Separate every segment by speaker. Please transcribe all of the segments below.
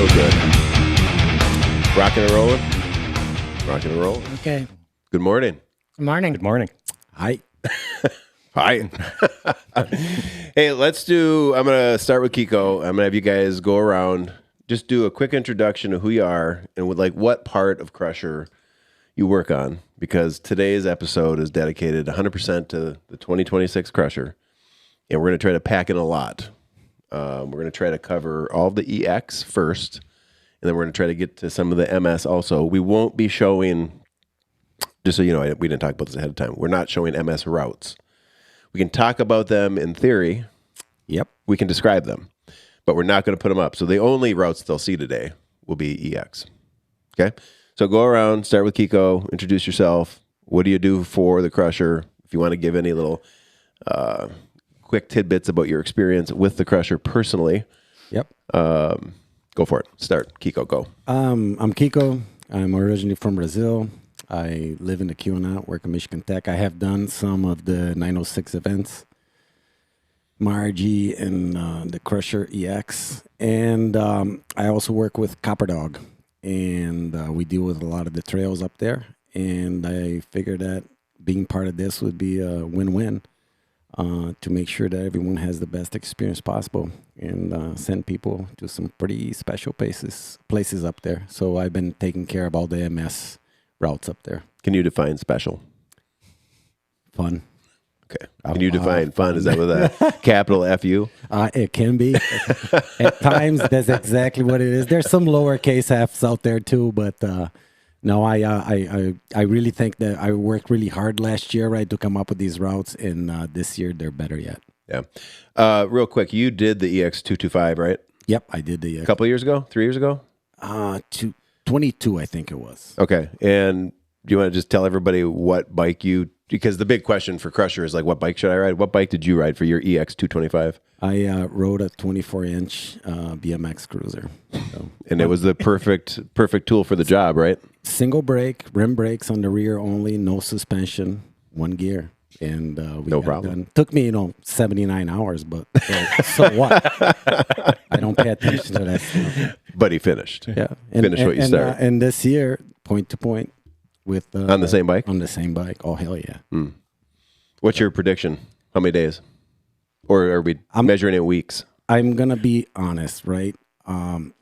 Speaker 1: So good. Rocking and rolling. Rocking and rolling.
Speaker 2: Okay.
Speaker 1: Good morning.
Speaker 2: Good morning.
Speaker 3: Good morning.
Speaker 4: Hi.
Speaker 1: Hi. Hey, I'm going to start with KIKO. I'm going to have you guys go around, just do a quick introduction of who you are and with what part of Crusher you work on, because today's episode is dedicated 100% to the 2026 Crusher, and we're going to try to pack in a lot. We're going to try to cover all of the EX first, and then we're going to try to get to some of the MS also. We won't be showing, just so you know, we didn't talk about this ahead of time, we're not showing MS routes. We can talk about them in theory.
Speaker 4: Yep.
Speaker 1: We can describe them, but we're not going to put them up. So the only routes they'll see today will be EX. Okay? So go around, start with KIKO, introduce yourself. What do you do for the Crusher? If you want to give any little quick tidbits about your experience with the Crusher personally.
Speaker 4: Yep.
Speaker 1: Go for it. Start. KIKO, go.
Speaker 4: I'm KIKO. I'm originally from Brazil. I live in the QNA, work at Michigan Tech. I have done some of the 906 events, MRG and the Crusher EX. And I also work with Copper Dog. And we deal with a lot of the trails up there. And I figured that being part of this would be a win-win to make sure that everyone has the best experience possible and send people to some pretty special places up there. So I've been taking care of all the MS routes up there.
Speaker 1: Can you define special?
Speaker 4: Fun.
Speaker 1: Okay. Can you define fun? Is that with a capital F-U?
Speaker 4: It can be. At times, that's exactly what it is. There's some lowercase f's out there too, but no, I really think that I worked really hard last year, right, to come up with these routes, and this year they're better yet.
Speaker 1: Yeah. Real quick, you did the EX225, right?
Speaker 4: Yep, I did the
Speaker 1: a couple of years ago, 3 years ago?
Speaker 4: 22, I think it was.
Speaker 1: Okay. And do you want to just tell everybody what bike because the big question for Crusher is what bike should I ride? What bike did you ride for your EX225?
Speaker 4: I rode a 24-inch BMX Cruiser. So.
Speaker 1: And it was the perfect tool for the job, right?
Speaker 4: Single brake, rim brakes on the rear only, no suspension, one gear. And
Speaker 1: no problem.
Speaker 4: Took me, 79 hours, but so what? I don't pay attention to that stuff.
Speaker 1: But he finished.
Speaker 4: Yeah.
Speaker 1: Finished what you started.
Speaker 4: And this year, point to point with...
Speaker 1: on the same bike?
Speaker 4: On the same bike. Oh, hell yeah.
Speaker 1: Mm. What's your prediction? How many days? Or are we measuring in weeks?
Speaker 4: I'm going to be honest, right? I'm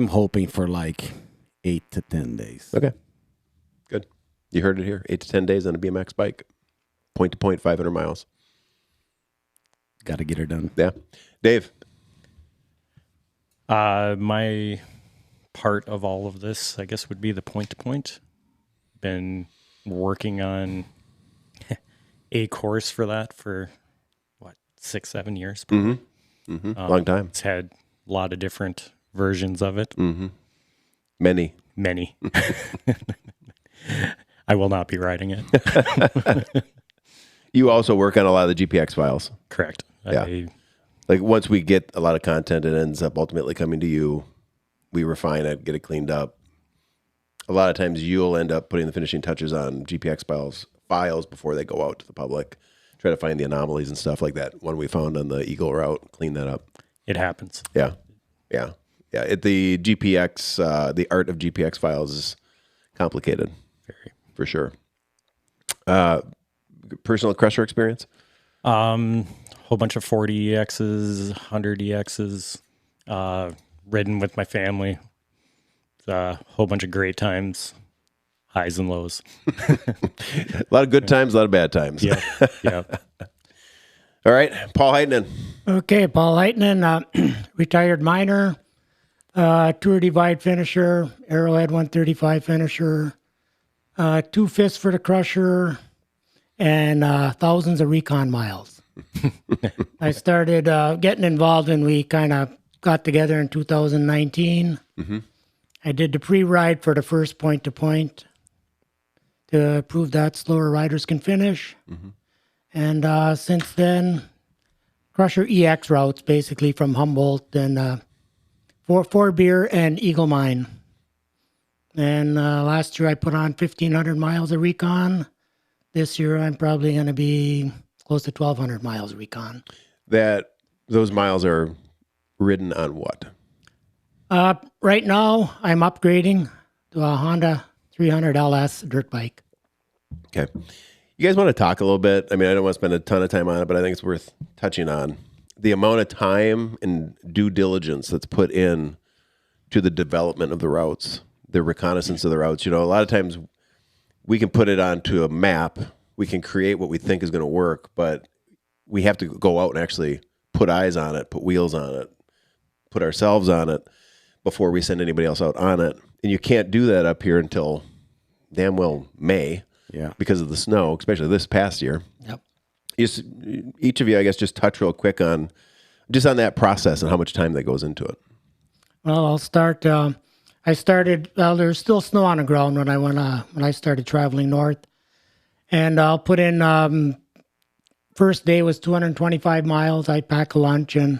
Speaker 4: hoping for 8 to 10 days.
Speaker 1: Okay. Good. You heard it here. 8 to 10 days on a BMX bike. Point to point, 500 miles.
Speaker 4: Got to get her done.
Speaker 1: Yeah. Dave?
Speaker 3: My part of all of this, I guess, would be the point to point. Been working on a course for that for 6-7 years.
Speaker 1: Mm-hmm. Mm-hmm. Long time.
Speaker 3: It's had a lot of different versions of it.
Speaker 1: Mm-hmm. Many.
Speaker 3: I will not be riding it.
Speaker 1: You also work on a lot of the GPX files.
Speaker 3: Correct.
Speaker 1: Yeah. Once we get a lot of content, it ends up ultimately coming to you. We refine it, get it cleaned up. A lot of times you'll end up putting the finishing touches on GPX files before they go out to the public. Try to find the anomalies and stuff like that. One we found on the Eagle route, clean that up.
Speaker 3: It happens.
Speaker 1: Yeah. The GPX, the art of GPX files is complicated.
Speaker 3: Very.
Speaker 1: For sure. Personal Crusher experience?
Speaker 3: Whole bunch of 40 EXs, 100 EXs, ridden with my family. A whole bunch of great times, highs and lows.
Speaker 1: A lot of good times, a lot of bad times.
Speaker 3: Yeah.
Speaker 1: All right, Paul Hytinen.
Speaker 2: Okay, Paul Hytinen, retired miner, Tour Divide finisher, Arrowhead 135 finisher, 2/5 for the Crusher, and thousands of recon miles. I started getting involved when we kind of got together in 2019.
Speaker 1: Mm-hmm.
Speaker 2: I did the pre-ride for the first point-to-point to prove that slower riders can finish.
Speaker 1: Mm-hmm.
Speaker 2: And since then, Crusher EX routes, basically from Humboldt and Fort Beer and Eagle Mine. And last year I put on 1,500 miles of recon. This year I'm probably going to be close to 1,200 miles of recon.
Speaker 1: Those miles are ridden on what?
Speaker 2: Right now, I'm upgrading to a Honda 300 LS dirt bike.
Speaker 1: Okay. You guys want to talk a little bit? I mean, I don't want to spend a ton of time on it, but I think it's worth touching on the amount of time and due diligence that's put in to the development of the routes, the reconnaissance of the routes. You know, a lot of times we can put it onto a map. We can create what we think is going to work, but we have to go out and actually put eyes on it, put wheels on it, put ourselves on it before we send anybody else out on it. And you can't do that up here until damn well May, because of the snow, especially this past year.
Speaker 2: Yep.
Speaker 1: Each of you, I guess, just touch real quick on that process and how much time that goes into it.
Speaker 2: Well, I'll start. I started. Well, there's still snow on the ground when I started traveling north, and I'll put in. First day was 225 miles. I pack a lunch and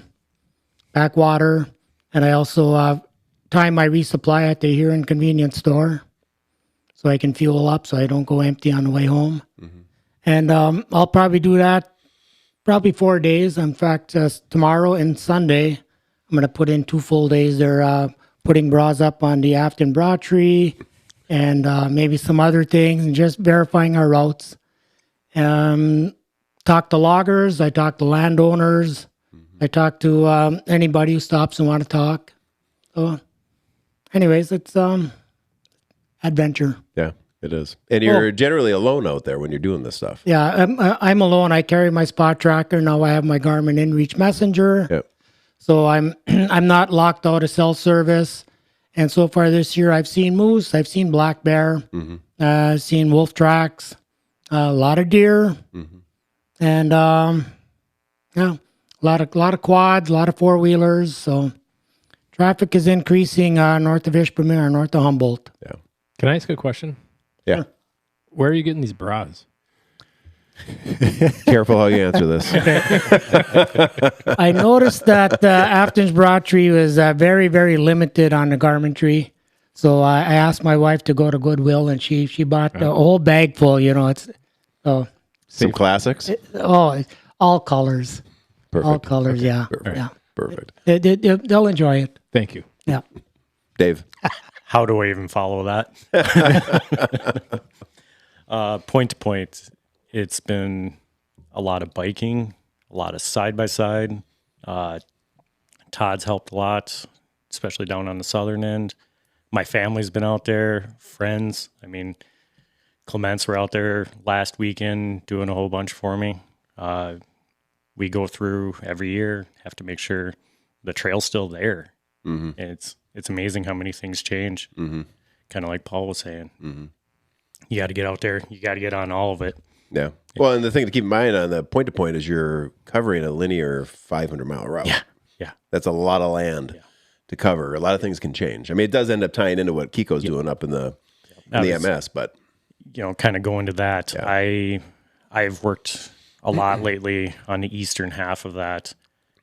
Speaker 2: pack water, and I also time my resupply at the Huron convenience store, so I can fuel up, so I don't go empty on the way home. Mm-hmm. And I'll probably do that probably 4 days. In fact, tomorrow and Sunday, I'm going to put in 2 full days. They're putting bras up on the Afton bra tree and maybe some other things, and just verifying our routes. Talk to loggers. I talk to landowners. Mm-hmm. I talk to anybody who stops and want to talk. So, anyways, it's adventure.
Speaker 1: Yeah, it is. And you're generally alone out there when you're doing this stuff.
Speaker 2: Yeah, I'm alone. I carry my spot tracker. Now I have my Garmin InReach Messenger.
Speaker 1: Yep.
Speaker 2: So I'm not locked out of cell service. And so far this year, I've seen moose. I've seen black bear. Mm-hmm. I've seen wolf tracks. A lot of deer. Mm-hmm. And a lot of quads, a lot of 4-wheelers. So traffic is increasing north of Ishpemere, north of Humboldt.
Speaker 1: Yeah.
Speaker 5: Can I ask a question?
Speaker 1: Yeah.
Speaker 2: Sure.
Speaker 5: Where are you getting these bras?
Speaker 1: Careful how you answer this.
Speaker 2: I noticed that Afton's bra tree was very, very limited on the Garmin tree. So I asked my wife to go to Goodwill, and she bought a whole bag full. You know, it's
Speaker 1: some classics.
Speaker 2: All colors.
Speaker 1: Perfect.
Speaker 2: All colors.
Speaker 1: Okay.
Speaker 2: Yeah.
Speaker 1: Perfect.
Speaker 2: Yeah.
Speaker 1: Perfect.
Speaker 2: They'll enjoy it.
Speaker 5: Thank you.
Speaker 2: Yeah.
Speaker 1: Dave.
Speaker 3: How do I even follow that? Point to point, it's been a lot of biking, a lot of side-by-side. Todd's helped a lot, especially down on the southern end. My family's been out there, friends. I mean, Clements were out there last weekend doing a whole bunch for me. We go through every year, have to make sure the trail's still there. Mm-hmm. And it's amazing how many things change. Mm-hmm. Kind of like Paul was saying. Mm-hmm. You got to get out there. You got to get on all of it.
Speaker 1: Yeah. Well, and the thing to keep in mind on the point-to-point is you're covering a linear 500-mile route.
Speaker 3: Yeah. Yeah.
Speaker 1: That's a lot of land to cover. A lot of things can change. I mean, it does end up tying into what KIKO's doing up in the MS, but
Speaker 3: you know, kind of going to that. Yeah. I've worked a lot lately on the eastern half of that.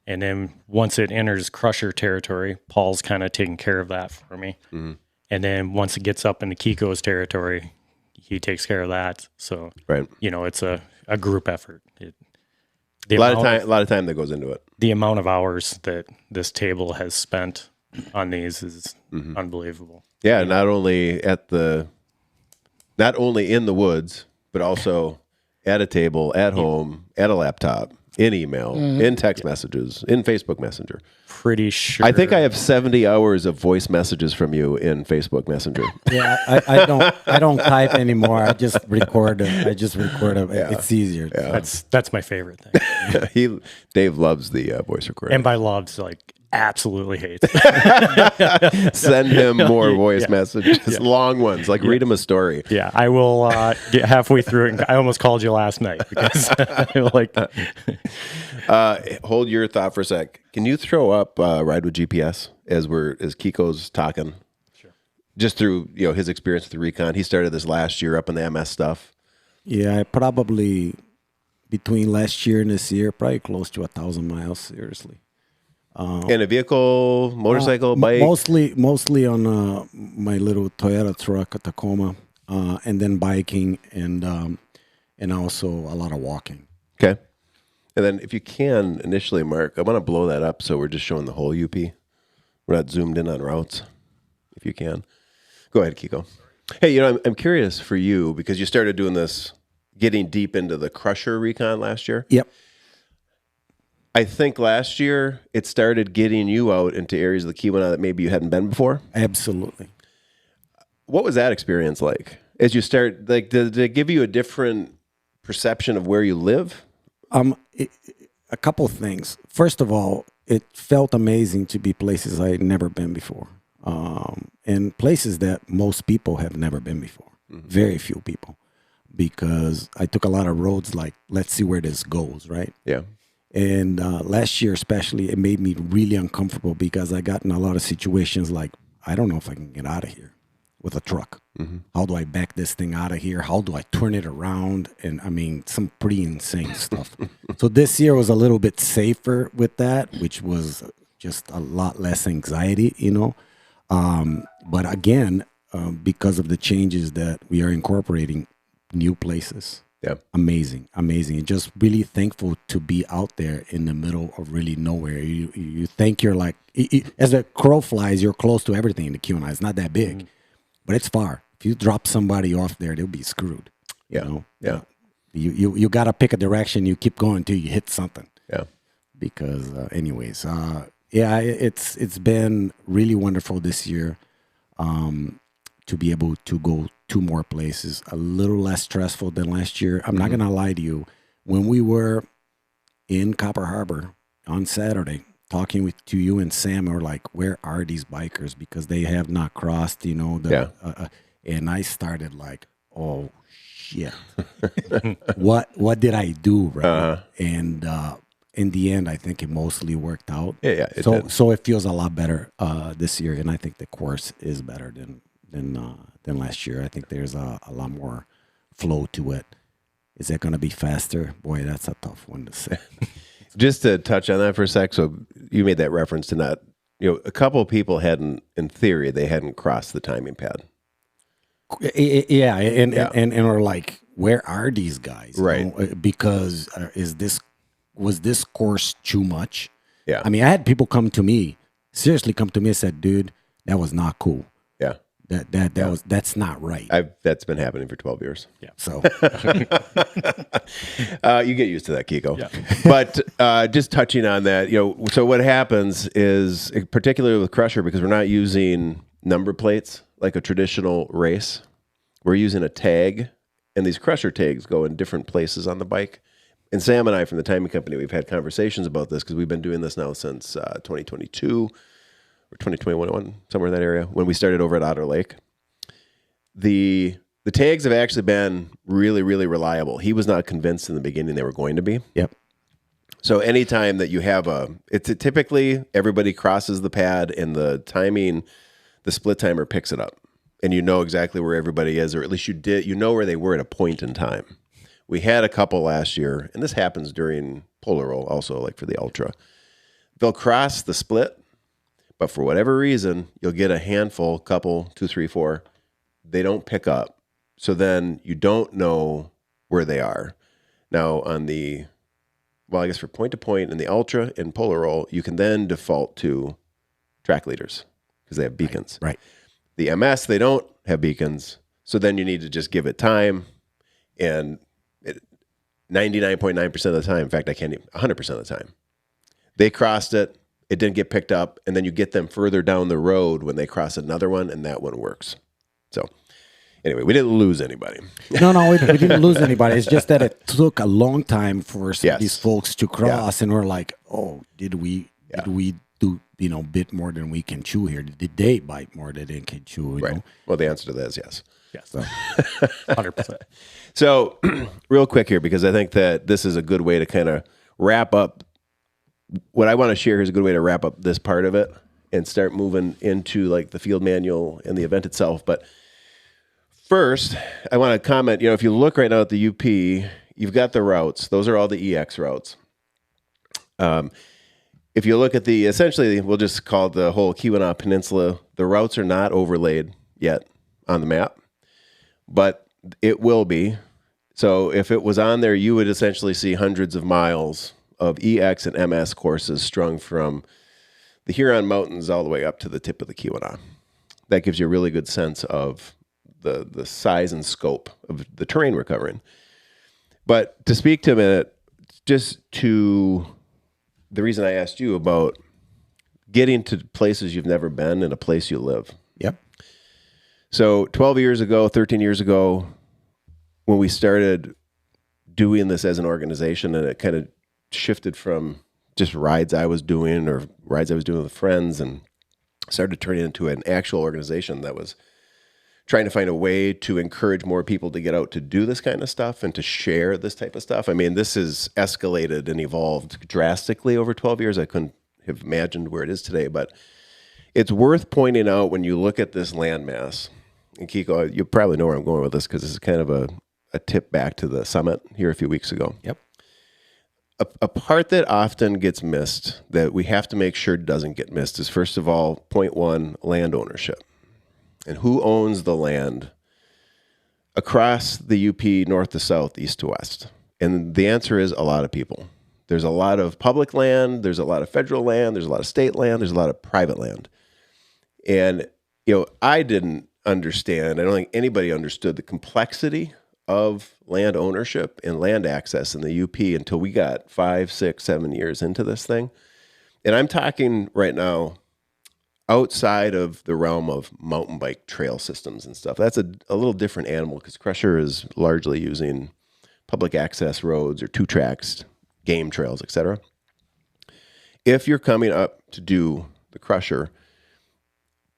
Speaker 3: And then once it enters crusher territory, Paul's kind of taking care of that for me. Mm-hmm. And then once it gets up into KIKO's territory, he takes care of that. So, you know, it's a group effort. A lot
Speaker 1: of time that goes into it.
Speaker 3: The amount of hours that this table has spent on these is unbelievable.
Speaker 1: Yeah, not only in the woods, but also at a table, at home, at a laptop, in email, in text messages, in Facebook Messenger.
Speaker 3: Pretty sure.
Speaker 1: I think I have 70 hours of voice messages from you in Facebook Messenger.
Speaker 4: Yeah, I don't type anymore. I just record it. Yeah. It's easier.
Speaker 3: Yeah. That's my favorite thing.
Speaker 1: Dave loves the voice recording.
Speaker 3: And by loves, like absolutely hates.
Speaker 1: Send him more voice messages, long ones. Like read him a story.
Speaker 3: Yeah, I will get halfway through it. And I almost called you last night because
Speaker 1: hold your thought for a sec. Can you throw up Ride with GPS as KIKO's talking? Sure. Just through his experience with the Recon. He started this last year up in the MS stuff.
Speaker 4: Yeah, probably between last year and this year, probably close to 1,000 miles. Seriously.
Speaker 1: In a vehicle, motorcycle, bike?
Speaker 4: Mostly on my little Toyota truck, a Tacoma, and then biking and also a lot of walking.
Speaker 1: Okay. And then if you can, initially, Mark, I want to blow that up so we're just showing the whole UP. We're not zoomed in on routes, if you can. Go ahead, Kiko. Hey, you know, I'm curious for you because you started doing this, getting deep into the crusher recon last year.
Speaker 4: Yep.
Speaker 1: I think last year it started getting you out into areas of the Keweenaw that maybe you hadn't been before.
Speaker 4: Absolutely.
Speaker 1: What was that experience like? As you start, like, did it give you a different perception of where you live?
Speaker 4: A couple of things. First of all, it felt amazing to be places I had never been before, and places that most people have never been before. Very few people, because I took a lot of roads like, let's see where this goes, right?
Speaker 1: Yeah.
Speaker 4: And last year especially, it made me really uncomfortable because I got in a lot of situations like, I don't know if I can get out of here with a truck. How do I back this thing out of here? How do I turn it around? And I mean, some pretty insane stuff. So this year was a little bit safer with that, which was just a lot less anxiety, you know. But again, because of the changes that we are incorporating, new places.
Speaker 1: Yeah.
Speaker 4: Amazing. And just really thankful to be out there in the middle of really nowhere. You think you're like, as a crow flies, you're close to everything in the Keweenaw. It's not that big, but it's far. If you drop somebody off there, they'll be screwed.
Speaker 1: Yeah.
Speaker 4: You know?
Speaker 1: Yeah.
Speaker 4: You got to pick a direction. You keep going until you hit something.
Speaker 1: Yeah.
Speaker 4: Because anyways, yeah, it's been really wonderful this year to be able to go 2 more places, a little less stressful than last year. I'm not going to lie to you. When we were in Copper Harbor on Saturday, talking to you and Sam, we were like, where are these bikers? Because they have not crossed, you know. And I started like, oh, shit. What did I do, right? And in the end, I think it mostly worked out.
Speaker 1: Yeah.
Speaker 4: So it feels a lot better this year, and I think the course is better than last year. I think there's a lot more flow to it. Is it going to be faster? Boy, that's a tough one to say.
Speaker 1: Just to touch on that for a sec. So you made that reference to not, you know, a couple of people hadn't, in theory, they hadn't crossed the timing pad.
Speaker 4: Yeah, and we're like, where are these guys?
Speaker 1: Right.
Speaker 4: You know, because was this course too much?
Speaker 1: Yeah.
Speaker 4: I mean, I had people seriously come to me and said, dude, that was not cool.
Speaker 1: Yeah.
Speaker 4: That's not right.
Speaker 1: That's been happening for 12 years.
Speaker 3: Yeah.
Speaker 4: So
Speaker 1: you get used to that, Kiko. Yeah. But just touching on that, you know, so what happens is, particularly with Crusher, because we're not using number plates like a traditional race, we're using a tag, and these Crusher tags go in different places on the bike. And Sam and I from the timing company, we've had conversations about this because we've been doing this now since 2022 or 2021, somewhere in that area, when we started over at Otter Lake. The tags have actually been really, really reliable. He was not convinced in the beginning they were going to be.
Speaker 4: Yep.
Speaker 1: So anytime that you have typically everybody crosses the pad and the timing, the split timer picks it up, and you know exactly where everybody is, or at least you know where they were at a point in time. We had a couple last year, and this happens during Polar Roll also, like for the Ultra. They'll cross the split, but for whatever reason, you'll get a handful, couple, 2, 3, 4. They don't pick up. So then you don't know where they are. Now on I guess for point to point in the Ultra and Polar Roll, you can then default to track leaders because they have beacons.
Speaker 4: Right.
Speaker 1: The MS, they don't have beacons. So then you need to just give it time, and 99.9% of the time, in fact, 100% of the time, they crossed it, it didn't get picked up, and then you get them further down the road when they cross another one, and that one works. So anyway, we didn't lose anybody.
Speaker 4: No, we didn't lose anybody. It's just that it took a long time for these folks to cross, and we're like, oh, did we do, you know, bit more than we can chew here? Did they bite more than they can chew? You know?
Speaker 1: Well, the answer to that is yes.
Speaker 3: Yes. 100%.
Speaker 1: So real quick here, because I think that this is a good way to kind of wrap up. What I want to share here is a good way to wrap up this part of it and start moving into like the field manual and the event itself. But first, I want to comment, you know, if you look right now at the UP, you've got the routes. Those are all the EX routes. If you look at essentially, we'll just call the whole Keweenaw Peninsula, the routes are not overlaid yet on the map, but it will be. So if it was on there, you would essentially see hundreds of miles of EX and MS courses strung from the Huron Mountains all the way up to the tip of the Keweenaw. That gives you a really good sense of the size and scope of the terrain we're covering. But to speak to a minute, just to the reason I asked you about getting to places you've never been in a place you live.
Speaker 4: Yep.
Speaker 1: So 12 years ago, 13 years ago, when we started doing this as an organization, and it kind of shifted from just rides I was doing or rides I was doing with friends and started turning into an actual organization that was trying to find a way to encourage more people to get out to do this kind of stuff and to share this type of stuff. I mean, this has escalated and evolved drastically over 12 years. I couldn't have imagined where it is today, but it's worth pointing out when you look at this landmass. And KIKO, you probably know where I'm going with this because this is kind of a tip back to the summit here a few weeks ago.
Speaker 4: Yep.
Speaker 1: A part that often gets missed that we have to make sure doesn't get missed is, first of all, point one, land ownership. And who owns the land across the UP north to south, east to west? And the answer is a lot of people. There's a lot of public land, there's a lot of federal land, there's a lot of state land, there's a lot of private land. And, I didn't understand, I don't think anybody understood the complexity of land ownership and land access in the UP until we got 5, 6, 7 years into this thing. And I'm talking right now outside of the realm of mountain bike trail systems and stuff. That's a little different animal because Crusher is largely using public access roads or 2 tracks, game trails, etc. If you're coming up to do the Crusher,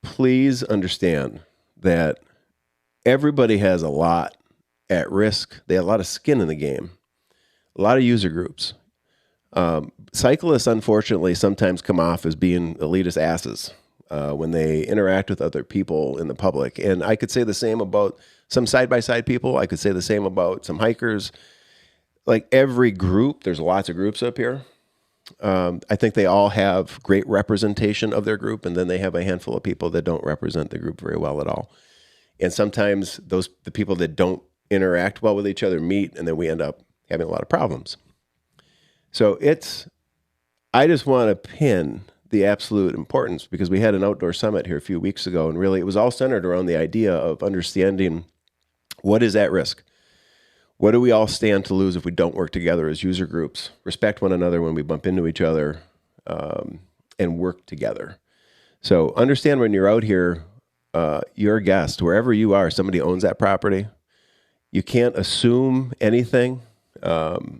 Speaker 1: please understand that everybody has a lot at risk. They have a lot of skin in the game, a lot of user groups. Cyclists, unfortunately, sometimes come off as being elitist asses when they interact with other people in the public. And I could say the same about some side-by-side people. I could say the same about some hikers. Like every group, there's lots of groups up here. I think they all have great representation of their group, and then they have a handful of people that don't represent the group very well at all. And sometimes the people that don't interact well with each other meet, and then we end up having a lot of problems. So I just want to pin the absolute importance, because we had an outdoor summit here a few weeks ago, and really it was all centered around the idea of understanding what is at risk. What do we all stand to lose if we don't work together as user groups, respect one another when we bump into each other, and work together? So understand when you're out here, you're a guest. Wherever you are, somebody owns that property. You can't assume anything. Do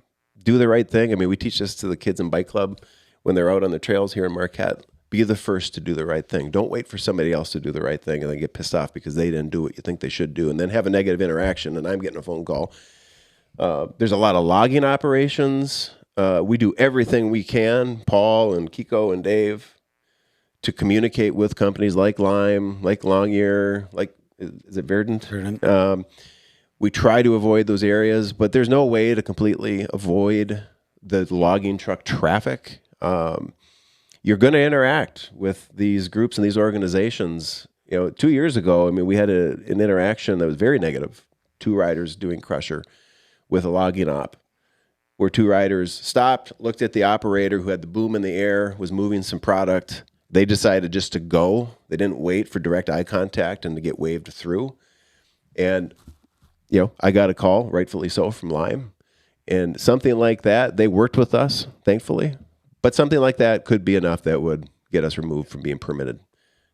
Speaker 1: the right thing. I mean, we teach this to the kids in bike club when they're out on the trails here in Marquette. Be the first to do the right thing. Don't wait for somebody else to do the right thing and then get pissed off because they didn't do what you think they should do, and then have a negative interaction, and I'm getting a phone call. There's a lot of logging operations. We do everything we can, Paul and KIKO and Dave, to communicate with companies like Lime, like Longyear, like, is it Verdant?
Speaker 4: Verdant.
Speaker 1: We try to avoid those areas, but there's no way to completely avoid the logging truck traffic. You're going to interact with these groups and these organizations. 2 years ago, I mean, we had an interaction that was very negative. 2 riders doing Crusher with a logging op, where 2 riders stopped, looked at the operator who had the boom in the air, was moving some product. They decided just to go. They didn't wait for direct eye contact and to get waved through. And I got a call, rightfully so, from Lime. And something like that, they worked with us, thankfully. But something like that could be enough that would get us removed from being permitted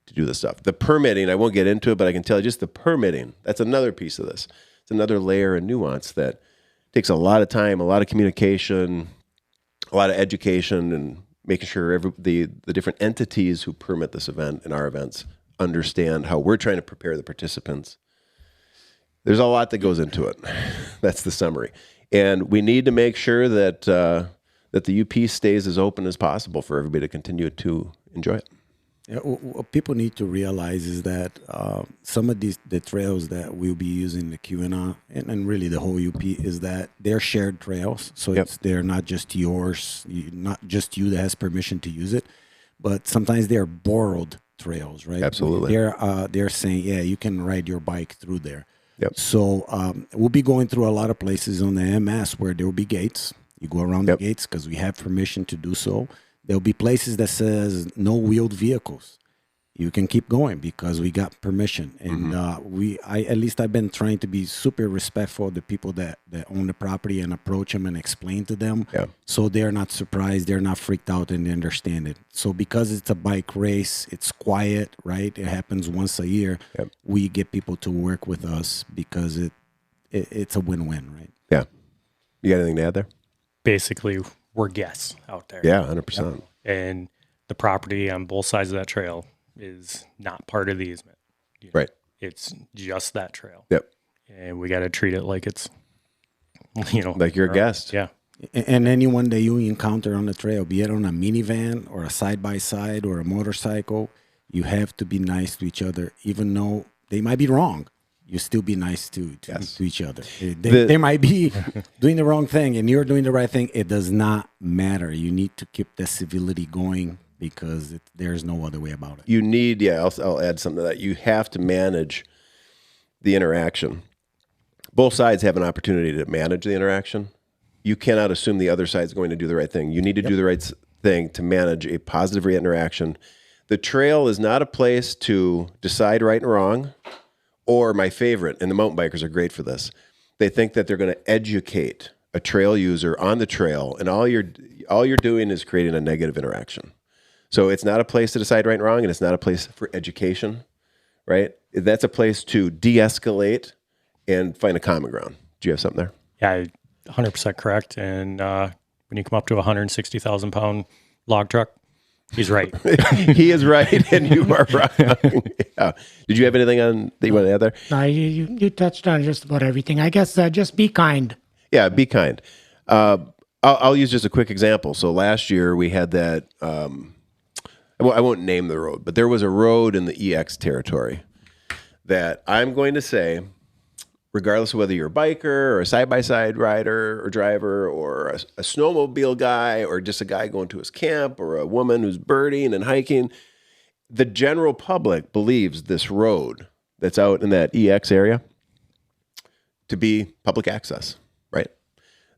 Speaker 1: to do this stuff. The permitting, I won't get into it, but I can tell you just the permitting, that's another piece of this. It's another layer and nuance that takes a lot of time, a lot of communication, a lot of education, and making sure the different entities who permit this event and our events understand how we're trying to prepare the participants. There's a lot that goes into it. That's the summary. And we need to make sure that the UP stays as open as possible for everybody to continue to enjoy it.
Speaker 4: Yeah, what people need to realize is that some of the trails that we'll be using, the Keweenaw and really the whole UP, is that they're shared trails. So they're not just yours, not just you that has permission to use it, but sometimes they're borrowed trails, right?
Speaker 1: Absolutely.
Speaker 4: They're saying, yeah, you can ride your bike through there.
Speaker 1: Yep.
Speaker 4: So we'll be going through a lot of places on the MS where there will be gates. You go around the gates because we have permission to do so. There'll be places that says no wheeled vehicles. You can keep going because we got permission. And at least I've been trying to be super respectful of the people that own the property and approach them and explain to them.
Speaker 1: Yeah.
Speaker 4: So they're not surprised, they're not freaked out, and they understand it. So because it's a bike race, it's quiet, right? It happens once a year.
Speaker 1: Yep.
Speaker 4: We get people to work with us because it's a win-win, right?
Speaker 1: Yeah. You got anything to add there?
Speaker 3: Basically, we're guests out there.
Speaker 1: Yeah, 100%.
Speaker 3: And the property on both sides of that trail is not part of the easement.
Speaker 1: Right.
Speaker 3: It's just that trail.
Speaker 1: Yep.
Speaker 3: And we got to treat it like it's,
Speaker 1: Like you're a guest.
Speaker 3: Yeah.
Speaker 4: And anyone that you encounter on the trail, be it on a minivan or a side-by-side or a motorcycle, you have to be nice to each other, even though they might be wrong. You still be nice to each other. They might be doing the wrong thing and you're doing the right thing. It does not matter. You need to keep the civility going because there's no other way about it.
Speaker 1: You need, I'll add something to that. You have to manage the interaction. Both sides have an opportunity to manage the interaction. You cannot assume the other side's going to do the right thing. You need to do the right thing to manage a positive interaction. The trail is not a place to decide right and wrong. Or my favorite, and the mountain bikers are great for this, they think that they're going to educate a trail user on the trail, and all you're doing is creating a negative interaction. So it's not a place to decide right and wrong, and it's not a place for education, right? That's a place to de-escalate and find a common ground. Do you have something there?
Speaker 3: Yeah, 100% correct. And when you come up to a 160,000 pound log truck, he's right.
Speaker 1: He is right, and you are wrong. Yeah. Did you have anything that you want to add there?
Speaker 2: No, you touched on just about everything. I guess just be kind.
Speaker 1: Yeah, be kind. I'll use just a quick example. So last year we had that, I won't name the road, but there was a road in the EX territory that I'm going to say, regardless of whether you're a biker or a side-by-side rider or driver or a snowmobile guy or just a guy going to his camp or a woman who's birding and hiking, the general public believes this road that's out in that EX area to be public access, right?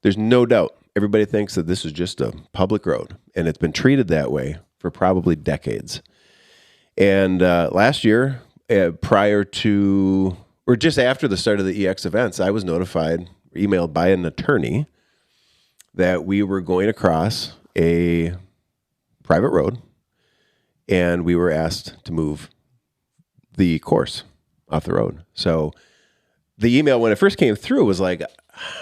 Speaker 1: There's no doubt. Everybody thinks that this is just a public road, and it's been treated that way for probably decades. And last year, prior to... or just after the start of the EX events, I was notified, emailed by an attorney, that we were going across a private road, and we were asked to move the course off the road. So the email, when it first came through, was like,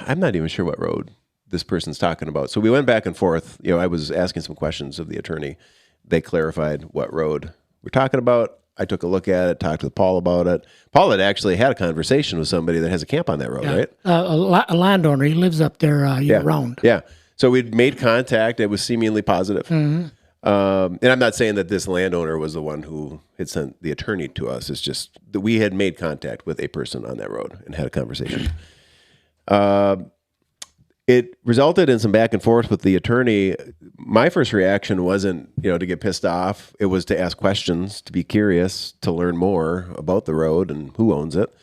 Speaker 1: I'm not even sure what road this person's talking about. So we went back and forth. I was asking some questions of the attorney. They clarified what road we're talking about. I took a look at it, talked with Paul about it. Paul had actually had a conversation with somebody that has a camp on that road, right?
Speaker 2: A landowner. He lives up there year-round.
Speaker 1: Yeah. So we'd made contact. It was seemingly positive. Mm-hmm. And I'm not saying that this landowner was the one who had sent the attorney to us. It's just that we had made contact with a person on that road and had a conversation. It resulted in some back and forth with the attorney. My first reaction wasn't, to get pissed off. It was to ask questions, to be curious, to learn more about the road and who owns it,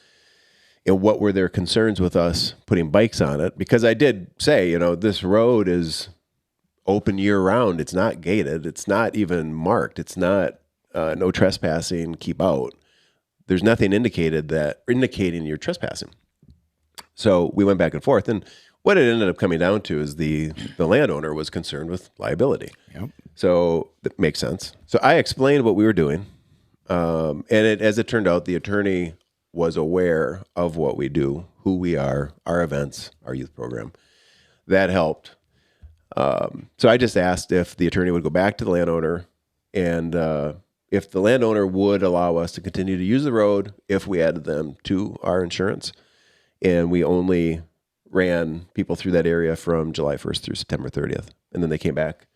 Speaker 1: and what were their concerns with us putting bikes on it. Because I did say, this road is open year round. It's not gated. It's not even marked. It's not no trespassing, keep out. There's nothing indicating you're trespassing. So we went back and forth, and what it ended up coming down to is the landowner was concerned with liability. Yep. So that makes sense. So I explained what we were doing. And as it turned out, the attorney was aware of what we do, who we are, our events, our youth program. That helped. So I just asked if the attorney would go back to the landowner and if the landowner would allow us to continue to use the road if we added them to our insurance. And we only ran people through that area from July 1st through September 30th. And then they came back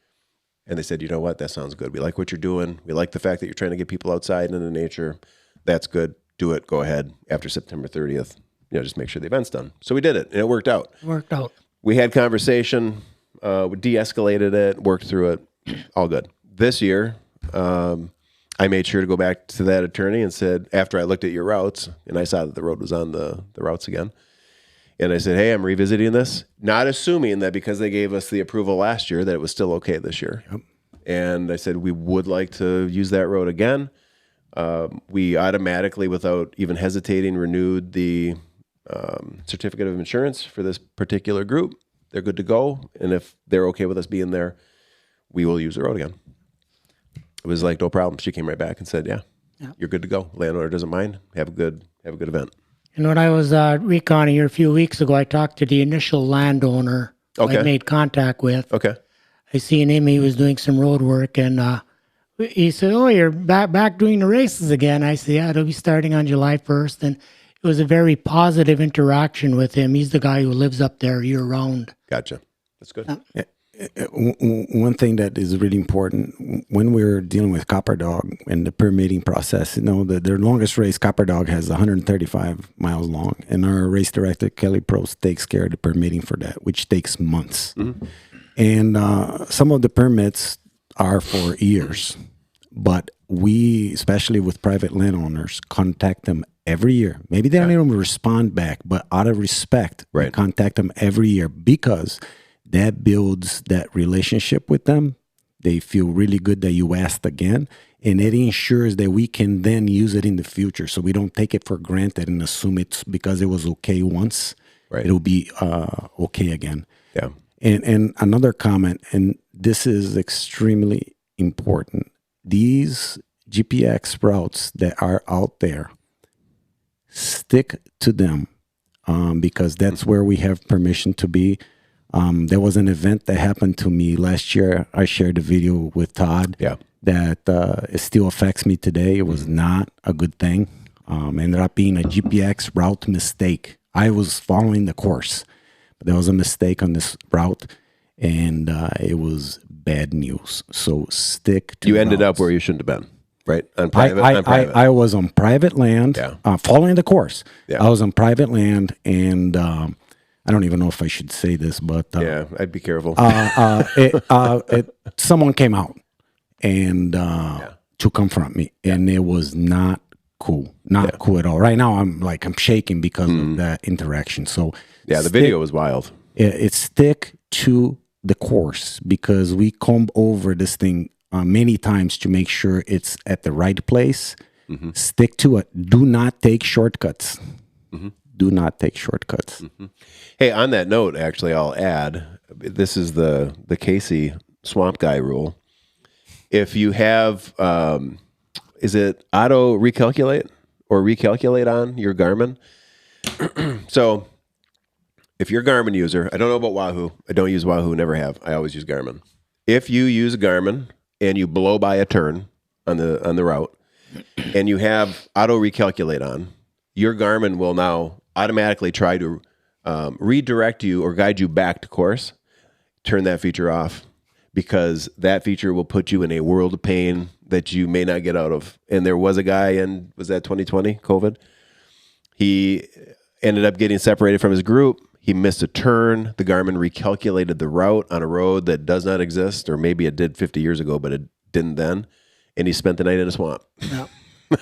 Speaker 1: and they said, you know what, that sounds good. We like what you're doing. We like the fact that you're trying to get people outside into nature. That's good. Do it. Go ahead. After September 30th, just make sure the event's done. So we did it, and it worked out. We had conversation, we de-escalated it, worked through it, all good. This year, I made sure to go back to that attorney and said, after I looked at your routes, and I saw that the road was on the routes again, and I said, hey, I'm revisiting this, not assuming that because they gave us the approval last year that it was still okay this year. Yep. and I said we would like to use that road again. We automatically, without even hesitating, renewed the certificate of insurance for this particular group. They're good to go, and if they're okay with us being there, we will use the road again. It was like no problem. She came right back and said, "Yeah, you're good to go. Landowner doesn't mind. Have a good event."
Speaker 2: And when I was reconning here a few weeks ago, I talked to the initial landowner
Speaker 1: Okay.
Speaker 2: I made contact with.
Speaker 1: Okay.
Speaker 2: I seen him. He was doing some road work, and he said, "Oh, you're back doing the races again." I said, "Yeah, it'll be starting on July 1st." And it was a very positive interaction with him. He's the guy who lives up there year round.
Speaker 1: Gotcha. That's good.
Speaker 4: One thing that is really important when we're dealing with Copper Dog and the permitting process, their longest race, Copper Dog, has 135 miles long, and our race director, Kelly Probst, takes care of the permitting for that, which takes months. Mm-hmm. And some of the permits are for years, but we, especially with private landowners, contact them every year. Maybe they don't even respond back, but out of respect, we contact them every year because that builds that relationship with them. They feel really good that you asked again, and it ensures that we can then use it in the future. So we don't take it for granted and assume it's because it was okay once. Right. It'll be okay again.
Speaker 1: Yeah.
Speaker 4: And another comment, and this is extremely important. These GPX routes that are out there, stick to them because that's where we have permission to be. There was an event that happened to me last year. I shared a video with Todd that it still affects me today. It was not a good thing. Ended up being a GPX route mistake. I was following the course, but there was a mistake on this route, and it was bad news. So stick to
Speaker 1: You ended
Speaker 4: routes.
Speaker 1: up where you shouldn't have been, right? On private.
Speaker 4: I was on private land, following the course. Yeah. I was on private land, and I don't even know if I should say this, but
Speaker 1: I'd be careful.
Speaker 4: Someone came out and to confront me, and it was not cool, cool at all. Right now, I'm shaking because of that interaction. So
Speaker 1: the video was wild.
Speaker 4: It's stick to the course because we comb over this thing many times to make sure it's at the right place. Mm-hmm. Stick to it. Do not take shortcuts. Mm-hmm. Do not take shortcuts.
Speaker 1: Mm-hmm. Hey, on that note, actually, I'll add, this is the Casey Swamp Guy rule. If you have, is it auto recalculate or recalculate on your Garmin? So if you're a Garmin user, I don't know about Wahoo. I don't use Wahoo, never have. I always use Garmin. If you use Garmin and you blow by a turn on the route and you have auto recalculate on, your Garmin will now automatically try to redirect you or guide you back to course. Turn that feature off because that feature will put you in a world of pain that you may not get out of. And there was a guy in, was that 2020, COVID? He ended up getting separated from his group. He missed a turn. The Garmin recalculated the route on a road that does not exist, or maybe it did 50 years ago, but it didn't then. And he spent the night in a swamp.
Speaker 2: Yeah.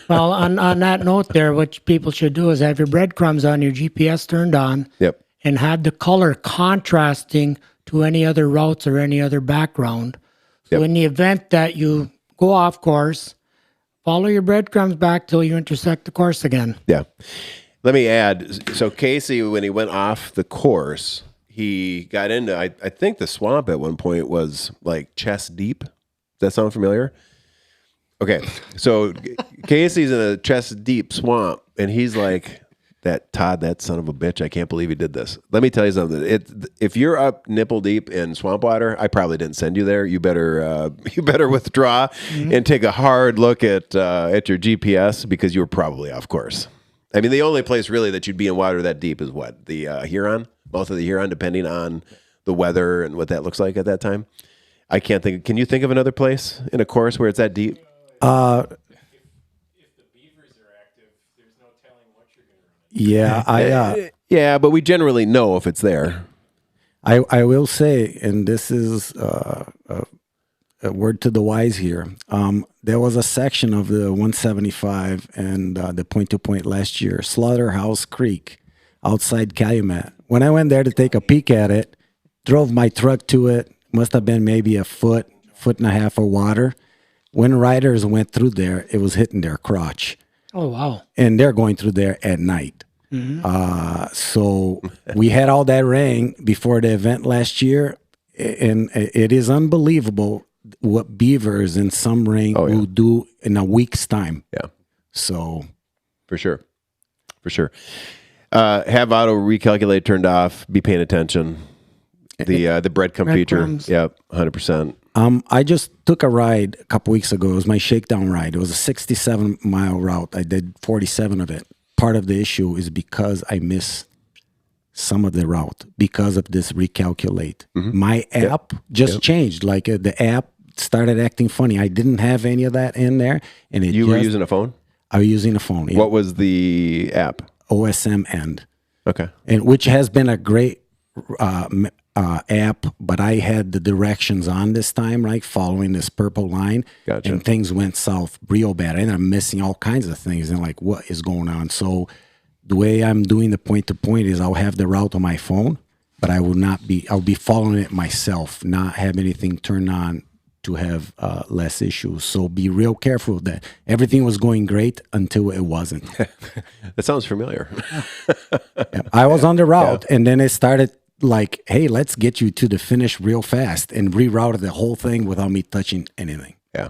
Speaker 2: Well, on that note there, what people should do is have your breadcrumbs on your GPS turned on.
Speaker 1: Yep.
Speaker 2: And have the color contrasting to any other routes or any other background. So in the event that you go off course, follow your breadcrumbs back till you intersect the course again.
Speaker 1: Yeah. Let me add, so Casey, when he went off the course, he got into, I think the swamp at one point was like chest deep. Does that sound familiar? Okay, so Casey's in a chest deep swamp, and he's like, "That Todd, that son of a bitch! I can't believe he did this." Let me tell you something. If you're up nipple deep in swamp water, I probably didn't send you there. You better withdraw and take a hard look at your GPS because you were probably off course. I mean, the only place really that you'd be in water that deep is what? The Huron, mouth of the Huron, depending on the weather and what that looks like at that time. I can't think. Can you think of another place in a course where it's that deep?
Speaker 5: If the beavers are active, there's no telling what you're going to run into.
Speaker 1: Yeah, but we generally know if it's there.
Speaker 4: I will say, and this is a word to the wise here. There was a section of the 175 and the point-to-point last year, Slaughterhouse Creek, outside Calumet. When I went there to take a peek at it, drove my truck to it, must have been maybe a foot foot and a half of water. When riders went through there, it was hitting their crotch.
Speaker 2: Oh, wow.
Speaker 4: And they're going through there at night. So we had all that rain before the event last year, and it is unbelievable what beavers in some rain will do in a week's time.
Speaker 1: Yeah.
Speaker 4: So
Speaker 1: For sure. Have auto recalculate turned off. Be paying attention. The breadcrumb feature.
Speaker 2: Breadcrumbs.
Speaker 1: Yep, 100%.
Speaker 4: I just took a ride a couple weeks ago. It was my shakedown ride. It was a 67-mile route. I did 47 of it. Part of the issue is because I missed some of the route because of this recalculate. My app just changed. Like the app started acting funny. I didn't have any of that in there. And
Speaker 1: You were using a phone?
Speaker 4: I was using a phone. Yeah.
Speaker 1: What was the app?
Speaker 4: OSM End.
Speaker 1: Okay.
Speaker 4: And which has been a great app, but I had the directions on this time, right, following this purple line,
Speaker 1: Gotcha.
Speaker 4: and things went south real bad. I ended up missing all kinds of things, and like, what is going on? So the way I'm doing the point-to-point is I'll have the route on my phone, but I'll be following it myself, not have anything turned on to have less issues. So be real careful with that. Everything was going great until it wasn't.
Speaker 1: That sounds familiar.
Speaker 4: Yeah, I was on the route, and then it started like, hey, let's get you to the finish real fast, and rerouted the whole thing without me touching anything.
Speaker 1: Yeah.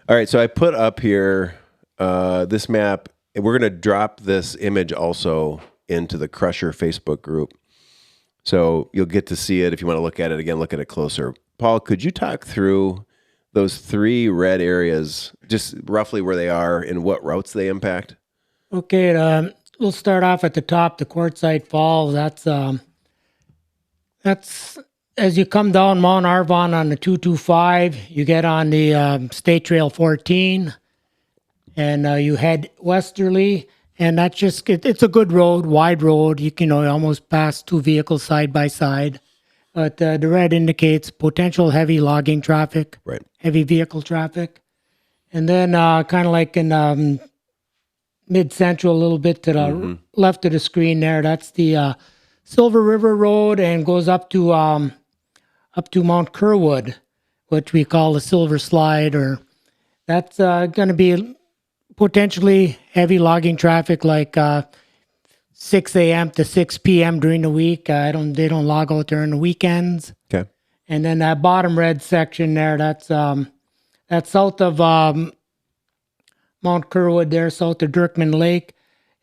Speaker 1: All right. So I put up here this map. And we're going to drop this image also into the Crusher Facebook group. So you'll get to see it. If you want to look at it again, look at it closer. Paul, could you talk through those 3 red areas, just roughly where they are and what routes they impact?
Speaker 2: Okay, we'll start off at the top, the Quartzsite Falls. That's as you come down Mount Arvon on the 225, you get on the State Trail 14, and you head westerly, and that's just, it's a good road, wide road. You can almost pass 2 vehicles side by side, but the red indicates potential heavy logging traffic,
Speaker 1: Right.
Speaker 2: heavy vehicle traffic. And then kind of like in mid-central, a little bit to the left of the screen there, that's the Silver River Road, and goes up to Mount Kerwood, which we call the Silver Slide, or that's going to be potentially heavy logging traffic, like 6 a.m. to 6 p.m. during the week. They don't log out there on the weekends.
Speaker 1: Okay.
Speaker 2: And then that bottom red section there, that's south of Mount Kerwood there, south of Dirkman Lake.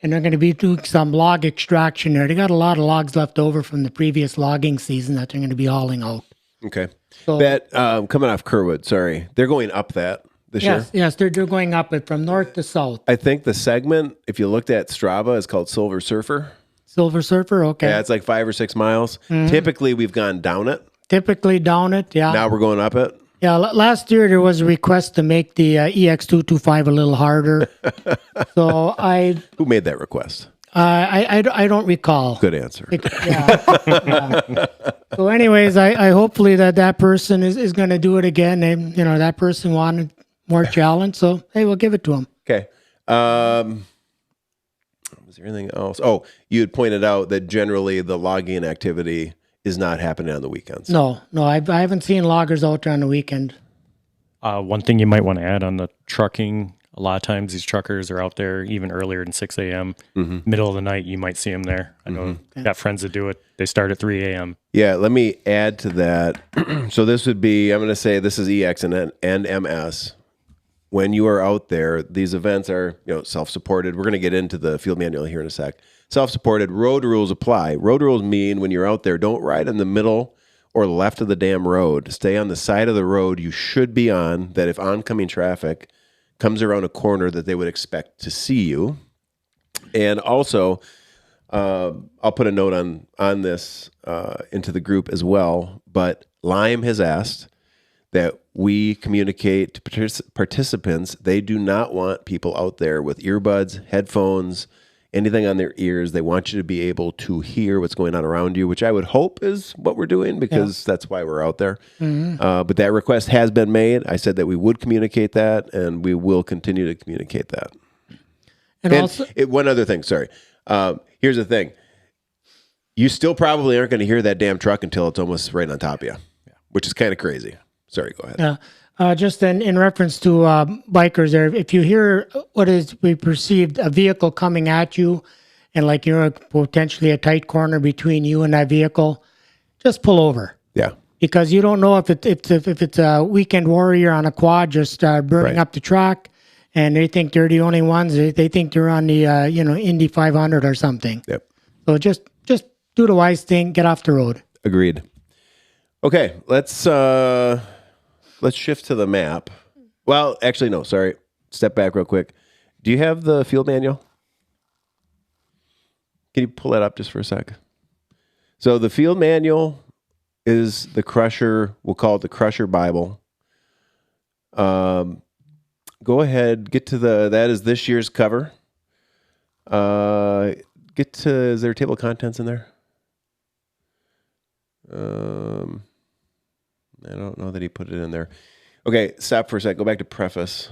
Speaker 2: And they're going to be doing some log extraction there. They got a lot of logs left over from the previous logging season that they're going to be hauling out.
Speaker 1: Okay.
Speaker 2: So,
Speaker 1: That, coming off Kerwood, sorry. They're going up that this year?
Speaker 2: yes, they're going up it from north to south.
Speaker 1: I think the segment, if you looked at Strava, is called Silver Surfer.
Speaker 2: Silver Surfer, okay.
Speaker 1: Yeah, it's like 5 or 6 miles. Typically, we've gone down it.
Speaker 2: Typically down it, yeah.
Speaker 1: Now we're going up it.
Speaker 2: Yeah, last year there was a request to make the EX225 a little harder. So
Speaker 1: Who made that request?
Speaker 2: I don't recall.
Speaker 1: Good answer.
Speaker 2: Yeah. So anyways, I hopefully that person is going to do it again. And, that person wanted more challenge. So, hey, we'll give it to him.
Speaker 1: Okay. Was there anything else? Oh, you had pointed out that generally the logging activity is not happening on the weekends.
Speaker 2: No, I haven't seen loggers out there on the weekend.
Speaker 3: One thing you might want to add on the trucking, a lot of times these truckers are out there even earlier than 6 a.m. Middle of the night, you might see them there. I know got friends that do it. They start at 3 a.m.
Speaker 1: Yeah, let me add to that. So this would be, I'm going to say this is EX and MS. When you are out there, these events are self-supported. We're going to get into the field manual here in a sec. Self-supported, road rules apply. Road rules mean when you're out there, don't ride in the middle or left of the damn road. Stay on the side of the road you should be on, that if oncoming traffic comes around a corner that they would expect to see you. And also, I'll put a note on this into the group as well, but Lime has asked that we communicate to participants. They do not want people out there with earbuds, headphones, anything on their ears. They want you to be able to hear what's going on around you, which I would hope is what we're doing, because that's why we're out there. But that request has been made. I said that we would communicate that, and we will continue to communicate that. And also, one other thing, sorry. Here's the thing. You still probably aren't going to hear that damn truck until it's almost right on top of you, which is kind of crazy. Sorry, go ahead.
Speaker 2: Just in reference to bikers there, if you hear what is we perceived a vehicle coming at you and like you're potentially a tight corner between you and that vehicle, just pull over.
Speaker 1: Yeah.
Speaker 2: Because you don't know if it's a weekend warrior on a quad just burning up the track and they think they're the only ones. They think they're on the Indy 500 or something.
Speaker 1: Yep.
Speaker 2: So just do the wise thing, get off the road.
Speaker 1: Agreed. Okay, let's shift to the map. Well, actually, no, sorry. Step back real quick. Do you have the field manual? Can you pull that up just for a sec? So the field manual is the Crusher. We'll call it the Crusher Bible. Go ahead, get to that is this year's cover. Is there a table of contents in there? I don't know that he put it in there. Okay, stop for a sec. Go back to preface.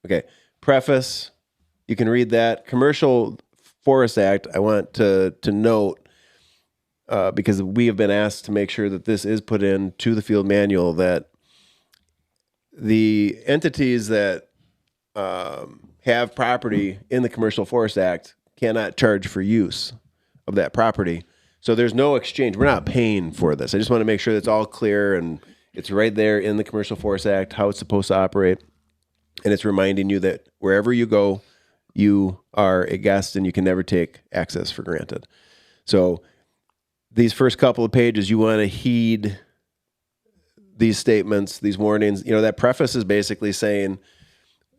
Speaker 1: Okay, preface. You can read that. Commercial Forest Act, I want to note, because we have been asked to make sure that this is put into the field manual, that the entities that have property in the Commercial Forest Act cannot charge for use of that property. So there's no exchange. We're not paying for this. I just want to make sure that's all clear and it's right there in the Commercial Forest Act, how it's supposed to operate. And it's reminding you that wherever you go, you are a guest and you can never take access for granted. So these first couple of pages, you want to heed these statements, these warnings. That preface is basically saying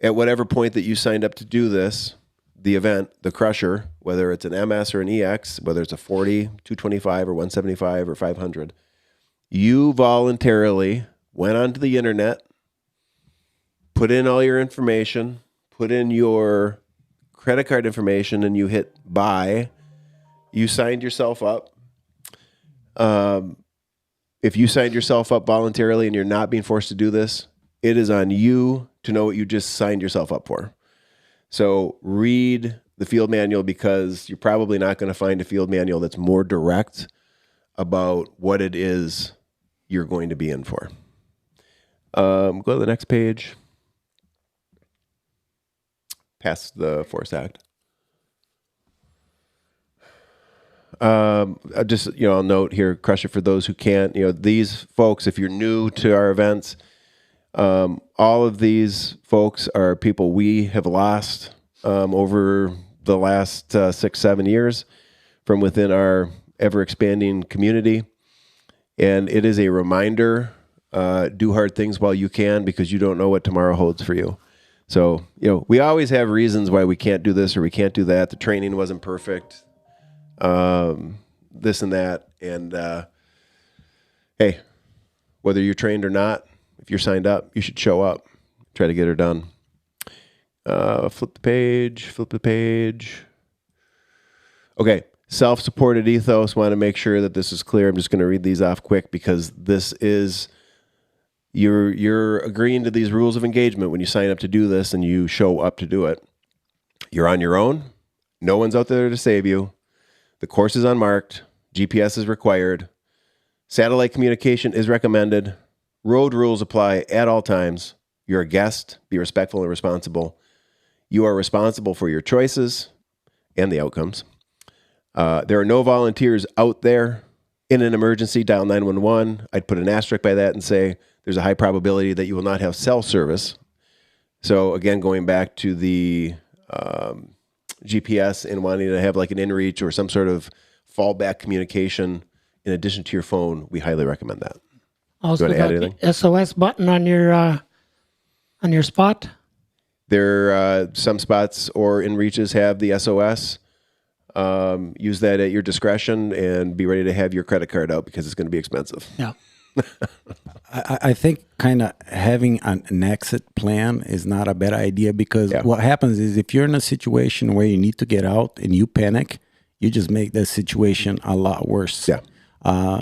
Speaker 1: at whatever point that you signed up to do this, the event, the Crusher, whether it's an MS or an EX, whether it's a 40, 225 or 175 or 500, you voluntarily went onto the internet, put in all your information, put in your credit card information, and you hit buy. You signed yourself up. If you signed yourself up voluntarily and you're not being forced to do this, it is on you to know what you just signed yourself up for. So read the field manual, because you're probably not going to find a field manual that's more direct about what it is you're going to be in for. Go to the next page. Past the Forest Act. I'll note here, Crusher, for those who can't, these folks, if you're new to our events, all of these folks are people we have lost over the last 6-7 years from within our ever-expanding community. And it is a reminder, do hard things while you can, because you don't know what tomorrow holds for you. So, we always have reasons why we can't do this or we can't do that. The training wasn't perfect, this and that. And hey, whether you're trained or not, if you're signed up, you should show up, try to get her done. Flip the page. Okay, self-supported ethos. Want to make sure that this is clear. I'm just going to read these off quick, because this is, you're agreeing to these rules of engagement when you sign up to do this and you show up to do it. You're on your own. No one's out there to save you. The course is unmarked. GPS is required. Satellite communication is recommended. Road rules apply at all times. You're a guest. Be respectful and responsible. You are responsible for your choices and the outcomes. There are no volunteers out there. In an emergency, dial 911. I'd put an asterisk by that and say there's a high probability that you will not have cell service. So again, going back to the GPS and wanting to have like an inReach or some sort of fallback communication in addition to your phone, we highly recommend that.
Speaker 2: Also, got the SOS button on your spot.
Speaker 1: There, some spots or inReaches have the SOS. Use that at your discretion and be ready to have your credit card out, because it's going to be expensive.
Speaker 2: Yeah.
Speaker 4: I think kind of having an exit plan is not a bad idea, because what happens is if you're in a situation where you need to get out and you panic, you just make that situation a lot worse.
Speaker 1: Yeah.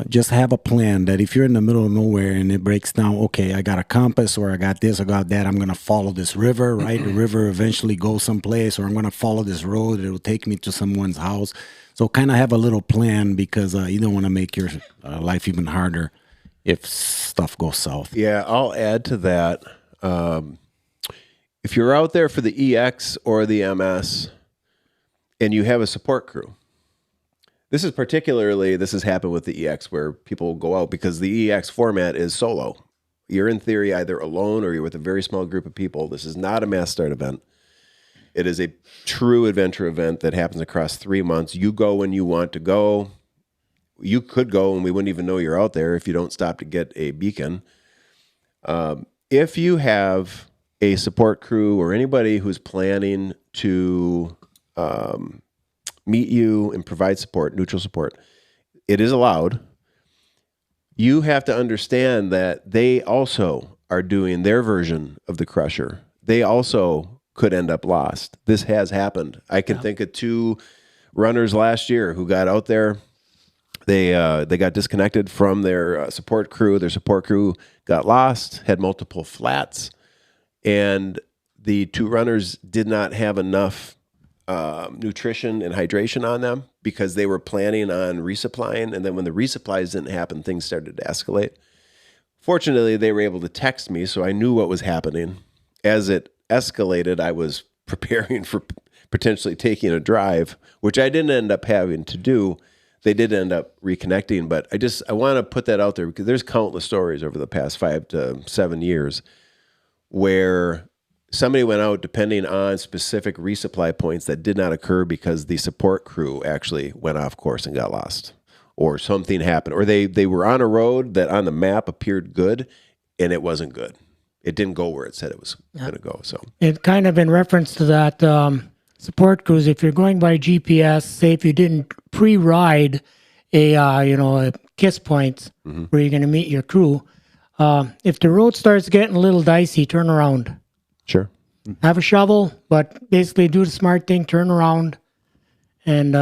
Speaker 4: Just have a plan that if you're in the middle of nowhere and it breaks down, okay, I got a compass or I got this, I got that, I'm going to follow this river, right? The river eventually goes someplace, or I'm going to follow this road. It'll take me to someone's house. So kind of have a little plan, because you don't want to make your life even harder if stuff goes south.
Speaker 1: Yeah, I'll add to that. If you're out there for the EX or the MS and you have a support crew, this has happened with the EX where people go out because the EX format is solo. You're in theory either alone or you're with a very small group of people. This is not a mass start event. It is a true adventure event that happens across 3 months. You go when you want to go. You could go and we wouldn't even know you're out there if you don't stop to get a beacon. If you have a support crew or anybody who's planning to meet you and provide support, neutral support, it is allowed. You have to understand that they also are doing their version of the crusher. They also could end up lost. This has happened. I can think of 2 runners last year who got out there. They got disconnected from their support crew. Their support crew got lost, had multiple flats, and the 2 runners did not have enough nutrition and hydration on them because they were planning on resupplying. And then when the resupplies didn't happen, things started to escalate. Fortunately, they were able to text me, so I knew what was happening. As it escalated, I was preparing for potentially taking a drive, which I didn't end up having to do. They did end up reconnecting, but I want to put that out there because there's countless stories over the past 5 to 7 years where somebody went out depending on specific resupply points that did not occur because the support crew actually went off course and got lost, or something happened, or they were on a road that on the map appeared good and it wasn't good. It didn't go where it said it was going to go. So
Speaker 2: it kind of in reference to that support crews, if you're going by GPS, say if you didn't pre-ride a kiss points where you're going to meet your crew, if the road starts getting a little dicey, turn around.
Speaker 1: sure.
Speaker 2: Have a shovel, but basically do the smart thing, turn around. And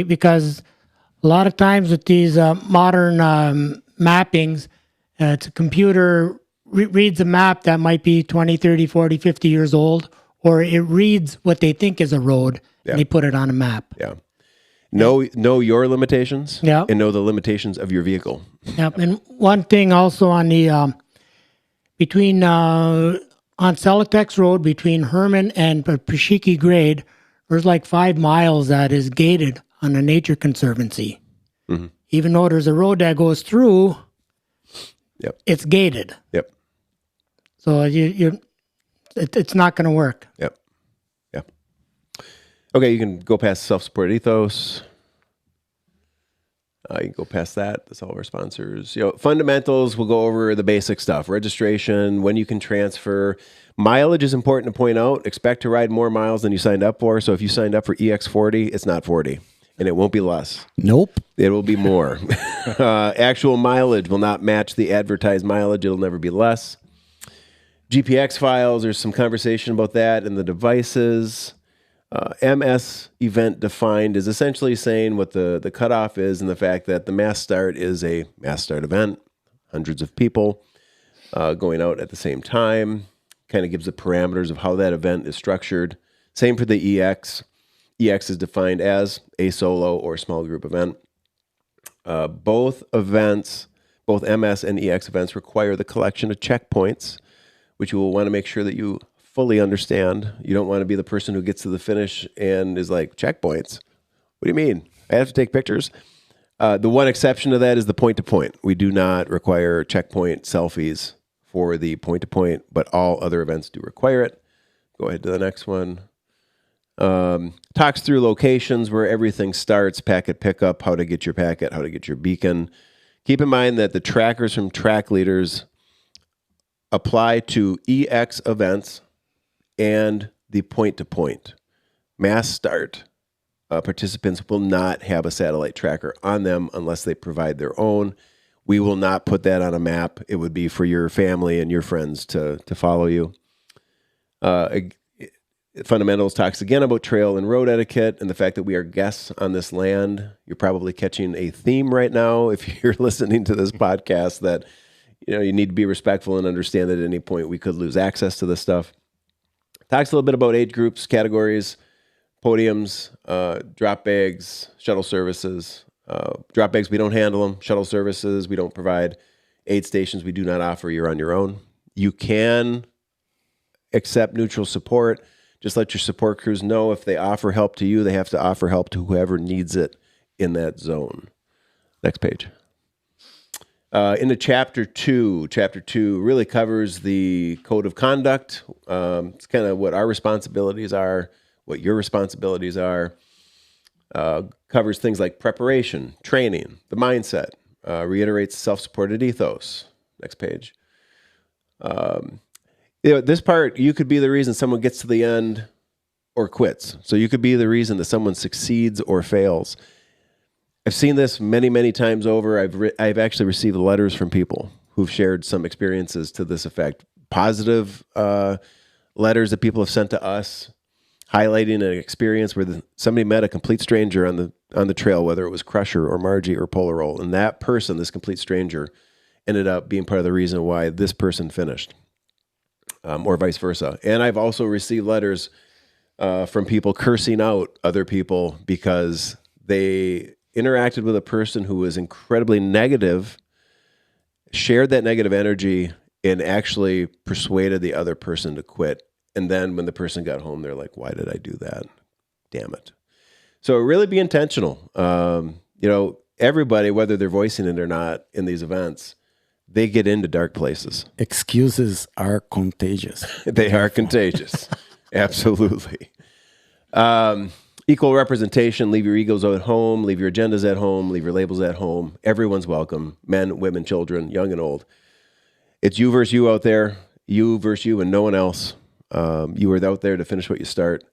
Speaker 2: because a lot of times with these modern mappings, it's a computer reads a map that might be 20, 30, 40, 50 years old, or it reads what they think is a road and they put it on a map.
Speaker 1: Yeah. Know your limitations
Speaker 2: Yeah.
Speaker 1: and know the limitations of your vehicle.
Speaker 2: Yep. And one thing also on the on Celotex Road between Herman and Pashiki Grade, there's like 5 miles that is gated on the Nature Conservancy.
Speaker 1: Mm-hmm.
Speaker 2: Even though there's a road that goes through,
Speaker 1: Yep.
Speaker 2: it's gated.
Speaker 1: Yep.
Speaker 2: So it's not going to work.
Speaker 1: Yep. Yeah. Okay, you can go past self-supported ethos. You can go past that. That's all of our sponsors. Fundamentals, we'll go over the basic stuff. Registration, when you can transfer. Mileage is important to point out. Expect to ride more miles than you signed up for. So if you signed up for EX40, it's not 40. And it won't be less.
Speaker 4: Nope.
Speaker 1: It will be more. Actual mileage will not match the advertised mileage. It'll never be less. GPX files, there's some conversation about that and the devices. MS event defined is essentially saying what the cutoff is and the fact that the mass start is a mass start event. Hundreds of people going out at the same time. Kind of gives the parameters of how that event is structured. Same for the EX. EX is defined as a solo or small group event. Both events, both MS and EX events, require the collection of checkpoints, which you will want to make sure that you fully understand. You don't want to be the person who gets to the finish and is like, checkpoints? What do you mean? I have to take pictures? The one exception to that is the point-to-point. We do not require checkpoint selfies for the point-to-point, but all other events do require it. Go ahead to the next one. Talks through locations where everything starts, packet pickup, how to get your packet, how to get your beacon. Keep in mind that the trackers from track leaders apply to EX events and the point-to-point. Mass start participants will not have a satellite tracker on them unless they provide their own. We will not put that on a map. It would be for your family and your friends to follow you. Fundamentals talks again about trail and road etiquette and the fact that we are guests on this land. You're probably catching a theme right now if you're listening to this podcast that you need to be respectful and understand that at any point we could lose access to this stuff. Talks a little bit about age groups, categories, podiums, drop bags, shuttle services. Drop bags, we don't handle them. Shuttle services, we don't provide. Aid stations we do not offer. You're on your own. You can accept neutral support. Just let your support crews know if they offer help to you, they have to offer help to whoever needs it in that zone. Next page. Into chapter two really covers the code of conduct. It's kind of what our responsibilities are, what your responsibilities are. Covers things like preparation, training, the mindset, reiterates self-supported ethos. Next page. This part, you could be the reason someone gets to the end or quits. So you could be the reason that someone succeeds or fails. I've seen this many, many times over. I've actually received letters from people who've shared some experiences to this effect. Positive letters that people have sent to us, highlighting an experience where somebody met a complete stranger on the trail, whether it was Crusher or Margie or Polar Roll, and that person, this complete stranger, ended up being part of the reason why this person finished, or vice versa. And I've also received letters from people cursing out other people because they interacted with a person who was incredibly negative, shared that negative energy, and actually persuaded the other person to quit. And then when the person got home, they're like, why did I do that? Damn it. So really be intentional. Everybody, whether they're voicing it or not in these events, they get into dark places.
Speaker 4: Excuses are contagious.
Speaker 1: They are contagious. Absolutely. Equal representation. Leave your egos at home. Leave your agendas at home. Leave your labels at home. Everyone's welcome. Men, women, children, young and old. It's you versus you out there. You versus you and no one else. You are out there to finish what you start.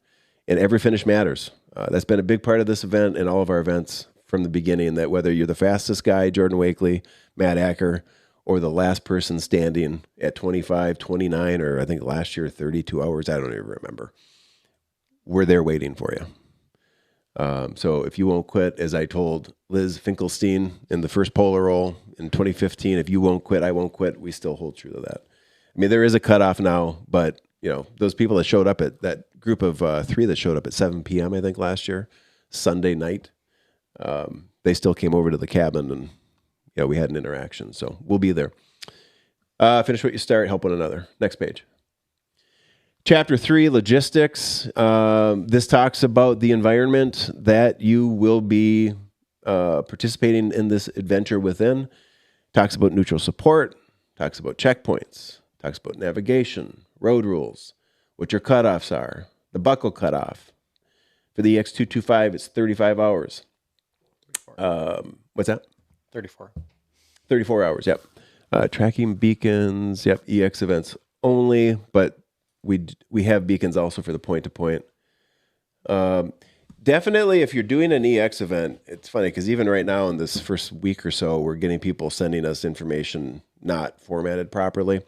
Speaker 1: And every finish matters. That's been a big part of this event and all of our events from the beginning, that whether you're the fastest guy, Jordan Whaley, Matt Acker, or the last person standing at 25, 29, or I think last year, 32 hours, I don't even remember. We're there waiting for you. So if you won't quit, as I told Liz Finkelstein in the first Polar Roll in 2015, if you won't quit, I won't quit. We still hold true to that. I mean, there is a cutoff now, but those people that showed up at that group of 3 that showed up at 7 p.m., I think last year, Sunday night, they still came over to the cabin and we had an interaction. So we'll be there. Finish what you start, help one another. Next page. Chapter 3, logistics. This talks about the environment that you will be participating in this adventure within. Talks about neutral support. Talks about checkpoints. Talks about navigation, road rules, what your cutoffs are, the buckle cutoff. For the EX225, it's 35 hours. What's that?
Speaker 3: 34.
Speaker 1: 34 hours, yep. Tracking beacons, yep, EX events only, but we have beacons also for the point-to-point. Definitely, if you're doing an EX event, it's funny because even right now in this first week or so, we're getting people sending us information not formatted properly.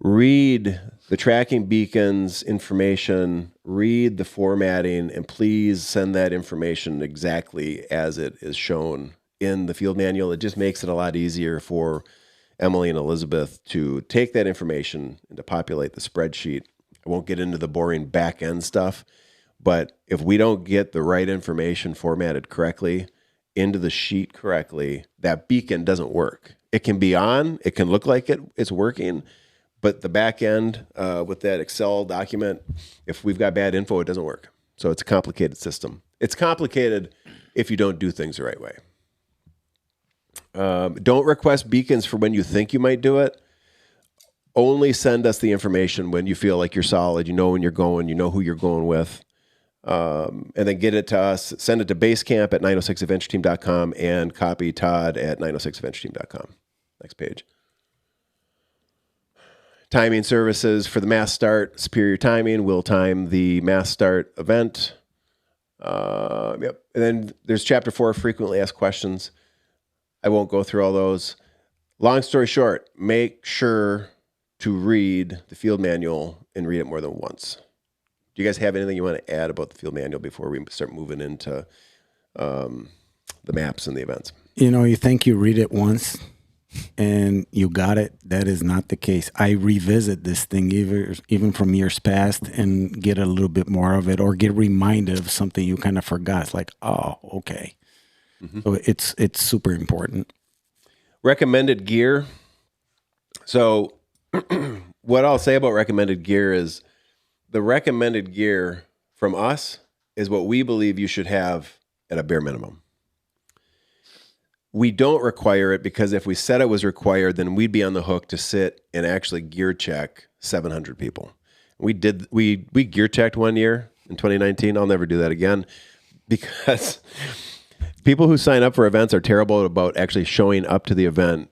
Speaker 1: Read the tracking beacons information, read the formatting, and please send that information exactly as it is shown in the field manual. It just makes it a lot easier for Emily and Elizabeth to take that information and to populate the spreadsheet. I won't get into the boring back end stuff, but if we don't get the right information formatted correctly into the sheet correctly, that beacon doesn't work. It can be on, it can look like it's working, but the back end with that Excel document, if we've got bad info, it doesn't work. So it's a complicated system. It's complicated if you don't do things the right way. Don't request beacons for when you think you might do it. Only send us the information when you feel like you're solid, you know when you're going, you know who you're going with. And then get it to us. Send it to basecamp at 906adventureteam.com and copy Todd at 906adventureteam.com. Next page. Timing services for the mass start. Superior Timing will time the mass start event. Yep. And then there's chapter 4, frequently asked questions. I won't go through all those. Long story short, make sure to read the field manual and read it more than once. Do you guys have anything you want to add about the field manual before we start moving into the maps and the events?
Speaker 4: You think you read it once and you got it. That is not the case. I revisit this thing even from years past and get a little bit more of it, or get reminded of something you kind of forgot. It's like, oh, okay. Mm-hmm. So it's super important.
Speaker 1: Recommended gear. So what I'll say about recommended gear is the recommended gear from us is what we believe you should have at a bare minimum. We don't require it because if we said it was required, then we'd be on the hook to sit and actually gear check 700 people. We gear checked one year in 2019. I'll never do that again because people who sign up for events are terrible about actually showing up to the event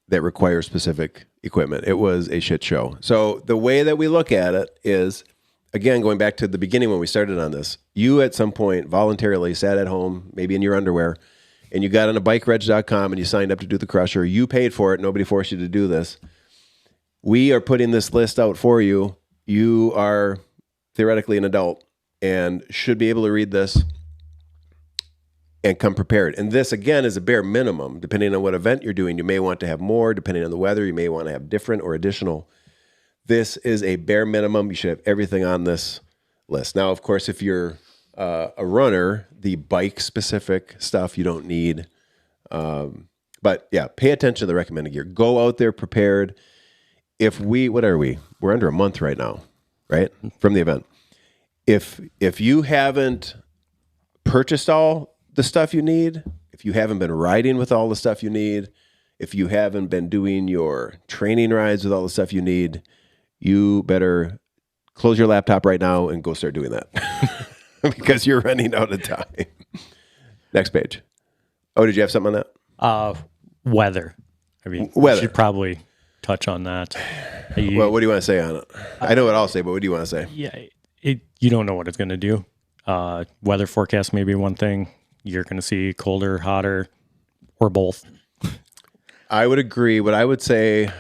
Speaker 1: that requires specific equipment. It was a shit show. So the way that we look at it is, again, going back to the beginning when we started on this, you at some point voluntarily sat at home, maybe in your underwear, and you got on a bikereg.com and you signed up to do the crusher. You paid for it. Nobody forced you to do this. We are putting this list out for you. You are theoretically an adult and should be able to read this and come prepared. And this, again, is a bare minimum. Depending on what event you're doing, you may want to have more. Depending on the weather, you may want to have different or additional. This is a bare minimum. You should have everything on this list. Now, of course, if you're a runner, the bike-specific stuff you don't need. But yeah, pay attention to the recommended gear. Go out there prepared. What are we? We're under a month right now, right? From the event. If you haven't purchased all the stuff you need, if you haven't been riding with all the stuff you need, if you haven't been doing your training rides with all the stuff you need, you better close your laptop right now and go start doing that. Because you're running out of time. Next page. Oh, did you have something on that?
Speaker 3: Weather. I mean,
Speaker 1: Weather.
Speaker 3: we should probably touch on that.
Speaker 1: Well, what do you want to say on it? I know what I'll say, but what do you want to say?
Speaker 3: Yeah, you don't know what it's going to do. Weather forecast may be one thing. You're going to see colder, hotter, or both.
Speaker 1: I would agree. What I would say,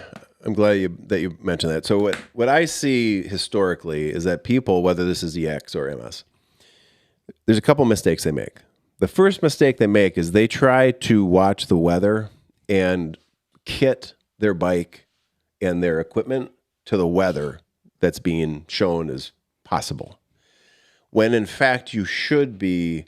Speaker 1: I'm glad that you mentioned that. So what I see historically is that people, whether this is EX or MS, there's a couple mistakes they make. The first mistake they make is they try to watch the weather and kit their bike and their equipment to the weather that's being shown as possible. When in fact you should be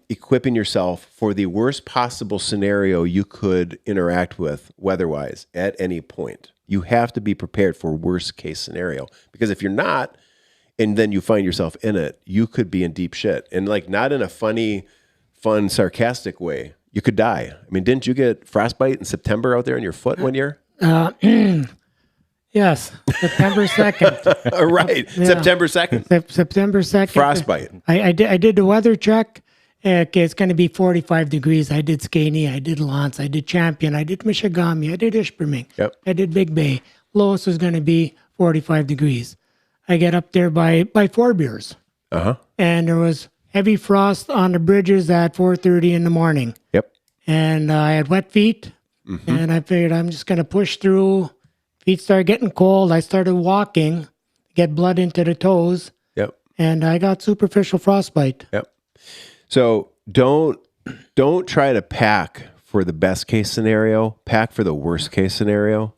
Speaker 1: equipping yourself for the worst possible scenario you could interact with weather-wise at any point. You have to be prepared for worst case scenario, because if you're not, and then you find yourself in it, you could be in deep shit. And like, not in a funny, fun, sarcastic way. You could die. I mean, didn't you get frostbite in September out there in your foot one year?
Speaker 2: Yes, September 2nd.
Speaker 1: Right, yeah. September 2nd.
Speaker 2: September 2nd.
Speaker 1: Frostbite.
Speaker 2: I did the weather check. Okay, it's going to be 45 degrees. I did Skaney, I did Lance, I did Champion, I did Michigami, I did Ishpeming,
Speaker 1: yep.
Speaker 2: I did Big Bay. Lowest was going to be 45 degrees. I get up there by Four Beers.
Speaker 1: Uh-huh.
Speaker 2: And there was heavy frost on the bridges at 4:30 in the morning.
Speaker 1: Yep.
Speaker 2: And I had wet feet. Mm-hmm. And I figured I'm just going to push through. Feet started getting cold. I started walking, get blood into the toes.
Speaker 1: Yep.
Speaker 2: And I got superficial frostbite.
Speaker 1: Yep. So don't try to pack for the best case scenario. Pack for the worst case scenario.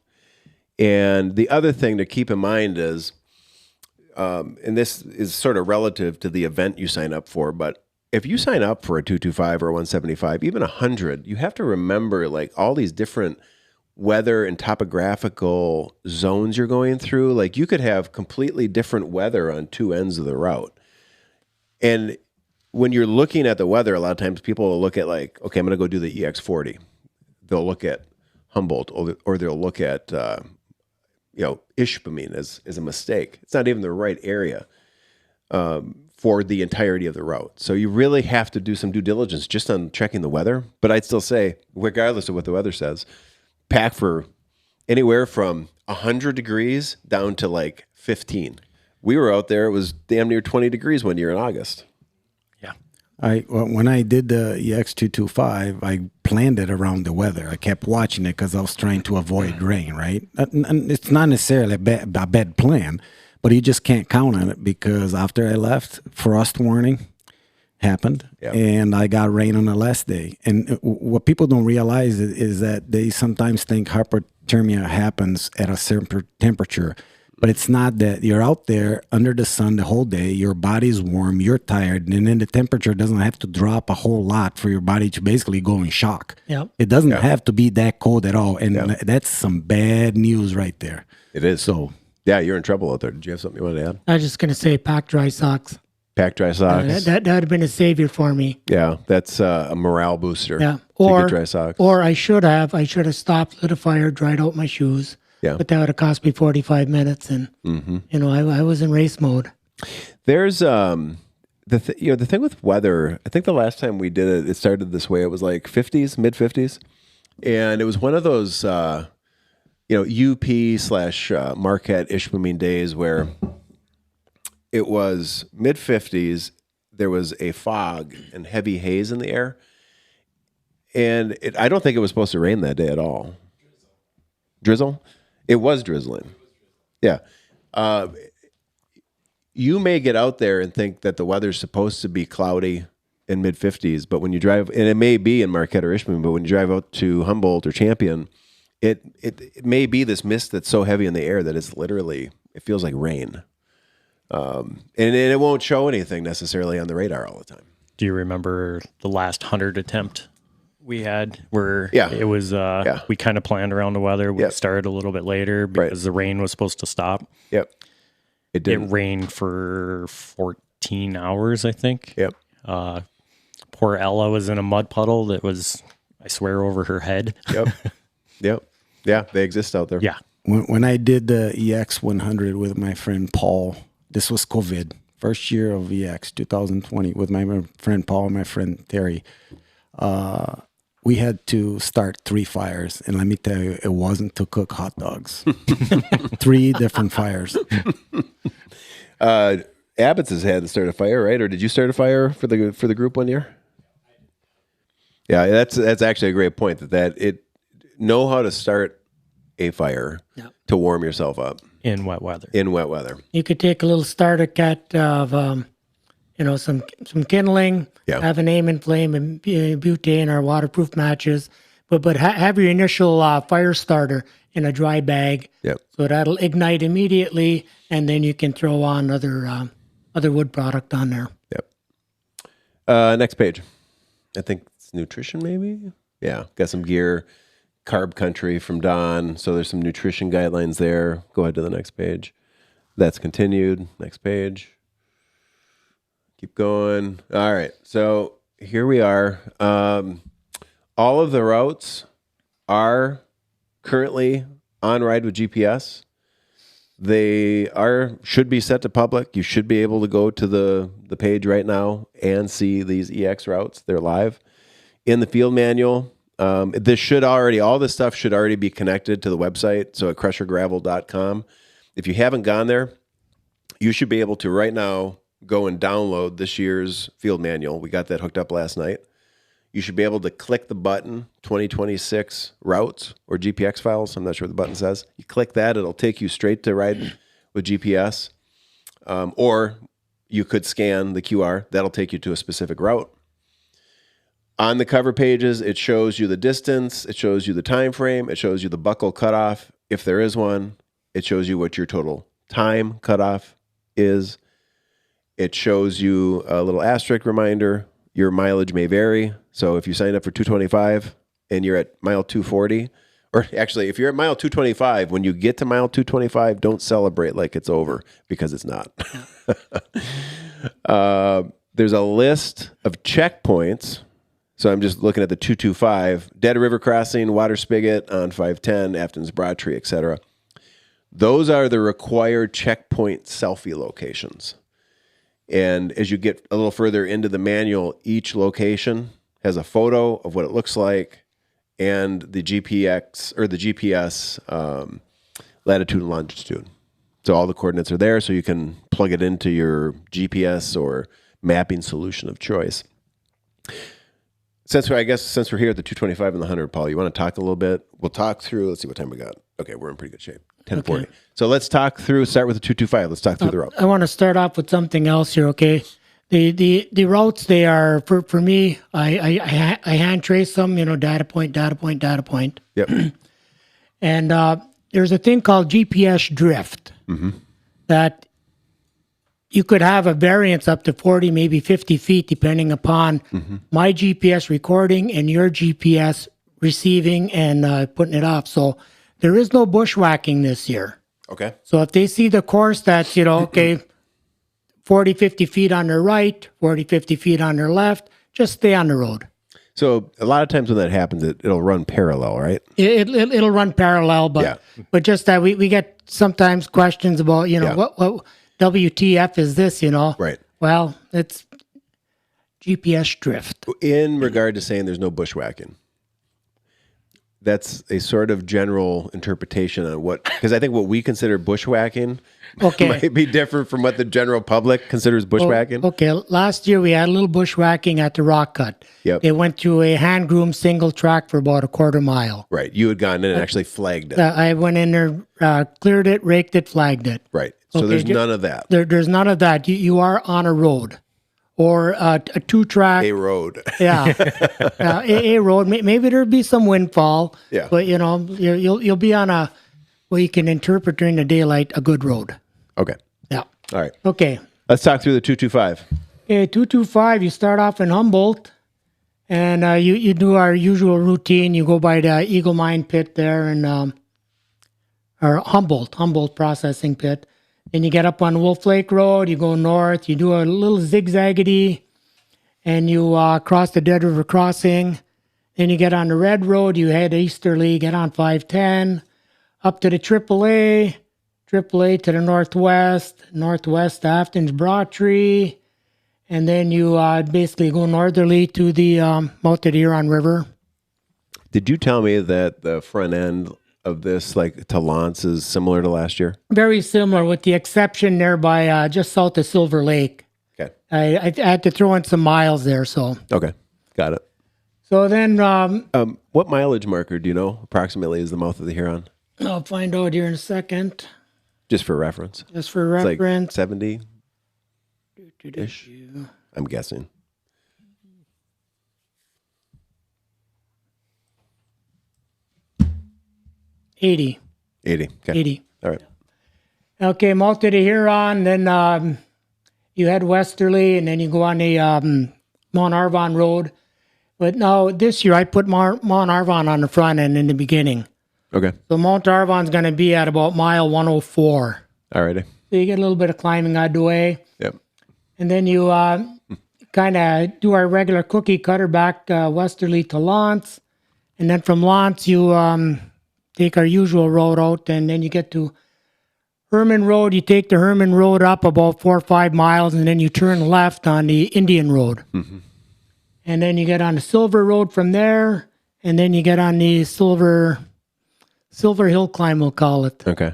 Speaker 1: And the other thing to keep in mind is, and this is sort of relative to the event you sign up for, but if you sign up for a 225 or a 175, even 100, you have to remember like all these different weather and topographical zones you're going through. Like you could have completely different weather on two ends of the route. And when you're looking at the weather, a lot of times people will look at like, okay, I'm going to go do the EX40. They'll look at Humboldt or they'll look at, Ishpeming as a mistake. It's not even the right area for the entirety of the route. So you really have to do some due diligence just on checking the weather. But I'd still say, regardless of what the weather says, pack for anywhere from 100 degrees down to like 15. We were out there, it was damn near 20 degrees one year in August.
Speaker 3: Yeah.
Speaker 4: When I did the EX225, I planned it around the weather. I kept watching it because I was trying to avoid rain, right? And it's not necessarily a bad plan, but you just can't count on it because after I left, frost warning happened, yep. And I got rain on the last day. And what people don't realize is that they sometimes think hypothermia happens at a certain temperature. But it's not that you're out there under the sun the whole day, your body's warm, you're tired, and then the temperature doesn't have to drop a whole lot for your body to basically go in shock.
Speaker 2: Yep.
Speaker 4: It doesn't have to be that cold at all. And that's some bad news right there.
Speaker 1: It is.
Speaker 4: So,
Speaker 1: yeah, you're in trouble out there. Did you have something you wanted to add?
Speaker 2: I was just going to say pack dry socks.
Speaker 1: Pack dry socks.
Speaker 2: That would have been a savior for me.
Speaker 1: Yeah, that's a morale booster.
Speaker 2: Yeah.
Speaker 1: to
Speaker 2: Or
Speaker 1: get dry socks.
Speaker 2: Or I should have stopped, lit a fire, dried out my shoes.
Speaker 1: Yeah.
Speaker 2: But that would have cost me 45 minutes, and I was in race mode.
Speaker 1: There's the thing with weather. I think the last time we did it, it started this way. It was like 50s, mid 50s, and it was one of those UP / Marquette Ishpeming days where it was mid 50s. There was a fog and heavy haze in the air, and I don't think it was supposed to rain that day at all. Drizzle? It was drizzling. Yeah. You may get out there and think that the weather's supposed to be cloudy in mid 50s, but when you drive, and it may be in Marquette or Ishpeming, but when you drive out to Humboldt or Champion, it may be this mist that's so heavy in the air that it feels like rain. And it won't show anything necessarily on the radar all the time.
Speaker 3: Do you remember the last 100 attempt we had where it was, we kind of planned around the weather. We started a little bit later because the rain was supposed to stop.
Speaker 1: Yep. It did.
Speaker 3: It rained for 14 hours, I think.
Speaker 1: Yep.
Speaker 3: Poor Ella was in a mud puddle that was, I swear, over her head.
Speaker 1: Yep. Yep. Yeah, they exist out there.
Speaker 3: Yeah.
Speaker 4: When I did the EX 100 with my friend Paul, this was COVID, first year of EX 2020 with my friend Paul and my friend Terry. We had to start 3 fires, and let me tell you, it wasn't to cook hot dogs. 3 different fires.
Speaker 1: Abbott's has had to start a fire, right? Or did you start a fire for the group one year? Yeah, that's actually a great point. Know how to start a fire to warm yourself up
Speaker 3: In wet weather.
Speaker 2: You could take a little starter kit of, some kindling, have an aim and flame and butane or waterproof matches, but have your initial fire starter in a dry bag.
Speaker 1: Yep.
Speaker 2: So that'll ignite immediately, and then you can throw on other wood product on there.
Speaker 1: Yep. Next page. I think it's nutrition, maybe. Yeah, got some gear. Carb Country from Don. So there's some nutrition guidelines there. Go ahead to the next page. That's continued. Next page. Keep going. All right. So here we are. All of the routes are currently on Ride with GPS. They should be set to public. You should be able to go to the page right now and see these EX routes. They're live. In the field manual, all this stuff should already be connected to the website. So at crushergravel.com. If you haven't gone there, you should be able to right now go and download this year's field manual. We got that hooked up last night. You should be able to click the button 2026 routes or GPX files. I'm not sure what the button says. You click that, it'll take you straight to Ride with GPS. Or you could scan the QR. That'll take you to a specific route. On the cover pages, it shows you the distance, it shows you the time frame, it shows you the buckle cutoff, if there is one. It shows you what your total time cutoff is. It shows you a little asterisk reminder. Your mileage may vary. So if you sign up for 225 and you're at mile 240, or actually, if you're at mile 225, when you get to mile 225, don't celebrate like it's over, because it's not. There's a list of checkpoints. So I'm just looking at the 225, Dead River Crossing, Water Spigot on 510, Afton's Broad Tree, etc. Those are the required checkpoint selfie locations. And as you get a little further into the manual, each location has a photo of what it looks like and the GPS latitude and longitude. So all the coordinates are there, so you can plug it into your GPS or mapping solution of choice. Since we're here at the 225 and the 100, Paul, you want to talk a little bit? We'll talk through. Let's see what time we got. Okay, we're in pretty good shape. 10:40. Okay. So let's start with the 225. Let's talk through the route.
Speaker 2: I want to start off with something else here. Okay, the routes, they are for me. I hand trace them. Data point.
Speaker 1: Yep.
Speaker 2: And there's a thing called GPS drift. that you could have a variance up to 40, maybe 50 feet, depending upon my GPS recording and your GPS receiving and putting it off. So there is no bushwhacking this year.
Speaker 1: Okay.
Speaker 2: So if they see the course that's, okay, 40, 50 feet on their right, 40, 50 feet on their left, just stay on the road.
Speaker 1: So a lot of times when that happens, it'll run parallel, right?
Speaker 2: It'll run parallel, but just that we get sometimes questions about, what WTF is this,
Speaker 1: Right.
Speaker 2: Well, it's GPS drift.
Speaker 1: In regard to saying there's no bushwhacking, that's a sort of general interpretation on because I think what we consider bushwhacking might be different from what the general public considers bushwhacking.
Speaker 2: Okay, last year we had a little bushwhacking at the rock cut.
Speaker 1: Yep.
Speaker 2: They went through a hand-groomed single track for about a quarter mile.
Speaker 1: Right. You had gone in and actually flagged it.
Speaker 2: I went in there, cleared it, raked it, flagged it.
Speaker 1: Right. So there's none of that.
Speaker 2: There's none of that. You are on a road or a two-track.
Speaker 1: A road.
Speaker 2: Yeah. A road. Maybe there'll be some windfall.
Speaker 1: Yeah.
Speaker 2: But, you'll be on what you can interpret during the daylight, a good road.
Speaker 1: Okay.
Speaker 2: Yeah.
Speaker 1: All right.
Speaker 2: Okay.
Speaker 1: Let's talk through the 225.
Speaker 2: Okay, 225, you start off in Humboldt, and you do our usual routine. You go by the Eagle Mine pit there, and or Humboldt processing pit. Then you get up on Wolf Lake Road, you go north, you do a little zigzaggedy, and you cross the Dead River Crossing. Then you get on the Red Road, you head easterly, get on 510, up to the AAA to the northwest to Afton's Broad Tree, and then you basically go northerly to the mouth of the Huron River.
Speaker 1: Did you tell me that the front end of this, like to Lance, is similar to last year?
Speaker 2: Very similar, with the exception there by just south of Silver Lake.
Speaker 1: Okay.
Speaker 2: I had to throw in some miles there, so.
Speaker 1: Okay. Got it.
Speaker 2: So then
Speaker 1: What mileage marker do you know approximately is the mouth of the Huron?
Speaker 2: I'll find out here in a second.
Speaker 1: Just for reference.
Speaker 2: Just for
Speaker 1: It's like
Speaker 2: reference.
Speaker 1: 70-ish, I'm guessing.
Speaker 2: 80.
Speaker 1: 80. Okay.
Speaker 2: 80.
Speaker 1: All right.
Speaker 2: Okay, mouth of the Huron, then you head westerly, and then you go on the Mount Arvon Road. But now this year I put Mount Arvon on the front end in the beginning.
Speaker 1: Okay.
Speaker 2: So Mount Arvon's going to be at about mile 104.
Speaker 1: All righty.
Speaker 2: So you get a little bit of climbing out of the way.
Speaker 1: Yep.
Speaker 2: And then you kind of do our regular cookie cutter back westerly to Lance. And then from Lance, you take our usual road out, and then you get to Herman Road. You take the Herman Road up about 4 or 5 miles, and then you turn left on the Indian Road. Mm-hmm. And then you get on the Silver Road from there, and then you get on the Silver Hill Climb, we'll call it.
Speaker 1: Okay.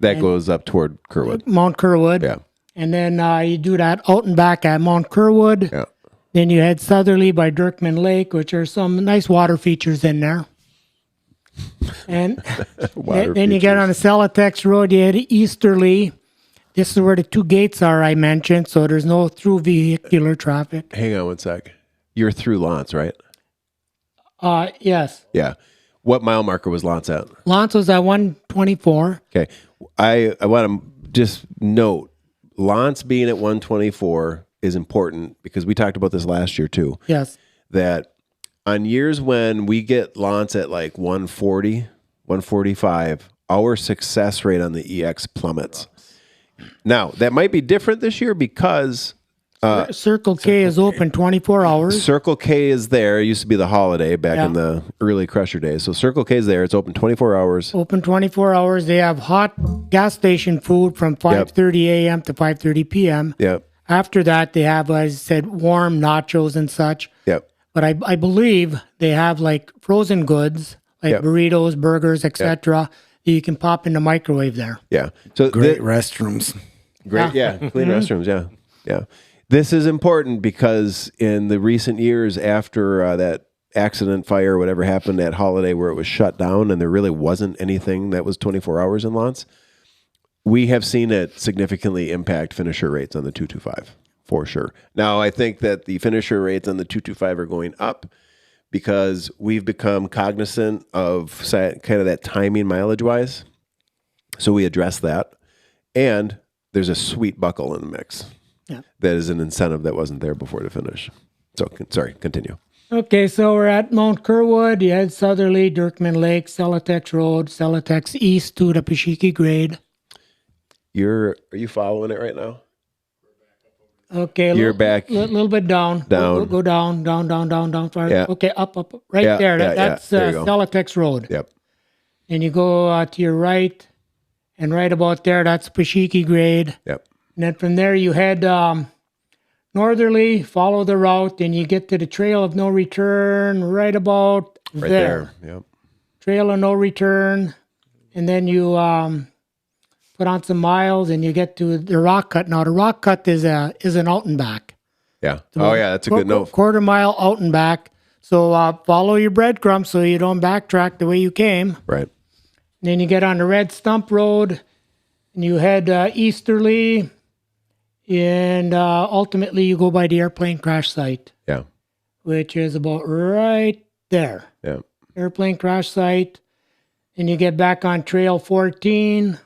Speaker 1: That goes up toward Kerwood.
Speaker 2: Mount Kerwood.
Speaker 1: Yeah.
Speaker 2: And then you do that out and back at Mount Kerwood.
Speaker 1: Yeah.
Speaker 2: Then you head southerly by Dirkman Lake, which are some nice water features in there. And then you get on the Celotex Road, you head easterly. This is where the 2 gates are I mentioned, so there's no through vehicular traffic.
Speaker 1: Hang on one sec. You're through Lance, right?
Speaker 2: Yes.
Speaker 1: Yeah. What mile marker was Lance at?
Speaker 2: Lance was at 124.
Speaker 1: Okay. I want to just note, Lance being at 124 is important because we talked about this last year too.
Speaker 2: Yes.
Speaker 1: That on years when we get Lance at like 140, 145, our success rate on the EX plummets. Now, that might be different this year because
Speaker 2: Circle K is open 24 hours.
Speaker 1: Circle K is there. It used to be the holiday back in the early Crusher days. So Circle K is there. It's open 24 hours.
Speaker 2: Open 24 hours. They have hot gas station food from 5:30 a.m. to 5:30 p.m.
Speaker 1: Yep.
Speaker 2: After that, they have, as I said, warm nachos and such.
Speaker 1: Yep.
Speaker 2: But I believe they have like frozen goods, like burritos, burgers, etc. that you can pop in the microwave there.
Speaker 1: Yeah. So
Speaker 4: Great restrooms.
Speaker 1: Great. Yeah. Clean restrooms. Yeah. Yeah. This is important because in the recent years after that accident, fire, whatever happened at Holiday where it was shut down and there really wasn't anything that was 24 hours in Lance, we have seen it significantly impact finisher rates on the 225 for sure. Now, I think that the finisher rates on the 225 are going up because we've become cognizant of kind of that timing mileage-wise. So we address that. And there's a sweet buckle in the mix.
Speaker 2: Yeah.
Speaker 1: That is an incentive that wasn't there before the finish. So, sorry, continue.
Speaker 2: Okay, so we're at Mount Kerwood. You head southerly, Dirkman Lake, Celotex Road, Celotex East to the Pashiki grade.
Speaker 1: Are you following it right now?
Speaker 2: Okay,
Speaker 1: You're back.
Speaker 2: A little bit down.
Speaker 1: Down.
Speaker 2: Go down. Far.
Speaker 1: Yeah.
Speaker 2: Okay, up. Right
Speaker 1: Yeah,
Speaker 2: there.
Speaker 1: yeah,
Speaker 2: That's
Speaker 1: there you go.
Speaker 2: Celotex Road.
Speaker 1: Yep.
Speaker 2: And you go to your right, and right about there, that's Pashiki grade.
Speaker 1: Yep.
Speaker 2: And then from there, you head northerly, follow the route, and you get to the Trail of No Return right about
Speaker 1: Right
Speaker 2: there.
Speaker 1: there. Yep.
Speaker 2: Trail of No Return. And then you put on some miles, and you get to the Rock Cut. Now, the Rock Cut is an out and back.
Speaker 1: Yeah. Oh, yeah. That's a good note.
Speaker 2: Quarter mile out and back. So follow your breadcrumbs so you don't backtrack the way you came.
Speaker 1: Right.
Speaker 2: And then you get on the Red Stump Road, and you head easterly, and ultimately you go by the airplane crash site,
Speaker 1: Yeah.
Speaker 2: which is about right there.
Speaker 1: Yeah.
Speaker 2: Airplane crash site. And you get back on Trail 14,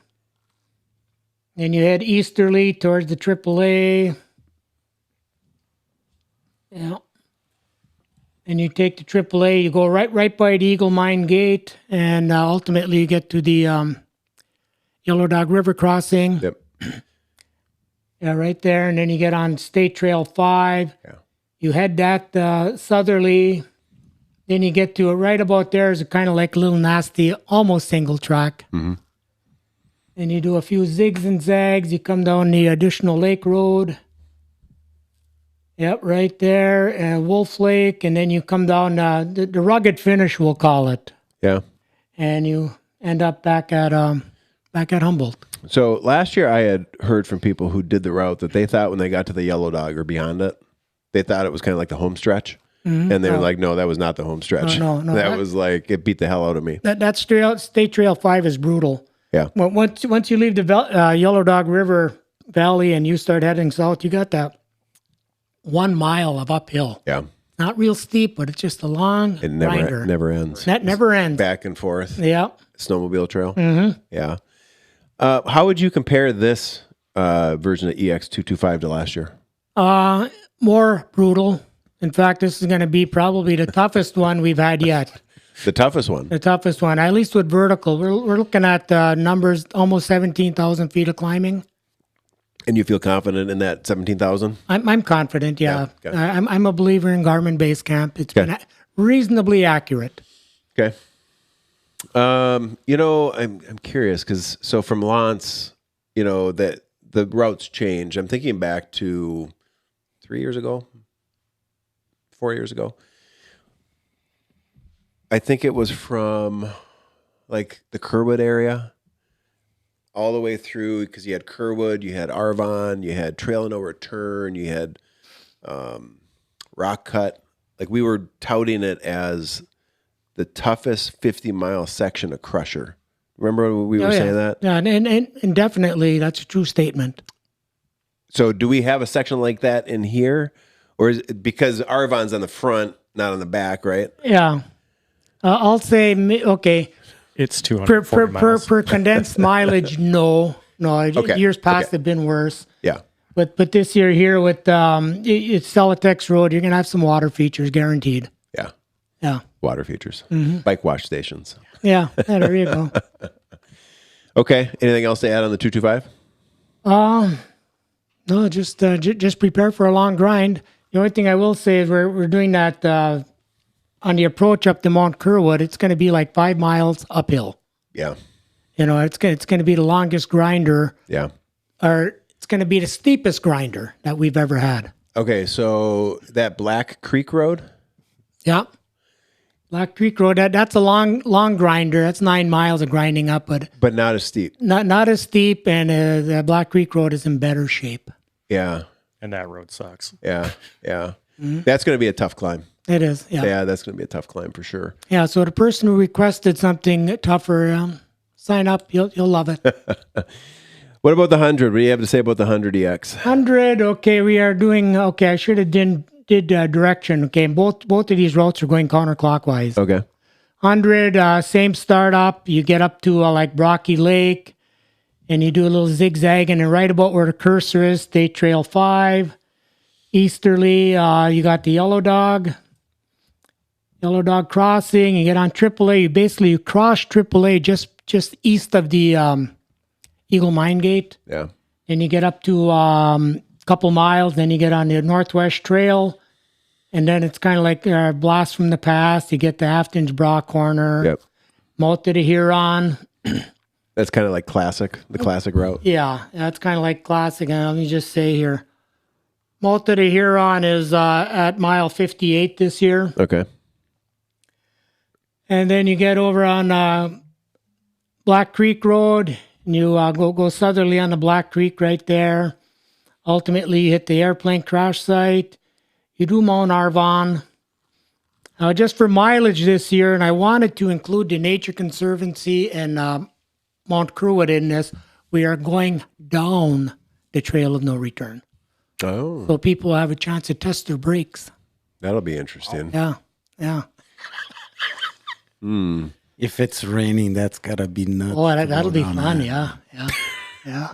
Speaker 2: and you head easterly towards the AAA. Yeah. And you take the AAA, you go right by the Eagle Mine Gate, and ultimately you get to the Yellow Dog River crossing.
Speaker 1: Yep.
Speaker 2: Yeah, right there. And then you get on State Trail 5.
Speaker 1: Yeah.
Speaker 2: You head that southerly. Then you get to it right about there is kind of like a little nasty, almost single track.
Speaker 1: Mm-hmm.
Speaker 2: And you do a few zigs and zags. You come down the additional lake road. Yep, right there, Wolf Lake, and then you come down the rugged finish, we'll call it,
Speaker 1: Yeah.
Speaker 2: and you end up back at Humboldt.
Speaker 1: So last year I had heard from people who did the route that they thought when they got to the Yellow Dog or beyond it, they thought it was kind of like the home stretch. Mm-hmm. And they were like, no, that was not the home stretch.
Speaker 2: No,
Speaker 1: that was like, it beat the hell out of me.
Speaker 2: That State Trail 5 is brutal.
Speaker 1: Yeah.
Speaker 2: Well, once you leave the Yellow Dog River Valley and you start heading south, you got that 1 mile of uphill.
Speaker 1: Yeah.
Speaker 2: Not real steep, but it's just a long
Speaker 1: It
Speaker 2: grinder.
Speaker 1: never ends.
Speaker 2: That never ends.
Speaker 1: Back and forth.
Speaker 2: Yeah.
Speaker 1: Snowmobile trail. Mm-hmm. Yeah. How would you compare this version of EX225 to last year?
Speaker 2: More brutal. In fact, this is going to be probably the toughest one we've had yet.
Speaker 1: The toughest one.
Speaker 2: The toughest one, at least with vertical. We're looking at numbers almost 17,000 feet of climbing.
Speaker 1: And you feel confident in that 17,000?
Speaker 2: I'm confident, yeah.
Speaker 1: Okay.
Speaker 2: I'm a believer in Garmin Base Camp. It's been reasonably accurate.
Speaker 1: Okay. I'm curious because so from Lance, that the routes change. I'm thinking back to 4 years ago. I think it was from like the Kerwood area all the way through because you had Kerwood, you had Arvon, you had Trail of No Return, you had Rock Cut. Like we were touting it as the toughest 50-mile section of Crusher. Remember when we were saying that?
Speaker 2: Yeah, and definitely that's a true statement.
Speaker 1: So do we have a section like that in here? Or is it because Arvon's on the front, not on the back, right?
Speaker 2: Yeah. I'll say, okay,
Speaker 3: It's 240 miles.
Speaker 2: per condensed mileage, no.
Speaker 1: Okay,
Speaker 2: Years past
Speaker 1: okay.
Speaker 2: have been worse.
Speaker 1: Yeah.
Speaker 2: But this year here with it's Celotex Road, you're going to have some water features guaranteed.
Speaker 1: Yeah.
Speaker 2: Yeah.
Speaker 1: Water features.
Speaker 2: Mm-hmm.
Speaker 1: Bike wash stations.
Speaker 2: Yeah, there you go.
Speaker 1: Okay. Anything else to add on the 225?
Speaker 2: No, just prepare for a long grind. The only thing I will say is we're doing that on the approach up to Mount Kerwood. It's going to be like 5 miles uphill.
Speaker 1: Yeah.
Speaker 2: It's going to be the longest grinder,
Speaker 1: Yeah.
Speaker 2: or it's going to be the steepest grinder that we've ever had.
Speaker 1: Okay. So that Black Creek Road?
Speaker 2: Yeah. Black Creek Road, that's a long grinder. That's 9 miles of grinding up,
Speaker 1: But not as steep.
Speaker 2: not as steep, and the Black Creek Road is in better shape.
Speaker 1: Yeah.
Speaker 3: And that road sucks.
Speaker 1: Yeah. Yeah. That's going to be a tough climb.
Speaker 2: It is, yeah.
Speaker 1: Yeah, that's going to be a tough climb for sure.
Speaker 2: Yeah, so the person who requested something tougher, sign up. You'll love it.
Speaker 1: What about the 100? What do you have to say about the 100 EX?
Speaker 2: 100, okay, we are doing, okay, I should have did direction. Okay, both of these routes are going counterclockwise.
Speaker 1: Okay.
Speaker 2: 100, same startup. You get up to like Brocky Lake, and you do a little zigzagging, and right about where the cursor is, State Trail 5. Easterly, you got the Yellow Dog crossing. You get on AAA. You cross AAA just east of the Eagle Mine Gate.
Speaker 1: Yeah.
Speaker 2: And you get up to a couple miles, then you get on the Northwest Trail, and then it's kind of like a blast from the past. You get the Afton's Bra Corner,
Speaker 1: Yep.
Speaker 2: Mouth of the Huron.
Speaker 1: That's kind of like the classic route.
Speaker 2: Yeah, that's kind of like classic. And let me just say here, Mouth of the Huron is at mile 58 this year.
Speaker 1: Okay.
Speaker 2: And then you get over on Black Creek Road, and you go southerly on the Black Creek right there. Ultimately, you hit the airplane crash site. You do Mount Arvon. Just for mileage this year, and I wanted to include the Nature Conservancy and Mount Cruitt in this, we are going down the Trail of No Return.
Speaker 1: Oh,
Speaker 2: So people have a chance to test their brakes.
Speaker 1: that'll be interesting.
Speaker 2: Yeah.
Speaker 4: If it's raining, that's gotta be nuts.
Speaker 2: Oh,
Speaker 4: to
Speaker 2: that'll
Speaker 4: go
Speaker 2: be
Speaker 4: down
Speaker 2: fun.
Speaker 4: there.
Speaker 2: Yeah.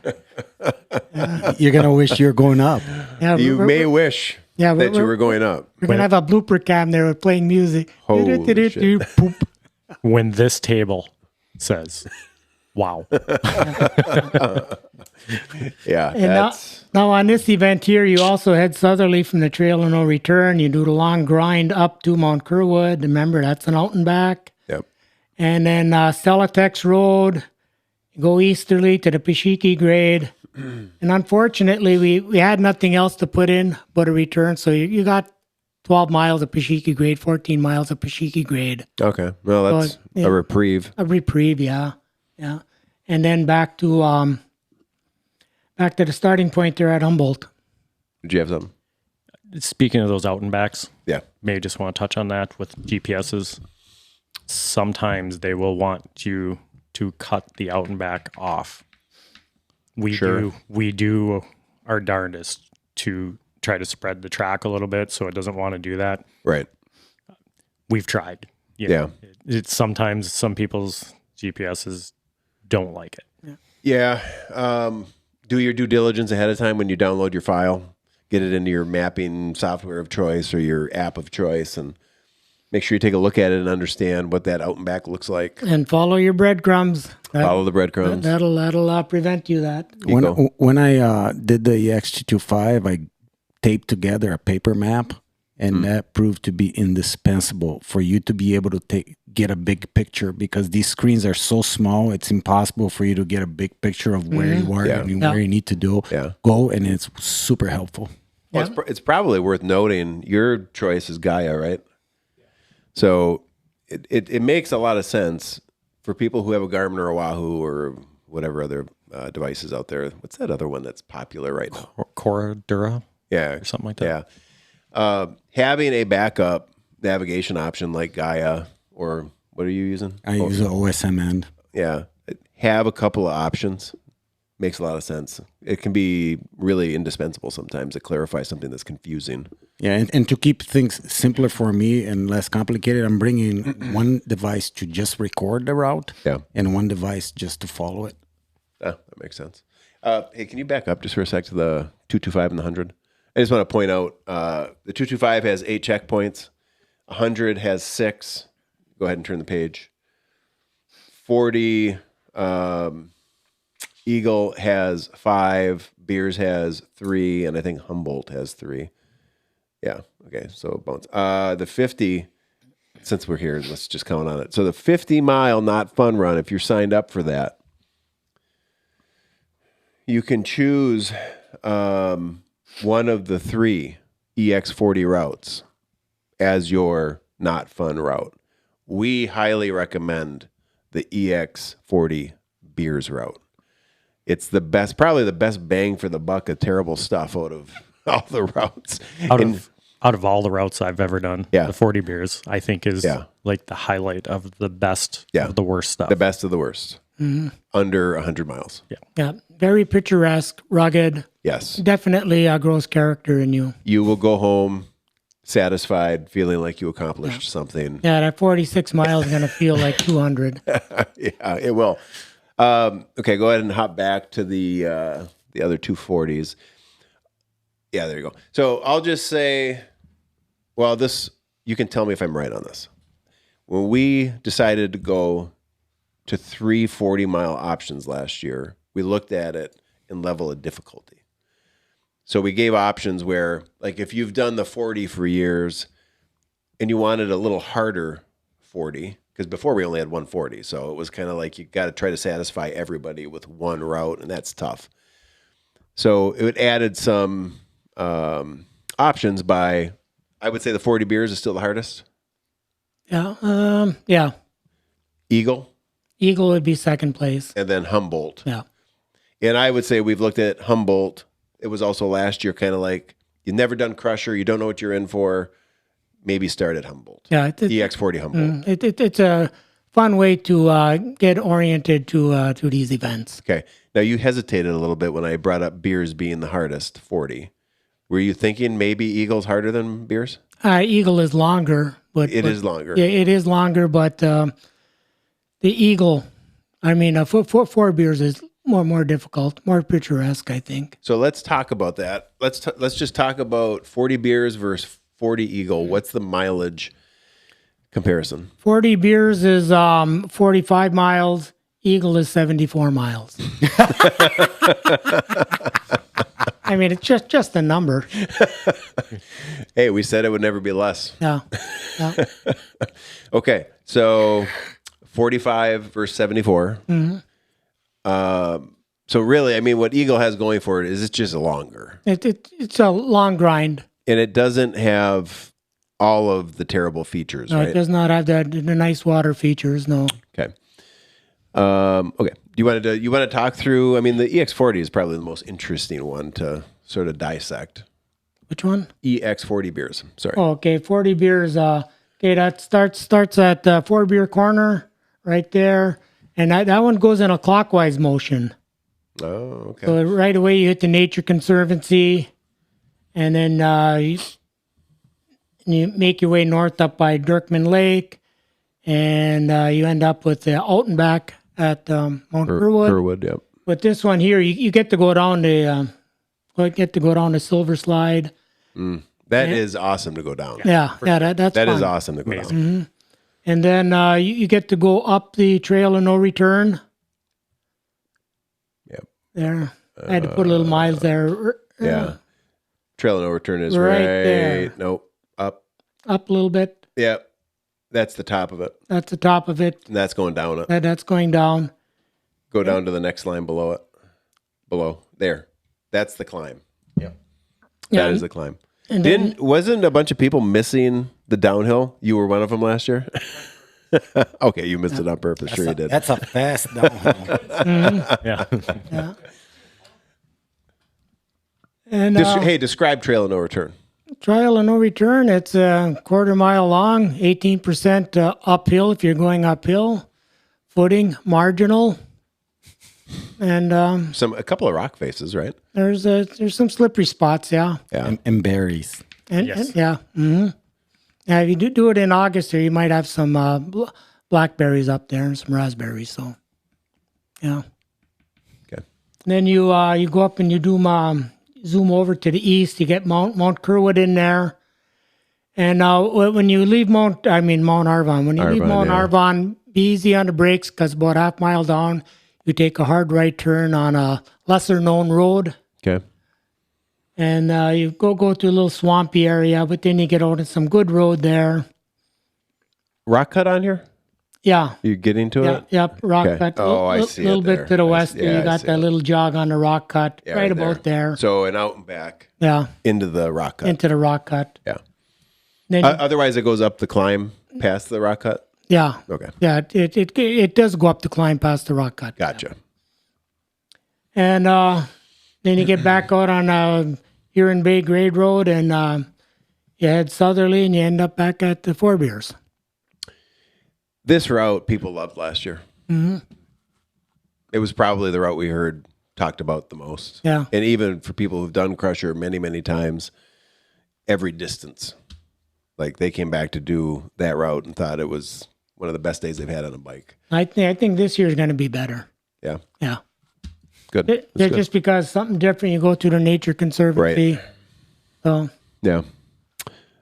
Speaker 4: You're gonna wish you're going up.
Speaker 2: Yeah,
Speaker 1: You may wish
Speaker 2: Yeah,
Speaker 1: that you were going up.
Speaker 2: We're going to have a blooper cam there with playing music.
Speaker 1: Holy shit.
Speaker 2: Poop.
Speaker 3: When this table says, wow.
Speaker 1: Yeah,
Speaker 2: And now on this event here, you also head southerly from the Trail of No Return. You do the long grind up to Mount Curwood. Remember, that's an out and back.
Speaker 1: Yep.
Speaker 2: And then Celotex Road, you go easterly to the Pashiki grade. And unfortunately, we had nothing else to put in but a return. So you got 12 miles of Pashiki grade, 14 miles of Pashiki grade.
Speaker 1: Okay. Well, that's
Speaker 2: yeah.
Speaker 1: a reprieve.
Speaker 2: A reprieve, yeah. And then back to the starting point there at Humboldt.
Speaker 1: Did you have something?
Speaker 3: Speaking of those out and backs,
Speaker 1: Yeah.
Speaker 3: maybe just want to touch on that with GPSs. Sometimes they will want you to cut the out and back off. We do our darndest to try to spread the track a little bit, so it doesn't want to do that.
Speaker 1: Right.
Speaker 3: We've tried. You know, it's sometimes some people's GPSs don't like it.
Speaker 1: Yeah. Do your due diligence ahead of time when you download your file. Get it into your mapping software of choice or your app of choice, and make sure you take a look at it and understand what that out and back looks like.
Speaker 2: And follow your breadcrumbs.
Speaker 1: Follow the breadcrumbs.
Speaker 2: That'll prevent you that.
Speaker 4: When I did the EX225, I taped together a paper map, and that proved to be indispensable for you to be able to get a big picture, because these screens are so small, it's impossible for you to get a big picture of where you are and where you need to go, and it's super helpful.
Speaker 1: Well, it's probably worth noting your choice is Gaia, right? So it makes a lot of sense for people who have a Garmin or a Wahoo or whatever other devices out there. What's that other one that's popular right now?
Speaker 3: Cora-Dura?
Speaker 1: Yeah.
Speaker 3: Or something like that.
Speaker 1: Yeah. Having a backup navigation option like Gaia, or what are you using?
Speaker 4: I use an OSM end.
Speaker 1: Yeah. Have a couple of options makes a lot of sense. It can be really indispensable sometimes to clarify something that's confusing.
Speaker 4: Yeah, and to keep things simpler for me and less complicated, I'm bringing one device to just record the route and one device just to follow it.
Speaker 1: Yeah, that makes sense. Hey, can you back up just for a sec to the 225 and the 100? I just want to point out the 225 has 8 checkpoints. 100 has 6. Go ahead and turn the page. 40, Eagle has 5. Beers has 3. And I think Humboldt has 3. Yeah. Okay. So bones. The 50, since we're here, let's just count on it. So the 50-mile not fun run, if you're signed up for that, you can choose one of the 3 EX40 routes as your not fun route. We highly recommend the EX40 Beers route. It's the best, probably the best bang for the buck of terrible stuff out of all the routes.
Speaker 3: Out of all the routes I've ever done, the 40 Beers, I think is like the highlight of the best of the worst stuff.
Speaker 1: The best of the worst. Under 100 miles.
Speaker 2: Yeah. Very picturesque, rugged.
Speaker 1: Yes.
Speaker 2: Definitely grows character in you.
Speaker 1: You will go home satisfied, feeling like you accomplished something.
Speaker 2: Yeah, that 46 miles is going to feel like 200.
Speaker 1: Yeah, it will. Okay, go ahead and hop back to the other 240s. Yeah, there you go. So I'll just say, well, this, you can tell me if I'm right on this. When we decided to go to 3 40-mile options last year, we looked at it in level of difficulty. So we gave options where, like, if you've done the 40 for years and you wanted a little harder 40, because before we only had 140, so it was kind of like you got to try to satisfy everybody with one route, and that's tough. So it added some options by, I would say the 40 beers is still the hardest.
Speaker 2: Yeah. Yeah.
Speaker 1: Eagle,
Speaker 2: Eagle would be second place.
Speaker 1: and then Humboldt.
Speaker 2: Yeah.
Speaker 1: And I would say we've looked at Humboldt. It was also last year kind of like, you've never done Crusher, you don't know what you're in for, maybe start at Humboldt.
Speaker 2: Yeah.
Speaker 1: EX40 Humboldt.
Speaker 2: It's a fun way to get oriented to these events.
Speaker 1: Okay. Now you hesitated a little bit when I brought up beers being the hardest, 40. Were you thinking maybe Eagle's harder than beers?
Speaker 2: Eagle is longer, but
Speaker 1: It is longer.
Speaker 2: Yeah, it is longer, but the Eagle, I mean, four beers is more difficult, more picturesque, I think.
Speaker 1: So let's talk about that. Let's just talk about 40 beers versus 40 Eagle. What's the mileage comparison?
Speaker 2: 40 beers is 45 miles. Eagle is 74 miles. I mean, it's just a number.
Speaker 1: Hey, we said it would never be less.
Speaker 2: Yeah. Yeah.
Speaker 1: Okay, so 45 versus 74. So really, I mean, what Eagle has going for it is it's just longer.
Speaker 2: It's a long grind.
Speaker 1: And it doesn't have all of the terrible features,
Speaker 2: No,
Speaker 1: right?
Speaker 2: it does not have the nice water features. No.
Speaker 1: Okay. Okay. You want to talk through? I mean, the EX40 is probably the most interesting one to sort of dissect.
Speaker 2: Which one?
Speaker 1: EX40 beers. Sorry.
Speaker 2: Oh, okay. 40 beers. Okay, that starts at 4 beer corner right there, and that one goes in a clockwise motion.
Speaker 1: Oh, okay.
Speaker 2: So right away you hit the Nature Conservancy, and then you make your way north up by Dirkman Lake, and you end up with the out and back at Mount Kerwood.
Speaker 1: Kerwood, yep.
Speaker 2: But this one here, you get to go down the Silver Slide.
Speaker 1: That is awesome to go down.
Speaker 2: Yeah, that's
Speaker 1: That is
Speaker 2: fun.
Speaker 1: awesome to go down.
Speaker 2: And then you get to go up the Trail of No Return.
Speaker 1: Yep.
Speaker 2: There, I had to put a little miles there.
Speaker 1: Yeah. Trail of No Return is
Speaker 2: Right
Speaker 1: right.
Speaker 2: there.
Speaker 1: Nope. Up.
Speaker 2: Up a little bit.
Speaker 1: Yep. That's the top of it.
Speaker 2: That's the top of it.
Speaker 1: And that's going down it.
Speaker 2: That's going down.
Speaker 1: Go down to the next line below it. Below. There. That's the climb. Yep.
Speaker 2: Yeah,
Speaker 1: That is the climb.
Speaker 2: and then,
Speaker 1: Wasn't a bunch of people missing the downhill? You were one of them last year? Okay, you missed it on purpose. Sure you did.
Speaker 4: That's a fast downhill.
Speaker 3: Yeah.
Speaker 2: yeah. And
Speaker 1: Hey, describe Trail of No Return.
Speaker 2: Trail of No Return, it's a quarter mile long, 18% uphill if you're going uphill, footing marginal, and
Speaker 1: A couple of rock faces, right?
Speaker 2: there's some slippery spots, yeah.
Speaker 1: Yeah.
Speaker 4: and berries.
Speaker 2: And yeah. Yeah, if you do it in August here, you might have some blackberries up there and some raspberries, so yeah.
Speaker 1: Okay.
Speaker 2: Then you go up and you do zoom over to the east. You get Mount Kerwood in there, and when you leave Mount Arvon, when you leave
Speaker 1: Arvon,
Speaker 2: Mount
Speaker 1: yeah.
Speaker 2: Arvon, be easy on the brakes because about half mile down, you take a hard right turn on a lesser known road,
Speaker 1: Okay.
Speaker 2: and you go to a little swampy area, but then you get out on some good road there.
Speaker 1: Rock cut on here?
Speaker 2: Yeah.
Speaker 1: You getting to
Speaker 2: Yeah,
Speaker 1: it?
Speaker 2: yep, rock
Speaker 1: Okay.
Speaker 2: cut.
Speaker 1: Oh, I see
Speaker 2: A little
Speaker 1: it
Speaker 2: bit
Speaker 1: there.
Speaker 2: to the
Speaker 1: I
Speaker 2: west,
Speaker 1: see-
Speaker 2: there
Speaker 1: yeah,
Speaker 2: you
Speaker 1: I
Speaker 2: got
Speaker 1: see
Speaker 2: that
Speaker 1: it.
Speaker 2: little jog on the rock cut,
Speaker 1: Yeah,
Speaker 2: right about there.
Speaker 1: So an out and back
Speaker 2: Yeah,
Speaker 1: into the rock cut.
Speaker 2: into the rock cut.
Speaker 1: Yeah.
Speaker 2: Then
Speaker 1: Otherwise, it goes up the climb past the rock cut.
Speaker 2: yeah,
Speaker 1: Okay.
Speaker 2: yeah, it does go up the climb past the rock cut.
Speaker 1: Gotcha.
Speaker 2: And then you get back out on Huron Bay Grade Road, and you head southerly, and you end up back at the Four Beers.
Speaker 1: This route people loved last year. Mm-hmm. It was probably the route we heard talked about the most.
Speaker 2: Yeah.
Speaker 1: And even for people who've done Crusher many, many times, every distance, like they came back to do that route and thought it was one of the best days they've had on a bike.
Speaker 2: I think this year is going to be better.
Speaker 1: Yeah.
Speaker 2: Yeah.
Speaker 1: Good.
Speaker 2: It,
Speaker 1: That's good.
Speaker 2: just because something different, you go to the Nature Conservancy.
Speaker 1: Right.
Speaker 2: So
Speaker 1: Yeah.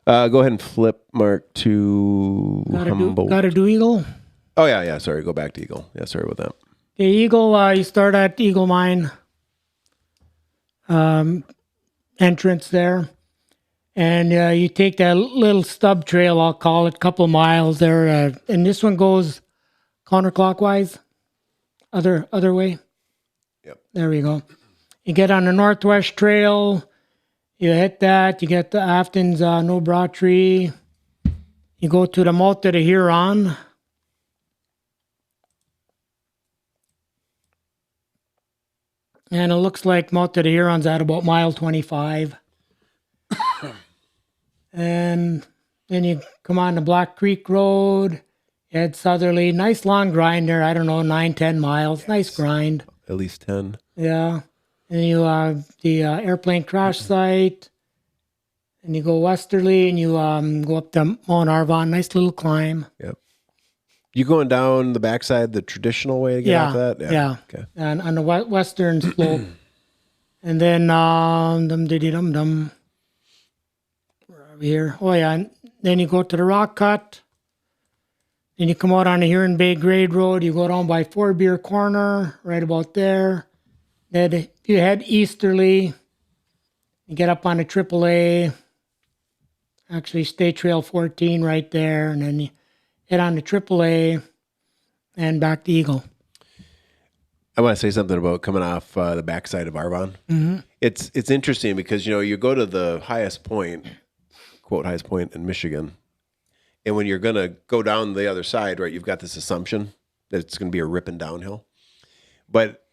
Speaker 1: Go ahead and flip, Mark, to Humboldt.
Speaker 2: gotta do Eagle.
Speaker 1: Oh, yeah. Sorry. Go back to Eagle. Yeah, sorry about that.
Speaker 2: The Eagle, you start at Eagle Mine entrance there. And you take that little stub trail, I'll call it, couple miles there. And this one goes counterclockwise, other way.
Speaker 1: Yep.
Speaker 2: There we go. You get on the Northwest Trail. You hit that. You get the Afton's No Bra Tree. You go to the mouth of the Huron. And it looks like mouth of the Huron's at about mile 25. And then you come on the Black Creek Road, head southerly. Nice long grind there. I don't know, 9-10 miles. Yes. Nice grind.
Speaker 1: At least 10.
Speaker 2: Yeah. And you have the airplane crash site. And you go westerly and you go up to Mount Arvon. Nice little climb.
Speaker 1: Yep. You going down the backside the traditional way to get off that?
Speaker 2: Yeah.
Speaker 1: Okay.
Speaker 2: And on the western slope. And then dum-diddy-dum-dum. Here. Oh, yeah. And then you go to the rock cut. Then you come out on the Huron Bay Grade Road. You go down by Four Beer Corner, right about there. Then you head easterly. You get up on the AAA. Actually, State Trail 14 right there. And then you head on the AAA and back to Eagle.
Speaker 1: I want to say something about coming off the backside of Arvon. Mm-hmm. It's interesting because, you go to the highest point, quote, highest point in Michigan. And when you're going to go down the other side, right, you've got this assumption that it's going to be a ripping downhill. But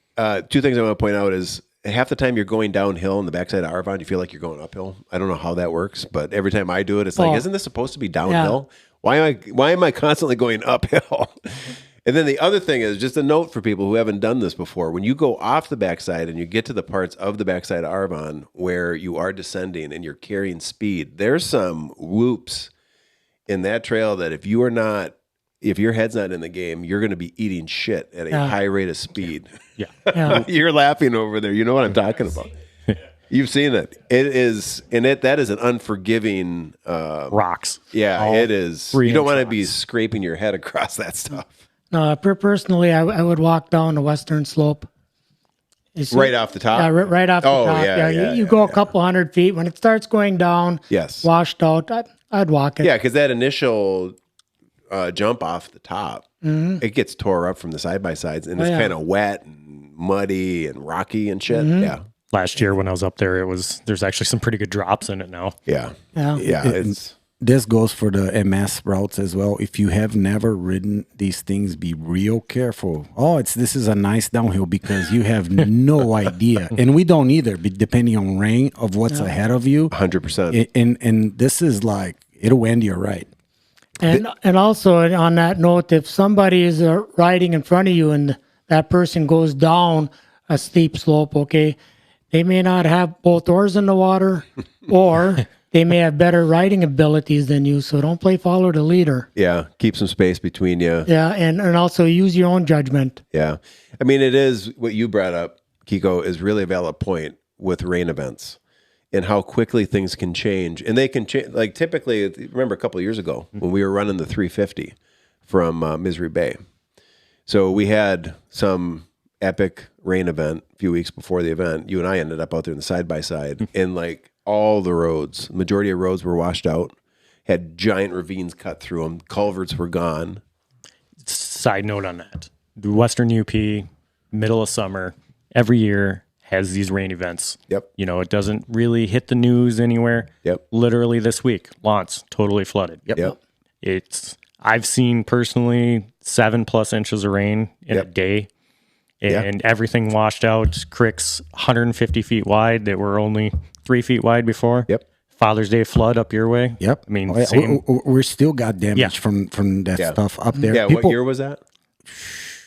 Speaker 1: two things I want to point out is half the time you're going downhill on the backside of Arvon, you feel like you're going uphill. I don't know how that works, but every time I do it, it's like, isn't this supposed to be downhill? Yeah. Why am I constantly going uphill? And then the other thing is just a note for people who haven't done this before. When you go off the backside and you get to the parts of the backside of Arvon where you are descending and you're carrying speed, there's some whoops in that trail that if your head's not in the game, you're going to be eating shit at a high rate of speed.
Speaker 3: Yeah.
Speaker 1: You're laughing over there. You know what I'm talking about. You've seen it. It is, that is an unforgiving
Speaker 3: rocks.
Speaker 1: Yeah,
Speaker 3: All
Speaker 1: it is. You don't want to be scraping your head across that stuff.
Speaker 2: Personally, I would walk down the western slope.
Speaker 1: Right off the top?
Speaker 2: Yeah, right off the top.
Speaker 1: Yeah,
Speaker 2: you go a couple 100 feet. When it starts going down, washed out, I'd walk it.
Speaker 1: Yeah, because that initial jump off the top, it gets tore up from the side-by-sides, and it's kind of wet and muddy and rocky and shit. Mm-hmm. Yeah.
Speaker 3: Last year when I was up there, there's actually some pretty good drops in it now.
Speaker 1: Yeah.
Speaker 4: This goes for the MS routes as well. If you have never ridden these things, be real careful. This is a nice downhill because you have no idea. And we don't either, depending on rain of what's ahead of you.
Speaker 1: 100%.
Speaker 4: And this is like, it'll end you right.
Speaker 2: And also on that note, if somebody is riding in front of you and that person goes down a steep slope, okay, they may not have both oars in the water or they may have better riding abilities than you, so don't play follow the leader.
Speaker 1: Yeah, keep some space between you.
Speaker 2: Yeah, and also use your own judgment.
Speaker 1: Yeah. I mean, it is what you brought up, KIKO, is really a valid point with rain events and how quickly things can change. And they can change, like typically, remember a couple of years ago when we were running the 350 from Misery Bay. So we had some epic rain event a few weeks before the event. You and I ended up out there in the side-by-side and like, all the roads, majority of roads were washed out, had giant ravines cut through them. Culverts were gone.
Speaker 3: Side note on that. The Western UP, middle of summer, every year has these rain events.
Speaker 1: Yep.
Speaker 3: It doesn't really hit the news anywhere.
Speaker 1: Yep.
Speaker 3: Literally this week, Lance, totally flooded.
Speaker 1: Yep.
Speaker 3: I've seen personally 7+ inches of rain in a day. And everything washed out. Creeks 150 feet wide that were only 3 feet wide before.
Speaker 1: Yep.
Speaker 3: Father's Day flood up your way.
Speaker 4: Yep.
Speaker 3: I mean, same.
Speaker 4: We're still got damage from that stuff up there.
Speaker 1: Yeah. What year was that?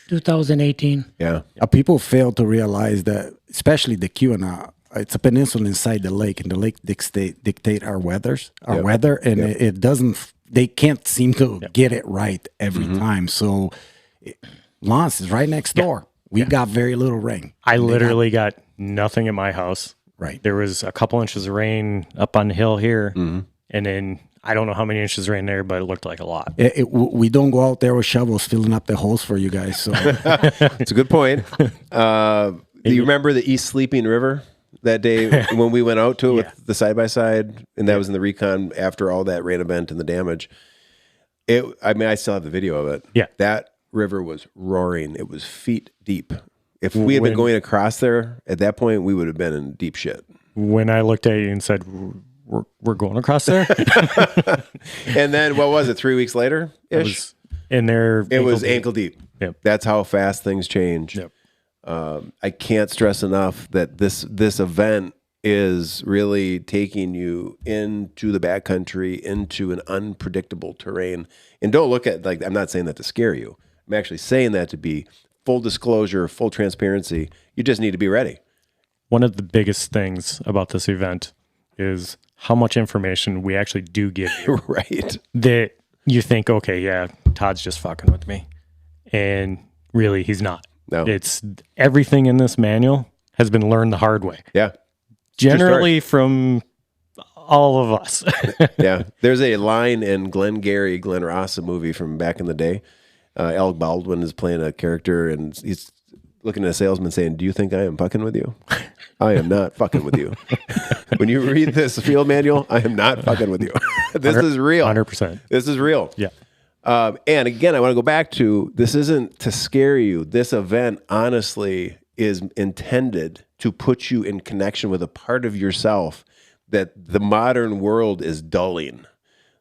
Speaker 2: 2018.
Speaker 1: Yeah.
Speaker 4: People fail to realize that, especially the Keweenaw, it's a peninsula inside the lake, and the lake dictate our weather, and it doesn't. They can't seem to get it right every time. So, Lance is right next door. We got very little rain.
Speaker 3: I literally got nothing at my house.
Speaker 4: Right.
Speaker 3: There was a couple inches of rain up on the hill here,
Speaker 1: Mm-hmm.
Speaker 3: and then I don't know how many inches of rain there, but it looked like a lot.
Speaker 4: We don't go out there with shovels filling up the holes for you guys. So
Speaker 1: It's a good point. Do you remember the East Sleeping River that day when we went out to it with the side-by-side? And that was in the recon after all that rain event and the damage. I still have the video of it.
Speaker 3: Yeah.
Speaker 1: That river was roaring. It was feet deep. If we had been going across there at that point, we would have been in deep shit.
Speaker 3: When I looked at you and said, we're going across there?
Speaker 1: And then, what was it, 3 weeks later?
Speaker 3: It was
Speaker 1: ankle deep.
Speaker 3: Yep.
Speaker 1: That's how fast things change.
Speaker 3: Yep.
Speaker 1: I can't stress enough that this event is really taking you into the backcountry, into an unpredictable terrain. And don't look at, I'm not saying that to scare you. I'm actually saying that to be full disclosure, full transparency. You just need to be ready.
Speaker 3: One of the biggest things about this event is how much information we actually do give you.
Speaker 1: Right.
Speaker 3: That you think, okay, yeah, Todd's just fucking with me. And really, he's not.
Speaker 1: No.
Speaker 3: It's everything in this manual has been learned the hard way.
Speaker 1: Yeah.
Speaker 3: Generally from all of us.
Speaker 1: Yeah. There's a line in Glenn Ross, a movie from back in the day. Alec Baldwin is playing a character and he's looking at a salesman saying, "Do you think I am fucking with you? I am not fucking with you." When you read this field manual, I am not fucking with you. This is real.
Speaker 3: 100%.
Speaker 1: This is real.
Speaker 3: Yeah.
Speaker 1: And again, I want to go back to, this isn't to scare you. This event honestly is intended to put you in connection with a part of yourself that the modern world is dulling.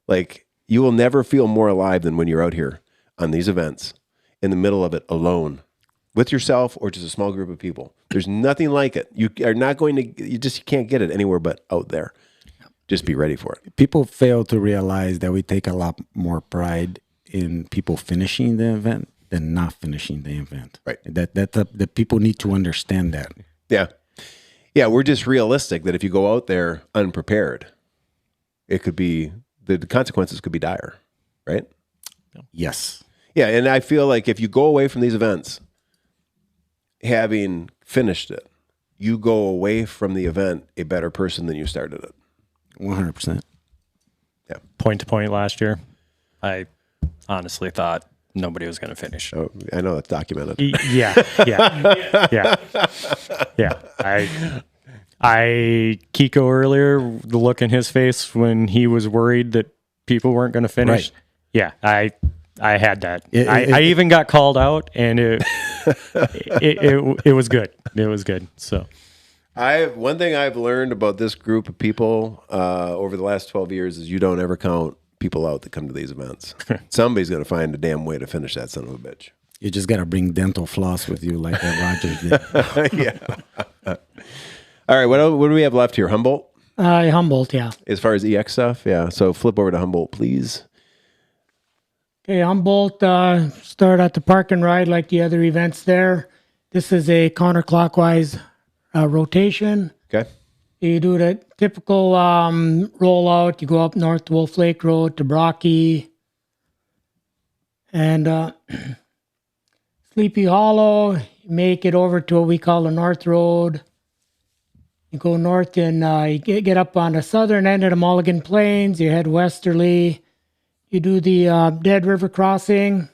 Speaker 1: Like, you will never feel more alive than when you're out here on these events, in the middle of it, alone, with yourself or just a small group of people. There's nothing like it. You are not going to, you can't get it anywhere but out there. Just be ready for it.
Speaker 4: people fail to realize that we take a lot more pride in people finishing the event than not finishing the event.
Speaker 1: Right.
Speaker 4: The people need to understand that.
Speaker 1: Yeah. Yeah, we're just realistic that if you go out there unprepared, it could be, the consequences could be dire, right?
Speaker 4: Yes.
Speaker 1: Yeah, and I feel like if you go away from these events having finished it, you go away from the event a better person than you started it.
Speaker 4: 100%.
Speaker 1: Yeah.
Speaker 3: Point to point last year, I honestly thought nobody was going to finish.
Speaker 1: Oh, I know that's documented.
Speaker 3: Yeah. I KIKO earlier, the look in his face when he was worried that people weren't going to finish.
Speaker 4: Right.
Speaker 3: Yeah, I had that. I even got called out, and it was good. It was good. So,
Speaker 1: One thing I've learned about this group of people over the last 12 years is you don't ever count people out that come to these events. Somebody's going to find a damn way to finish that son of a bitch.
Speaker 4: You just got to bring dental floss with you like that Rogers did.
Speaker 1: Yeah. All right, what do we have left here? Humboldt?
Speaker 2: Humboldt, yeah.
Speaker 1: As far as EX stuff? Yeah, so flip over to Humboldt, please.
Speaker 2: Okay, Humboldt, start at the park and ride like the other events there. This is a counterclockwise rotation.
Speaker 1: Okay.
Speaker 2: You do the typical rollout. You go up north to Wolf Lake Road to Brocky. And Sleepy Hollow, you make it over to what we call the North Road. You go north and you get up on the southern end of the Mulligan Plains. You head westerly. You do the Dead River crossing.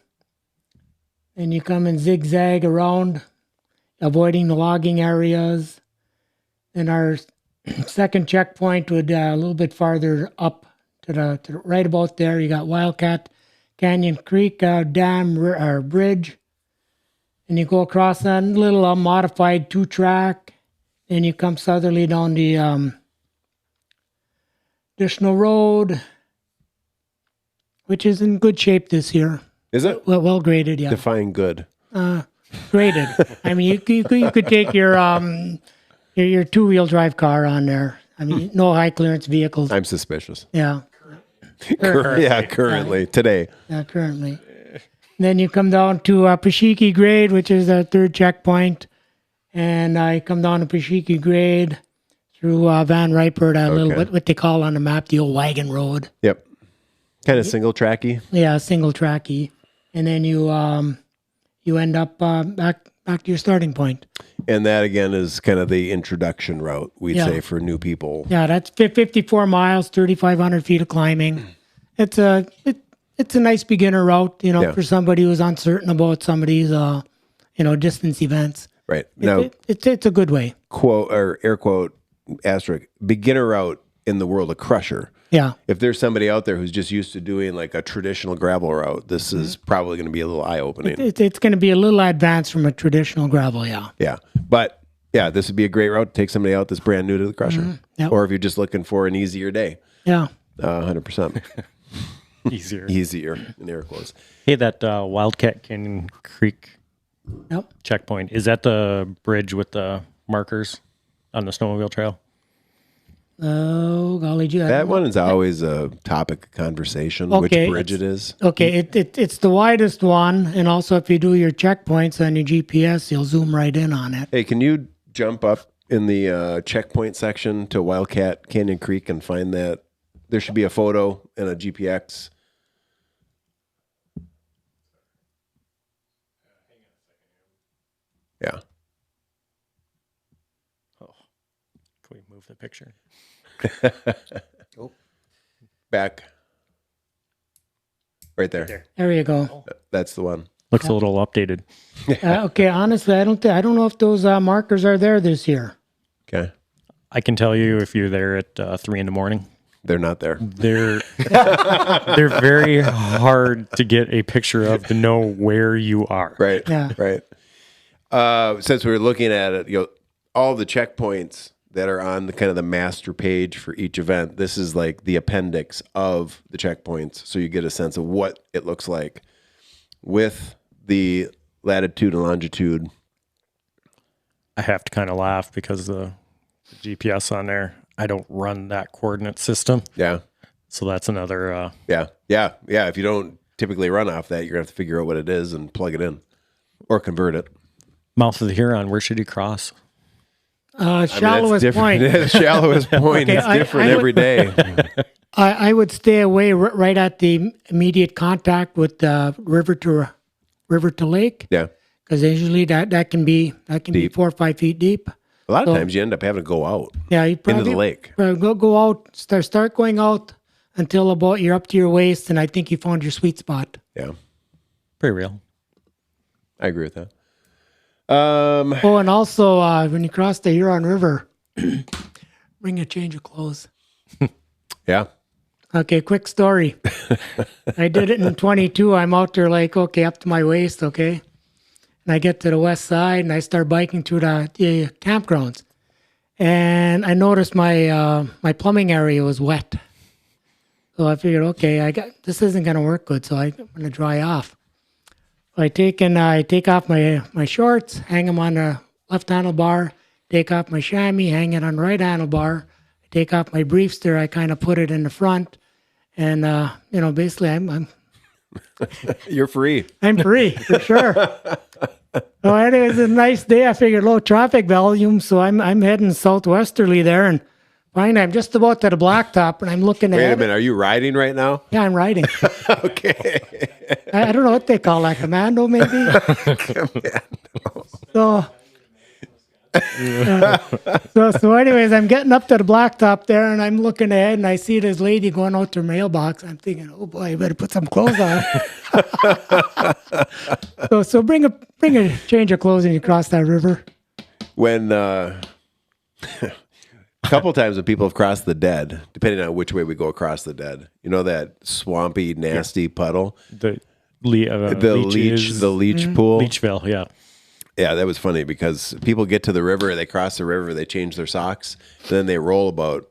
Speaker 2: And you come and zigzag around, avoiding the logging areas. And our second checkpoint would a little bit farther up to the right about there. You got Wildcat Canyon Creek Dam or Bridge. And you go across that little modified 2-track. And you come southerly down the additional road, which is in good shape this year.
Speaker 1: Is it?
Speaker 2: Well graded, yeah.
Speaker 1: Define good.
Speaker 2: Graded. I mean, you could take your 2-wheel drive car on there. I mean, no high clearance vehicles.
Speaker 1: I'm suspicious.
Speaker 2: Yeah.
Speaker 1: Currently, today.
Speaker 2: Yeah, currently. Then you come down to Pashiki Grade, which is the third checkpoint. And I come down to Pashiki Grade through Van Riper, that little, what they call on the map, the old wagon road.
Speaker 1: Yep. Kind of single tracky.
Speaker 2: Yeah, single tracky. And then you end up back back to your starting point.
Speaker 1: And that again is kind of the introduction route, we'd
Speaker 2: Yeah.
Speaker 1: say, for new people.
Speaker 2: Yeah, that's 54 miles, 3,500 feet of climbing. It's a nice beginner route,
Speaker 1: Yeah.
Speaker 2: for somebody who's uncertain about some of these, distance events.
Speaker 1: Right. Now,
Speaker 2: It's a good way.
Speaker 1: quote or air quote asterisk beginner route in the world of crusher.
Speaker 2: Yeah.
Speaker 1: If there's somebody out there who's just used to doing like a traditional gravel route, this is probably going to be a little eye opening.
Speaker 2: It's going to be a little advanced from a traditional gravel, yeah.
Speaker 1: Yeah. But yeah, this would be a great route to take somebody out that's brand new to the crusher.
Speaker 2: Yep.
Speaker 1: Or if you're just looking for an easier day.
Speaker 2: Yeah.
Speaker 1: 100%.
Speaker 3: Easier.
Speaker 1: Easier in air quotes.
Speaker 3: Hey, that Wildcat Canyon Creek
Speaker 2: Yep.
Speaker 3: checkpoint, is that the bridge with the markers on the snowmobile trail?
Speaker 2: Oh, golly gee.
Speaker 1: That one is always a topic of conversation,
Speaker 2: Okay.
Speaker 1: which bridge it is.
Speaker 2: Okay, it's the widest one, and also if you do your checkpoints on your GPS, you'll zoom right in on it.
Speaker 1: Hey, can you jump up in the checkpoint section to Wildcat Canyon Creek and find that? There should be a photo and a GPX. Yeah.
Speaker 3: Can we move the picture?
Speaker 1: Back. Right there.
Speaker 2: There you go.
Speaker 1: That's the one.
Speaker 3: Looks a little updated.
Speaker 2: Okay, honestly, I don't know if those markers are there this year.
Speaker 1: Okay.
Speaker 3: I can tell you if you're there at 3 a.m,
Speaker 1: They're not there.
Speaker 3: they're very hard to get a picture of to know where you are.
Speaker 1: Right.
Speaker 2: Yeah.
Speaker 1: Right. Since we were looking at it, all the checkpoints that are on the kind of the master page for each event, this is like the appendix of the checkpoints. So you get a sense of what it looks like with the latitude and longitude.
Speaker 3: I have to kind of laugh because the GPS on there, I don't run that coordinate system.
Speaker 1: Yeah.
Speaker 3: So that's another,
Speaker 1: Yeah. Yeah. Yeah. If you don't typically run off that, you're going to have to figure out what it is and plug it in or convert it.
Speaker 3: mouth of the Huron. Where should you cross?
Speaker 2: Shallowest point.
Speaker 1: The shallowest point
Speaker 2: Okay,
Speaker 1: is
Speaker 2: I
Speaker 1: different
Speaker 2: would-
Speaker 1: every day.
Speaker 2: I would stay away right at the immediate contact with the river to lake,
Speaker 1: Yeah.
Speaker 2: because usually that can be
Speaker 1: Deep.
Speaker 2: 4 or 5 feet deep.
Speaker 1: A lot of times you end up having to go out
Speaker 2: Yeah, you probably
Speaker 1: into the lake.
Speaker 2: go out, start going out until about you're up to your waist, and I think you found your sweet spot.
Speaker 1: Yeah.
Speaker 3: Pretty real.
Speaker 1: I agree with that.
Speaker 2: Oh, and also when you cross the Huron River, bring a change of clothes.
Speaker 1: Yeah.
Speaker 2: Okay, quick story. I did it in 22. I'm out there like, okay, up to my waist, okay? And I get to the west side and I start biking through the campgrounds. And I noticed my plumbing area was wet. So I figured, okay, this isn't going to work good, so I'm going to dry off. I take off my shorts, hang them on the left handlebar, take off my chamois, hang it on the right handlebar, take off my briefs there, I kind of put it in the front, and basically I'm
Speaker 1: You're free.
Speaker 2: free for sure. So anyway, it's a nice day. I figured low traffic volume, so I'm heading southwesterly there, and finally I'm just about to the blacktop, and I'm looking
Speaker 1: Wait a
Speaker 2: ahead.
Speaker 1: minute. Are you riding right now?
Speaker 2: Yeah, I'm riding.
Speaker 1: Okay.
Speaker 2: I don't know what they call that, commando maybe. So anyways, I'm getting up to the blacktop there, and I'm looking ahead, and I see this lady going out to her mailbox. I'm thinking, oh boy, I better put some clothes on. so bring a change of clothes when you cross that river.
Speaker 1: When a couple times when people have crossed the dead, depending on which way we go across the dead, that swampy, nasty puddle,
Speaker 3: The
Speaker 1: leech pool.
Speaker 3: Leachville, yeah.
Speaker 1: Yeah, that was funny because people get to the river, they cross the river, they change their socks, then they roll about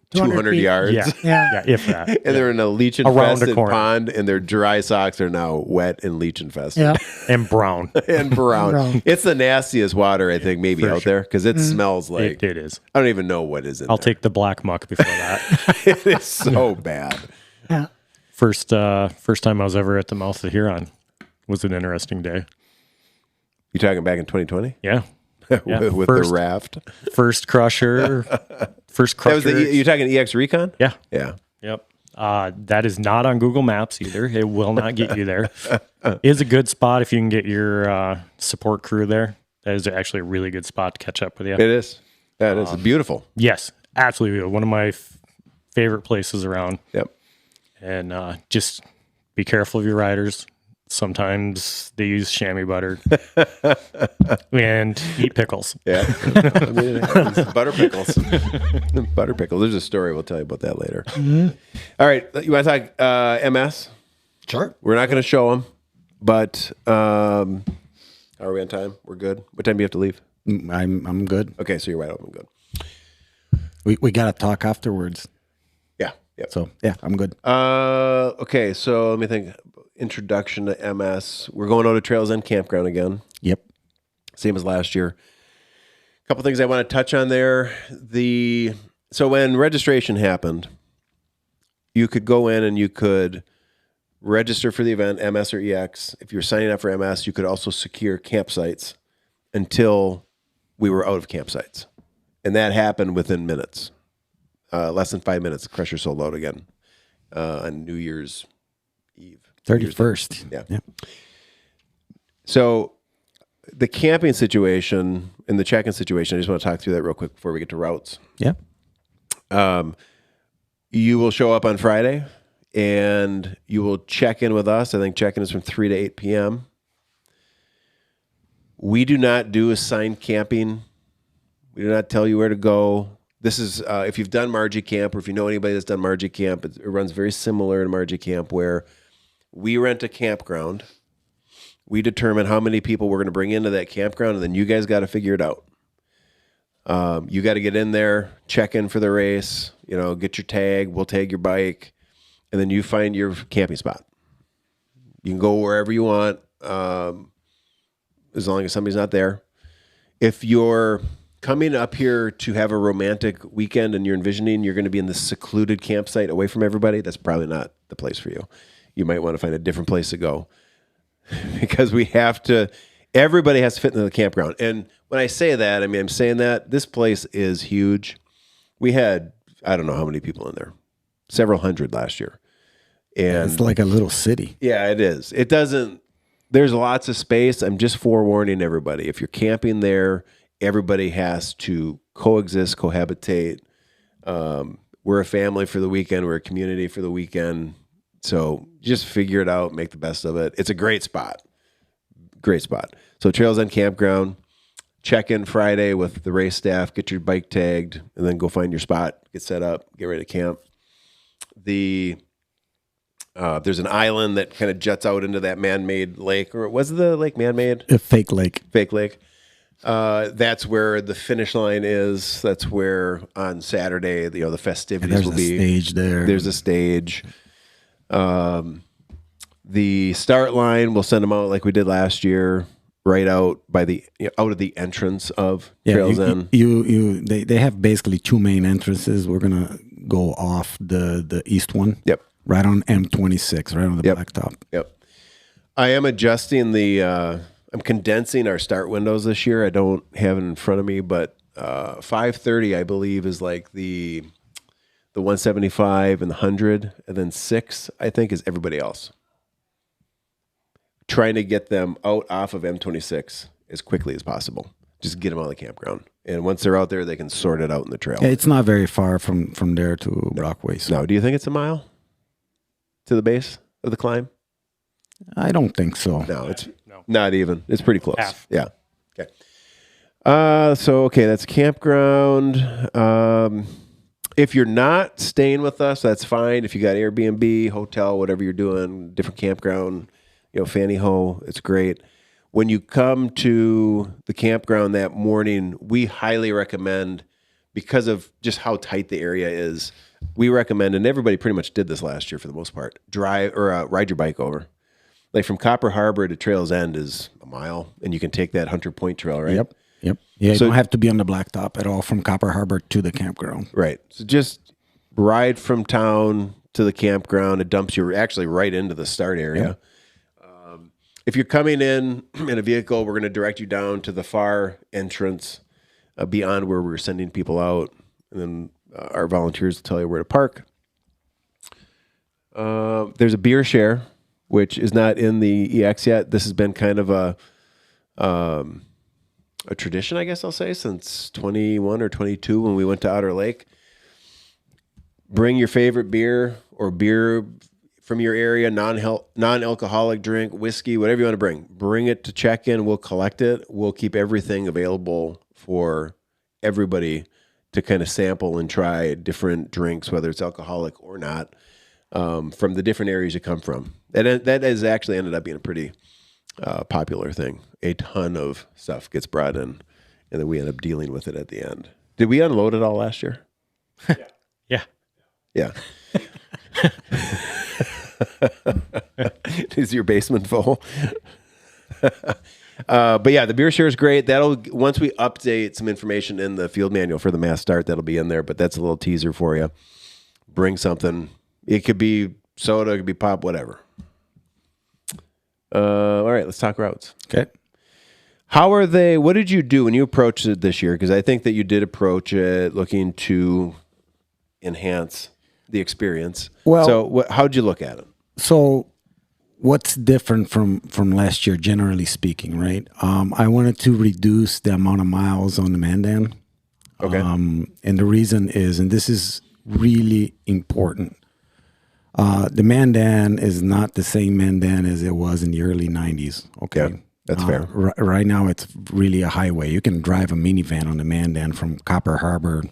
Speaker 1: 200
Speaker 2: feet.
Speaker 1: yards.
Speaker 3: Yeah.
Speaker 2: Yeah.
Speaker 3: If that.
Speaker 1: And they're in a leech
Speaker 3: Around the
Speaker 1: infested
Speaker 3: corner.
Speaker 1: pond, and their dry socks are now wet and leech infested.
Speaker 2: Yeah.
Speaker 3: And brown.
Speaker 1: And brown.
Speaker 2: Brown.
Speaker 1: It's the nastiest water I think maybe out there because it smells like
Speaker 3: It is.
Speaker 1: I don't even know what is in
Speaker 3: I'll
Speaker 1: there.
Speaker 3: take the black muck before that.
Speaker 1: It is so bad.
Speaker 2: Yeah.
Speaker 3: First time I was ever at the mouth of the Huron was an interesting day.
Speaker 1: You talking back in 2020?
Speaker 3: Yeah. Yeah.
Speaker 1: with
Speaker 3: First-
Speaker 1: the raft?
Speaker 3: First crusher. First
Speaker 1: That was
Speaker 3: crusher.
Speaker 1: you talking EX Recon?
Speaker 3: Yeah.
Speaker 1: Yeah.
Speaker 3: Yep. That is not on Google Maps either. It will not get you there. It is a good spot if you can get your support crew there. That is actually a really good spot to catch up with you.
Speaker 1: It is. That is beautiful.
Speaker 3: Yes, absolutely. One of my favorite places around.
Speaker 1: Yep.
Speaker 3: And just be careful of your riders. Sometimes they use chamois butter and eat pickles.
Speaker 1: Yeah. I mean, it happens. Butter pickles. Butter pickles. There's a story. We'll tell you about that later. All right. You want to talk MS?
Speaker 4: Sure.
Speaker 1: We're not going to show them, but are we on time? We're good. What time do you have to leave?
Speaker 4: I'm good.
Speaker 1: Okay, so you're wide open. Good.
Speaker 4: We got to talk afterwards.
Speaker 1: Yeah. Yep.
Speaker 4: So, yeah, I'm good.
Speaker 1: Okay, so let me think. Introduction to MS. We're going out to Trails End Campground again.
Speaker 4: Yep.
Speaker 1: Same as last year. A couple things I want to touch on there. So when registration happened, you could go in and you could register for the event, MS or EX. If you're signing up for MS, you could also secure campsites until we were out of campsites. And that happened within minutes. Less than 5 minutes, Crusher sold out again on New Year's Eve.
Speaker 4: 31st.
Speaker 1: Yeah. So the camping situation and the check-in situation, I just want to talk through that real quick before we get to routes.
Speaker 4: Yeah.
Speaker 1: You will show up on Friday and you will check in with us. I think check-in is from 3 to 8 p.m. We do not do assigned camping. We do not tell you where to go. This is, if you've done Margie Camp or if you know anybody that's done Margie Camp, it runs very similar to Margie Camp where we rent a campground. We determine how many people we're going to bring into that campground, and then you guys got to figure it out. You got to get in there, check in for the race, get your tag. We'll tag your bike, and then you find your camping spot. You can go wherever you want, as long as somebody's not there. If you're coming up here to have a romantic weekend and you're envisioning you're going to be in this secluded campsite away from everybody, that's probably not the place for you. You might want to find a different place to go because everybody has to fit into the campground. And when I say that, I'm saying that this place is huge. We had, I don't know how many people in there, several hundred last year. And
Speaker 4: it's like a little city.
Speaker 1: Yeah, it is. There's lots of space. I'm just forewarning everybody. If you're camping there, everybody has to cohabitate. We're a family for the weekend. We're a community for the weekend. So just figure it out, make the best of it. It's a great spot. Great spot. So Trails End Campground, check in Friday with the race staff, get your bike tagged, and then go find your spot, get set up, get ready to camp. There's an island that kind of juts out into that man-made lake, or was the lake man-made?
Speaker 4: A fake lake.
Speaker 1: Fake lake. That's where the finish line is. That's where on Saturday, the festivities will be.
Speaker 4: There's a stage there.
Speaker 1: There's a stage. The start line, we'll send them out like we did last year, right out by out of the entrance of Trails End.
Speaker 4: They have basically two main entrances. We're gonna go off the east one.
Speaker 1: Yep.
Speaker 4: Right on M26, right on the blacktop.
Speaker 1: Yep. I am adjusting I'm condensing our start windows this year. I don't have it in front of me, but 5:30, I believe, is like the 175 and the 100, and then 6, I think, is everybody else. Trying to get them out off of M26 as quickly as possible. Just get them on the campground. And once they're out there, they can sort it out in the trail.
Speaker 4: Yeah, it's not very far from there to Brockway. So.
Speaker 1: No, do you think it's a mile to the base of the climb?
Speaker 4: I don't think so.
Speaker 1: No, it's not even. It's pretty close.
Speaker 3: Half.
Speaker 1: Yeah. Okay. That's campground. If you're not staying with us, that's fine. If you got Airbnb, hotel, whatever you're doing, different campground, Fanny Ho, it's great. When you come to the campground that morning, we highly recommend, because of just how tight the area is, we recommend, and everybody pretty much did this last year for the most part, ride your bike over. Like from Copper Harbor to Trails End is a mile, and you can take that Hunter Point Trail, right?
Speaker 4: Yep. Yeah, you don't have to be on the blacktop at all from Copper Harbor to the campground.
Speaker 1: Right. So just ride from town to the campground. It dumps you actually right into the start area. Yep. If you're coming in a vehicle, we're going to direct you down to the far entrance beyond where we're sending people out. And then our volunteers will tell you where to park. There's a beer share, which is not in the EX yet. This has been kind of a tradition, I guess I'll say, since 21 or 22 when we went to Outer Lake. Bring your favorite beer or beer from your area, non-alcoholic drink, whiskey, whatever you want to bring. Bring it to check-in. We'll collect it. We'll keep everything available for everybody to kind of sample and try different drinks, whether it's alcoholic or not, from the different areas you come from. And that has actually ended up being a pretty popular thing. A ton of stuff gets brought in, and then we end up dealing with it at the end. Did we unload it all last year?
Speaker 3: Yeah.
Speaker 1: Yeah. Is your basement full? But yeah, the beer share is great. Once we update some information in the field manual for the mass start, that'll be in there. But that's a little teaser for you. Bring something. It could be soda, it could be pop, whatever. All right, let's talk routes.
Speaker 4: Okay.
Speaker 1: How are they? What did you do when you approached it this year? Because I think that you did approach it looking to enhance the experience.
Speaker 4: Well,
Speaker 1: so how'd you look at it?
Speaker 4: So what's different from last year, generally speaking, right? I wanted to reduce the amount of miles on the Mandan.
Speaker 1: Okay.
Speaker 4: And the reason is, and this is really important, the Mandan is not the same Mandan as it was in the early 90s. Okay.
Speaker 1: Yeah, that's fair.
Speaker 4: Right now, it's really a highway. You can drive a minivan on the Mandan from Copper Harbor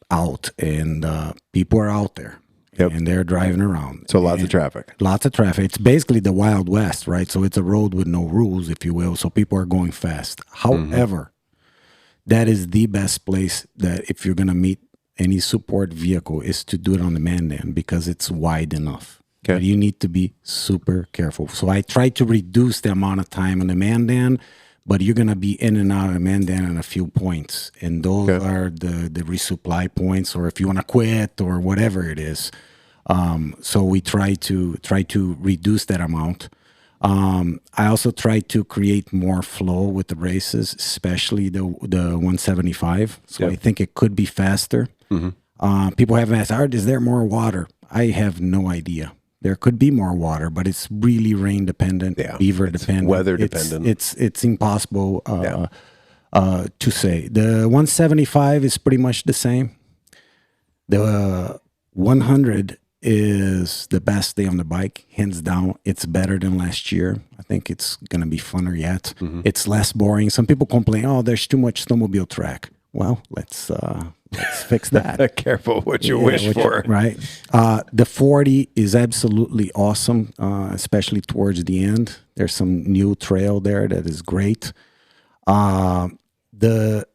Speaker 4: out, and people are out there.
Speaker 1: Yep.
Speaker 4: And they're driving around.
Speaker 1: So lots of traffic.
Speaker 4: Lots of traffic. It's basically the Wild West, right? So it's a road with no rules, if you will. So people are going fast. However, that is the best place that if you're going to meet any support vehicle is to do it on the Mandan because it's wide enough.
Speaker 1: Okay.
Speaker 4: But you need to be super careful. So I try to reduce the amount of time on the Mandan, but you're going to be in and out of the Mandan in a few points. And those are the resupply points, or if you want to quit or whatever it is. So we try to reduce that amount. I also try to create more flow with the races, especially the 175. So I think it could be faster. People have asked, Art, is there more water? I have no idea. There could be more water, but it's really rain dependent, beaver dependent,
Speaker 1: weather dependent.
Speaker 4: It's impossible to say. The 175 is pretty much the same. The 100 is the best day on the bike, hands down. It's better than last year. I think it's going to be funner yet. It's less boring. Some people complain, oh, there's too much snowmobile track. Well, let's fix that.
Speaker 1: Careful what you wish for.
Speaker 4: Right. The 40 is absolutely awesome, especially towards the end. There's some new trail there that is great. The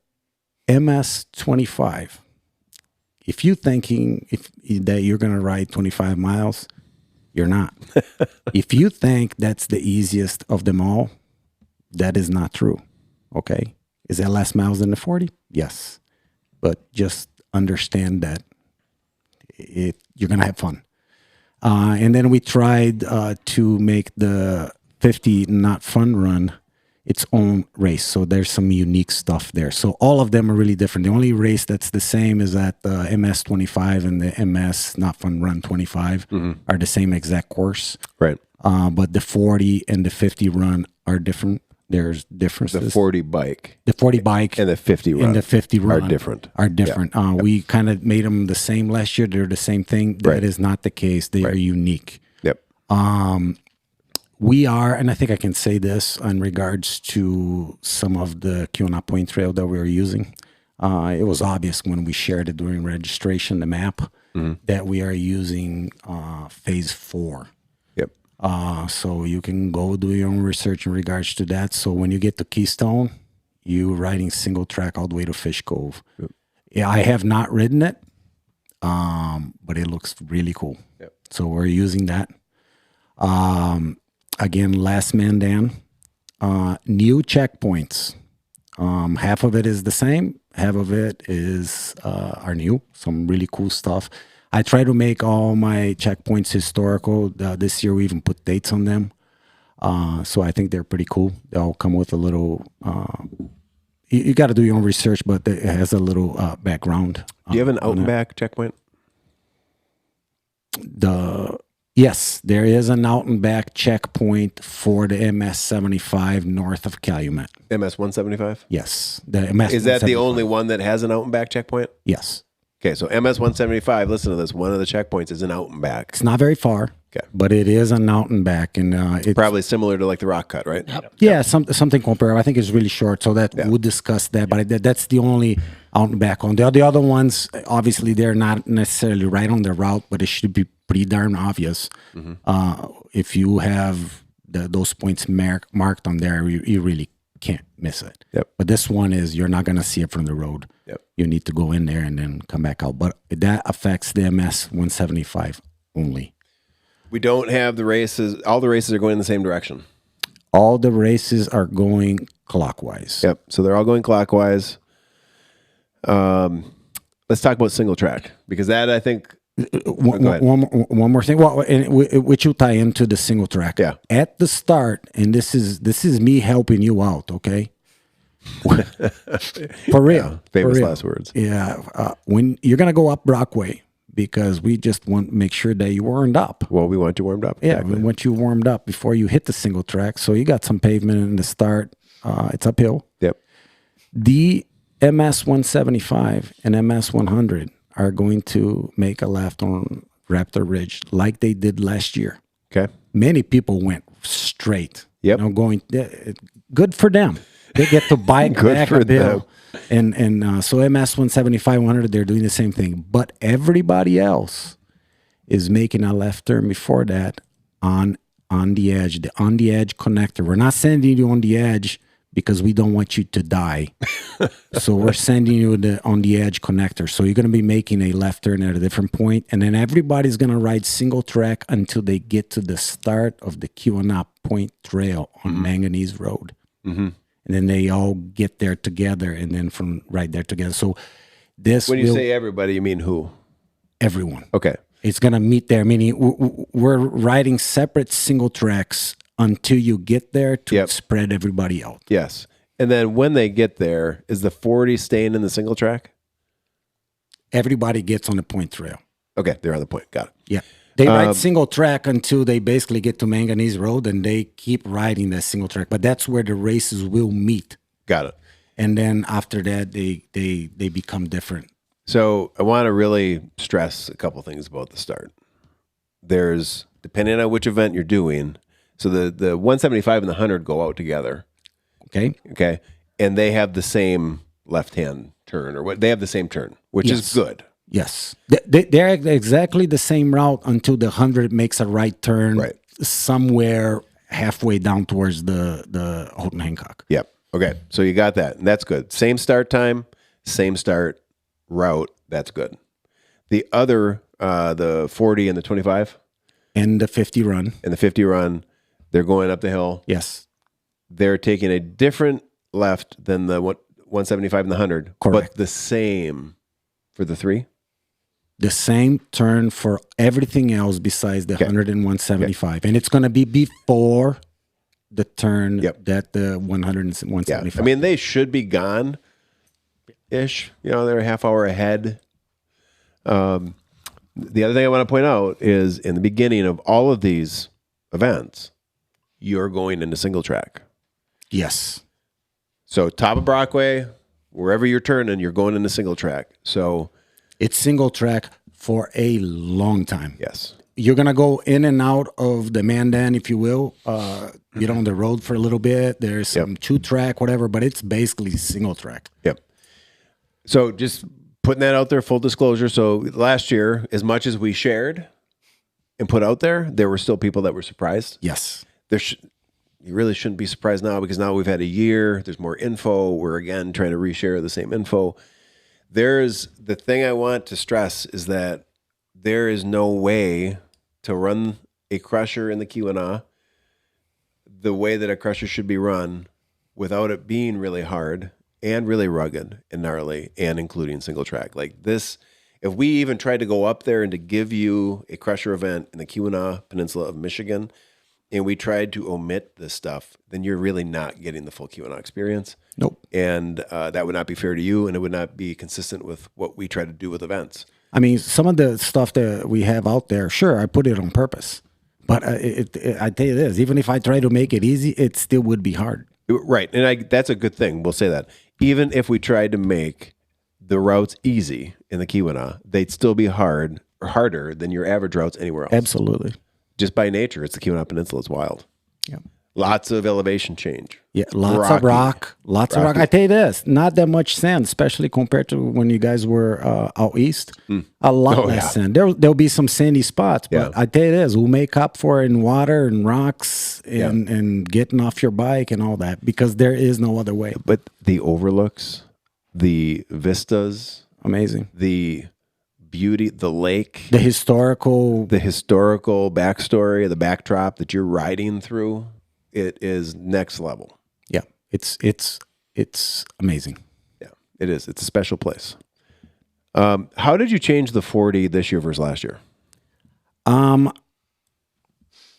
Speaker 4: MS 25. If you're thinking that you're going to ride 25 miles, you're not. If you think that's the easiest of them all, that is not true. Okay. Is that less miles than the 40? Yes. But just understand that you're going to have fun. And then we tried to make the 50 Not Fun Run its own race. So there's some unique stuff there. So all of them are really different. The only race that's the same is that the MS 25 and the MS Not Fun Run 25 are the same exact course.
Speaker 1: Right.
Speaker 4: But the 40 and the 50 run are different. There's differences.
Speaker 1: The 40 bike.
Speaker 4: The 40 bike
Speaker 1: and the 50 run.
Speaker 4: And the 50 run
Speaker 1: are different.
Speaker 4: Yeah. We kind of made them the same last year. They're the same thing. That is not the case. They are unique.
Speaker 1: Yep.
Speaker 4: We are, and I think I can say this in regards to some of the Kiona Point Trail that we were using. It was obvious when we shared it during registration, the map, that we are using phase 4.
Speaker 1: Yep.
Speaker 4: So you can go do your own research in regards to that. So when you get to Keystone, you riding single track all the way to Fish Cove. Yep. Yeah, I have not ridden it, but it looks really cool.
Speaker 1: Yep.
Speaker 4: So we're using that. Again, last Mandan, new checkpoints. Half of it is the same. Half of it is are new. Some really cool stuff. I try to make all my checkpoints historical. This year we even put dates on them. So I think they're pretty cool. They'll come with a little, you got to do your own research, but it has a little background.
Speaker 1: Do you have an out and back checkpoint?
Speaker 4: Yes, there is an out and back checkpoint for the MS-75 north of Calumet.
Speaker 1: MS 175.
Speaker 4: Yes, the MS.
Speaker 1: Is that the only one that has an out and back checkpoint?
Speaker 4: Yes,
Speaker 1: Okay, so MS 175. Listen to this. One of the checkpoints is an out and back.
Speaker 4: it's not very far.
Speaker 1: Okay.
Speaker 4: But it is an out and back, and it's
Speaker 1: Probably similar to like the rock cut, right?
Speaker 4: yeah, something comparable. I think it's really short, so that we'll discuss that. But that's the only out and back one. The other ones, obviously, they're not necessarily right on the route, but it should be pretty darn obvious. If you have those points marked on there, you really can't miss it.
Speaker 1: Yep.
Speaker 4: But this one is you're not going to see it from the road.
Speaker 1: Yep.
Speaker 4: You need to go in there and then come back out. But that affects the MS 175 only.
Speaker 1: We don't have the races. All the races are going in the same direction.
Speaker 4: All the races are going clockwise.
Speaker 1: Yep. So they're all going clockwise. Let's talk about single track because that I think.
Speaker 4: One more thing. Well, which will tie into the single track.
Speaker 1: Yeah.
Speaker 4: At the start, and this is me helping you out, okay? For real.
Speaker 1: Famous
Speaker 4: for real.
Speaker 1: last words.
Speaker 4: Yeah. When you're gonna go up Brockway, because we just want to make sure that you warmed up.
Speaker 1: Well, we want you warmed up.
Speaker 4: Yeah,
Speaker 1: Exactly.
Speaker 4: we want you warmed up before you hit the single track. So you got some pavement in the start. It's uphill.
Speaker 1: Yep.
Speaker 4: The MS 175 and MS 100 are going to make a left on Raptor Ridge like they did last year.
Speaker 1: Okay.
Speaker 4: Many people went straight.
Speaker 1: Yep.
Speaker 4: Going good for them. They get to bike
Speaker 1: Good
Speaker 4: back
Speaker 1: for
Speaker 4: a bill. And so MS 175, 100, they're doing the same thing. But everybody else is making a left turn before that on the edge connector. We're not sending you on the edge because we don't want you to die. So we're sending you on the edge connector. So you're going to be making a left turn at a different point, and then everybody's going to ride single track until they get to the start of the Keweenaw Point Trail on Manganese Road. Mm-hmm. And then they all get there together, and then from right there together. So this
Speaker 1: When you say everybody, you mean who?
Speaker 4: everyone.
Speaker 1: Okay.
Speaker 4: It's going to meet there, meaning we're riding separate single tracks until you get there to spread everybody out.
Speaker 1: Yes. And then when they get there, is the 40 staying in the single track?
Speaker 4: Everybody gets on the point trail.
Speaker 1: Okay, they're on the point. Got it.
Speaker 4: Yeah. They ride single track until they basically get to Manganese Road, and they keep riding that single track. But that's where the races will meet.
Speaker 1: Got it.
Speaker 4: And then after that, they become different.
Speaker 1: So I want to really stress a couple things about the start. There's, depending on which event you're doing, so the 175 and the 100 go out together.
Speaker 4: Okay.
Speaker 1: Okay. And they have the same left-hand turn, or what they have the same turn, which is good.
Speaker 4: Yes. They're exactly the same route until the 100 makes a right turn somewhere halfway down towards the Houghton Hancock.
Speaker 1: Yep. Okay. So you got that. And that's good. Same start time, same start route. That's good. The other, the 40 and the 25
Speaker 4: And the 50 run.
Speaker 1: and the 50 run, they're going up the hill.
Speaker 4: Yes.
Speaker 1: They're taking a different left than the 175 and the 100,
Speaker 4: Correct.
Speaker 1: but the same for the 3.
Speaker 4: The same turn for everything else besides the 100 and 175. And it's going to be before the turn that the 100 and 175.
Speaker 1: I mean, they should be gone ish. You know, they're a half hour ahead. The other thing I want to point out is in the beginning of all of these events, you're going into single track.
Speaker 4: Yes.
Speaker 1: So top of Brockway, wherever you're turning, you're going into single track. So
Speaker 4: it's single track for a long time.
Speaker 1: yes.
Speaker 4: You're going to go in and out of the Mandan, if you will, get on the road for a little bit. There's some 2-track, whatever, but it's basically single track.
Speaker 1: Yep. So just putting that out there, full disclosure. So last year, as much as we shared and put out there were still people that were surprised.
Speaker 4: Yes.
Speaker 1: You really shouldn't be surprised now because now we've had a year. There's more info. We're again trying to reshare the same info. The thing I want to stress is that there is no way to run a crusher in the Keweenaw the way that a crusher should be run without it being really hard and really rugged and gnarly and including single track. Like this, if we even tried to go up there and to give you a crusher event in the Keweenaw Peninsula of Michigan, and we tried to omit this stuff, then you're really not getting the full Keweenaw experience.
Speaker 4: Nope.
Speaker 1: And that would not be fair to you, and it would not be consistent with what we try to do with events.
Speaker 4: I mean, some of the stuff that we have out there, sure, I put it on purpose. But I tell you this, even if I try to make it easy, it still would be hard.
Speaker 1: Right. And that's a good thing. We'll say that. Even if we tried to make the routes easy in the Keweenaw, they'd still be harder than your average routes anywhere else.
Speaker 4: Absolutely.
Speaker 1: Just by nature, it's the Keweenaw Peninsula. It's wild.
Speaker 4: Yeah.
Speaker 1: Lots of elevation change.
Speaker 4: Yeah, lots of rock. I tell you this, not that much sand, especially compared to when you guys were out east. A lot less sand. There'll be some sandy spots, but I tell you this, we'll make up for it in water and rocks and getting off your bike and all that, because there is no other way.
Speaker 1: But the overlooks, the vistas,
Speaker 4: amazing.
Speaker 1: The beauty, the lake,
Speaker 4: the historical
Speaker 1: backstory, the backdrop that you're riding through. It is next level.
Speaker 4: Yeah, it's amazing.
Speaker 1: Yeah, it is. It's a special place. How did you change the 40 this year versus last year?
Speaker 4: I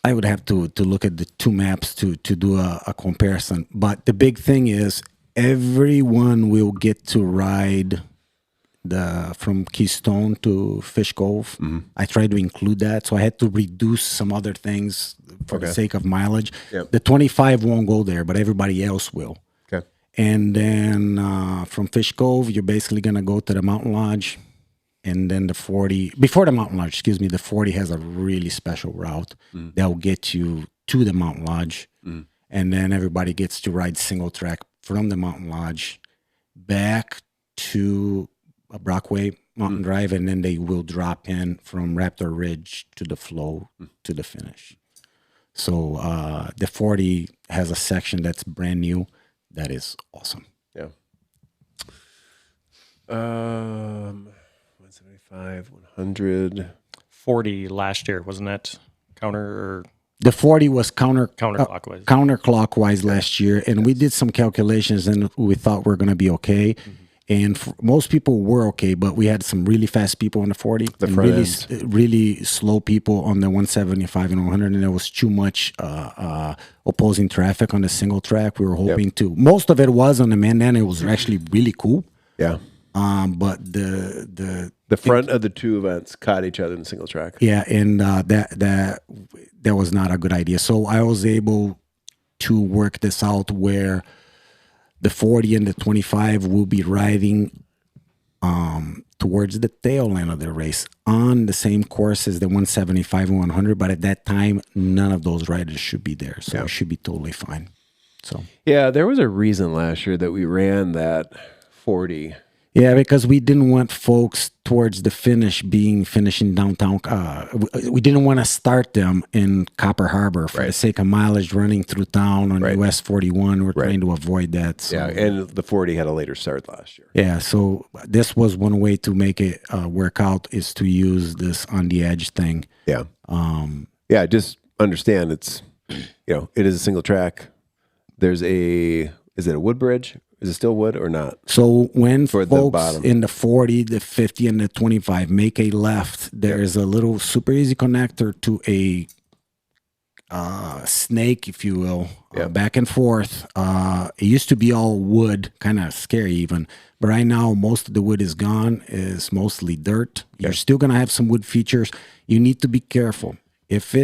Speaker 4: would have to look at the two maps to do a comparison. But the big thing is everyone will get to ride from Keystone to Fish Cove. I tried to include that, so I had to reduce some other things for the sake of mileage. Yep. The 25 won't go there, but everybody else will.
Speaker 1: Okay.
Speaker 4: And then from Fish Cove, you're basically going to go to the Mountain Lodge, and then the 40 before the Mountain Lodge. The 40 has a really special route that will get you to the Mountain Lodge, and then everybody gets to ride single track from the Mountain Lodge back to Brockway Mountain Drive, and then they will drop in from Raptor Ridge to the flow to the finish. So the 40 has a section that's brand new. That is awesome.
Speaker 1: Yeah. 175, 100.
Speaker 3: 40 last year, wasn't that counter?
Speaker 4: The 40 was
Speaker 3: counterclockwise.
Speaker 4: Counterclockwise last year, and we did some calculations, and we thought we're going to be okay. And most people were okay, but we had some really fast people on the 40, and really slow people on the 175 and 100, and there was too much opposing traffic on the single track. We were hoping to. Most of it was on the Mandan. It was actually really cool.
Speaker 1: Yeah.
Speaker 4: But the
Speaker 1: front of the two events caught each other in the single track.
Speaker 4: Yeah, and that was not a good idea. So I was able to work this out where the 40 and the 25 will be riding towards the tail end of the race on the same course as the 175 and 100. But at that time, none of those riders should be there. So it should be totally fine. So
Speaker 1: yeah, there was a reason last year that we ran that 40.
Speaker 4: Yeah, because we didn't want folks towards the finishing downtown. We didn't want to start them in Copper Harbor for the sake of mileage running through town on US 41. We're trying to avoid that. So.
Speaker 1: Yeah, and the 40 had a later start last year.
Speaker 4: Yeah, so this was one way to make it work out, is to use this on the edge thing.
Speaker 1: Yeah. Yeah, just understand it is a single track. Is it a wood bridge? Is it still wood or not?
Speaker 4: So when folks in the 40, the 50, and the 25 make a left, there is a little super easy connector to a snake, if you will, back and forth. It used to be all wood, kind of scary even. But right now, most of the wood is gone. It's mostly dirt. You're still going to have some wood features. You need to be careful. If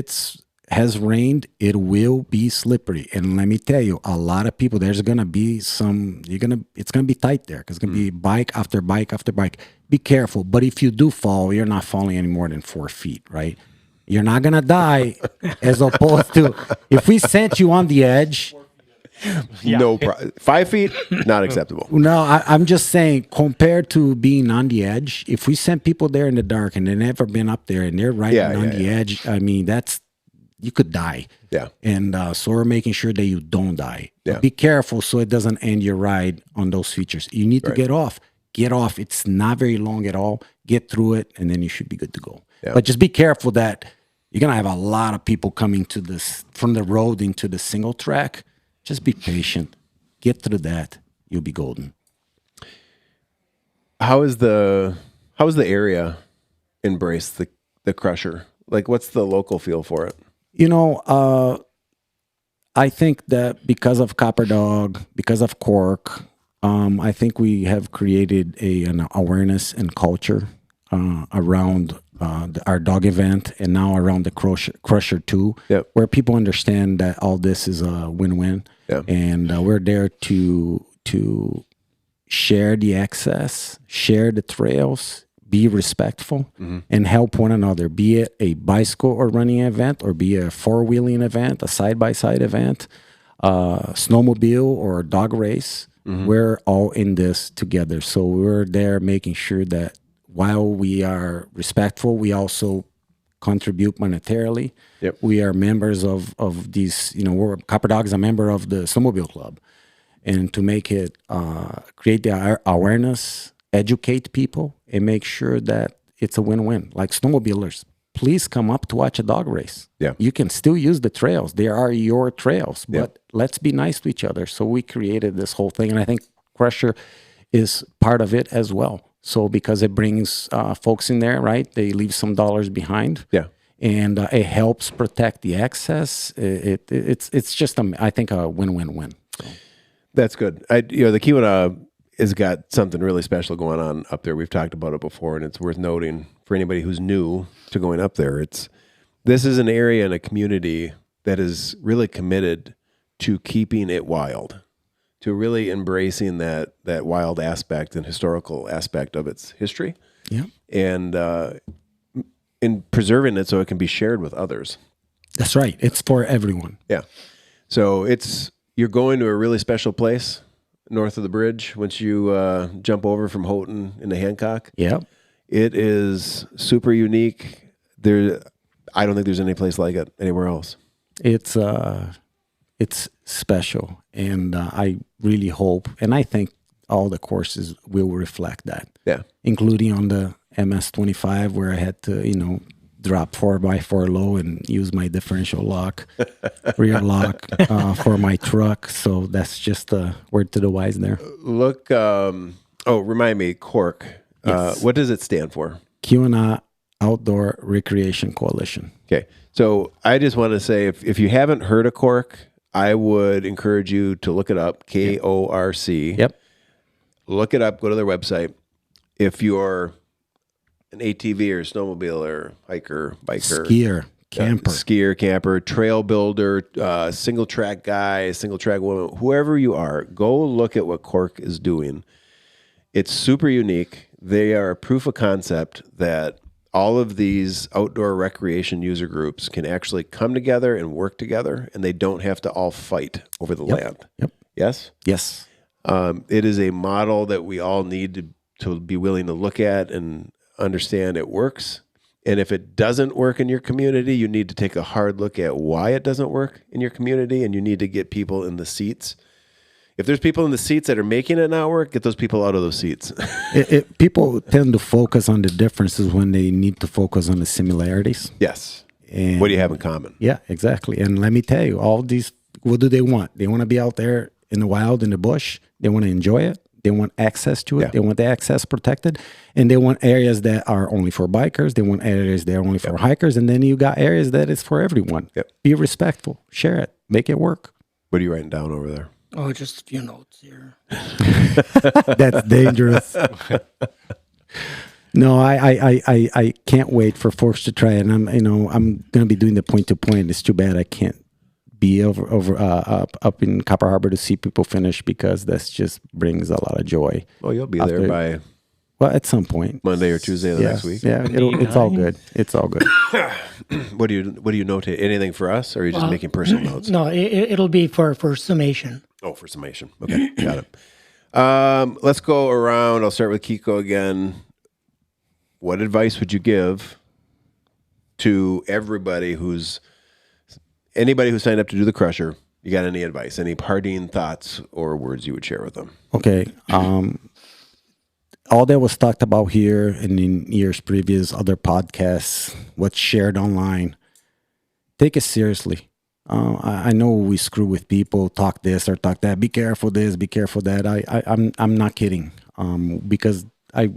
Speaker 4: has rained, it will be slippery. And let me tell you, a lot of people, there's going to be it's going to be tight there, because it's going to be bike after bike after bike. Be careful. But if you do fall, you're not falling any more than 4 feet, right? You're not going to die, as opposed to if we sent you on the edge.
Speaker 1: No problem. 5 feet, not acceptable.
Speaker 4: No, I'm just saying, compared to being on the edge, if we sent people there in the dark and they've never been up there and they're riding on the edge, I mean, you could die.
Speaker 1: Yeah.
Speaker 4: And so we're making sure that you don't die.
Speaker 1: Yeah.
Speaker 4: But be careful so it doesn't end your ride on those features. You need to get off. Get off. It's not very long at all. Get through it, and then you should be good to go. Yeah. But just be careful that you're going to have a lot of people coming to this from the road into the single track. Just be patient. Get through that. You'll be golden.
Speaker 1: How is the area embrace the Crusher? Like, what's the local feel for it?
Speaker 4: I think that because of Copper Dog, because of Cork, I think we have created an awareness and culture around our dog event and now around the Crusher 2, where people understand that all this is a win-win.
Speaker 1: Yeah.
Speaker 4: And we're there to share the access, share the trails, be respectful, and help one another, be it a bicycle or running event, or be a four-wheeling event, a side-by-side event, snowmobile or dog race. We're all in this together. So we're there making sure that while we are respectful, we also contribute monetarily. We are members of these, Copper Dog is a member of the Snowmobile Club. And to make it, create the awareness, educate people, and make sure that it's a win-win. Like snowmobilers, please come up to watch a dog race.
Speaker 1: Yeah.
Speaker 4: You can still use the trails. They are your trails, but let's be nice to each other. So we created this whole thing, and I think Crusher is part of it as well. So because it brings folks in there, right? They leave some dollars behind.
Speaker 1: Yeah.
Speaker 4: And it helps protect the access. It's just, I think, a win-win-win. So.
Speaker 1: That's good. The Keweenaw has got something really special going on up there. We've talked about it before, and it's worth noting for anybody who's new to going up there. This is an area and a community that is really committed to keeping it wild, to really embracing that wild aspect and historical aspect of its history.
Speaker 4: Yeah.
Speaker 1: And in preserving it so it can be shared with others.
Speaker 4: That's right. It's for everyone.
Speaker 1: Yeah. So you're going to a really special place north of the bridge once you jump over from Houghton into Hancock.
Speaker 4: Yeah.
Speaker 1: It is super unique. I don't think there's any place like it anywhere else.
Speaker 4: It's special, and I really hope, and I think all the courses will reflect that.
Speaker 1: Yeah.
Speaker 4: Including on the MS-25 where I had to, drop 4x4 low and use my differential lock, rear lock for my truck. So that's just a word to the wise there.
Speaker 1: Look, remind me, Cork.
Speaker 4: Yes.
Speaker 1: What does it stand for?
Speaker 4: Keweenaw Outdoor Recreation Coalition.
Speaker 1: Okay. So I just want to say, if you haven't heard of Cork, I would encourage you to look it up, KORC.
Speaker 4: Yep.
Speaker 1: Look it up, go to their website. If you're an ATV or snowmobile or hiker, biker,
Speaker 4: Skier,
Speaker 1: camper, trail builder, single track guy, single track woman, whoever you are, go look at what Cork is doing. It's super unique. They are a proof of concept that all of these outdoor recreation user groups can actually come together and work together, and they don't have to all fight over the land.
Speaker 4: Yep.
Speaker 1: Yes?
Speaker 4: Yes.
Speaker 1: It is a model that we all need to be willing to look at and understand it works. And if it doesn't work in your community, you need to take a hard look at why it doesn't work in your community, and you need to get people in the seats. If there's people in the seats that are making it not work, get those people out of those seats.
Speaker 4: People tend to focus on the differences when they need to focus on the similarities.
Speaker 1: Yes.
Speaker 4: And
Speaker 1: what do you have in common?
Speaker 4: Yeah, exactly. And let me tell you, all these, what do they want? They want to be out there in the wild, in the bush. They want to enjoy it. They want access to it.
Speaker 1: Yeah.
Speaker 4: They want the access protected. And they want areas that are only for bikers. They want areas that are only for hikers. And then you got areas that is for everyone.
Speaker 1: Yep.
Speaker 4: Be respectful. Share it. Make it work.
Speaker 1: What are you writing down over there?
Speaker 2: Oh, just a few notes here.
Speaker 4: That's dangerous. No, I can't wait for folks to try it. And I'm going to be doing the point to point. It's too bad I can't be up in Copper Harbor to see people finish, because that just brings a lot of joy.
Speaker 1: Oh, you'll be there by
Speaker 4: at some point,
Speaker 1: Monday or Tuesday of the next week.
Speaker 4: Yeah, it's all good. It's all good.
Speaker 1: What do you notate? Anything for us, or are you just making personal notes?
Speaker 2: No, it'll be for summation.
Speaker 1: Oh, for summation. Okay, got it. Let's go around. I'll start with KIKO again. What advice would you give to anybody who signed up to do the Crusher? You got any advice? Any parting thoughts or words you would share with them?
Speaker 4: Okay. All that was talked about here and in years previous, other podcasts, what's shared online, take it seriously. I know we screw with people, talk this or talk that. Be careful this, be careful that. I'm not kidding, because I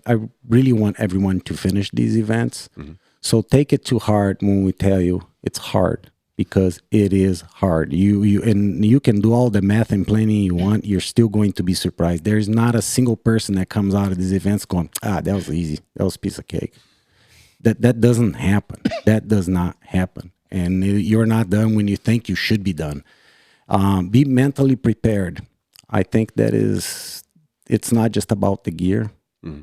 Speaker 4: really want everyone to finish these events. Mm-hmm. So take it to heart when we tell you it's hard. because it is hard. You can do all the math and planning you want. You're still going to be surprised. There's not a single person that comes out of these events going, that was easy. That was a piece of cake. That doesn't happen. That does not happen. And you're not done when you think you should be done. Be mentally prepared. I think it's not just about the gear.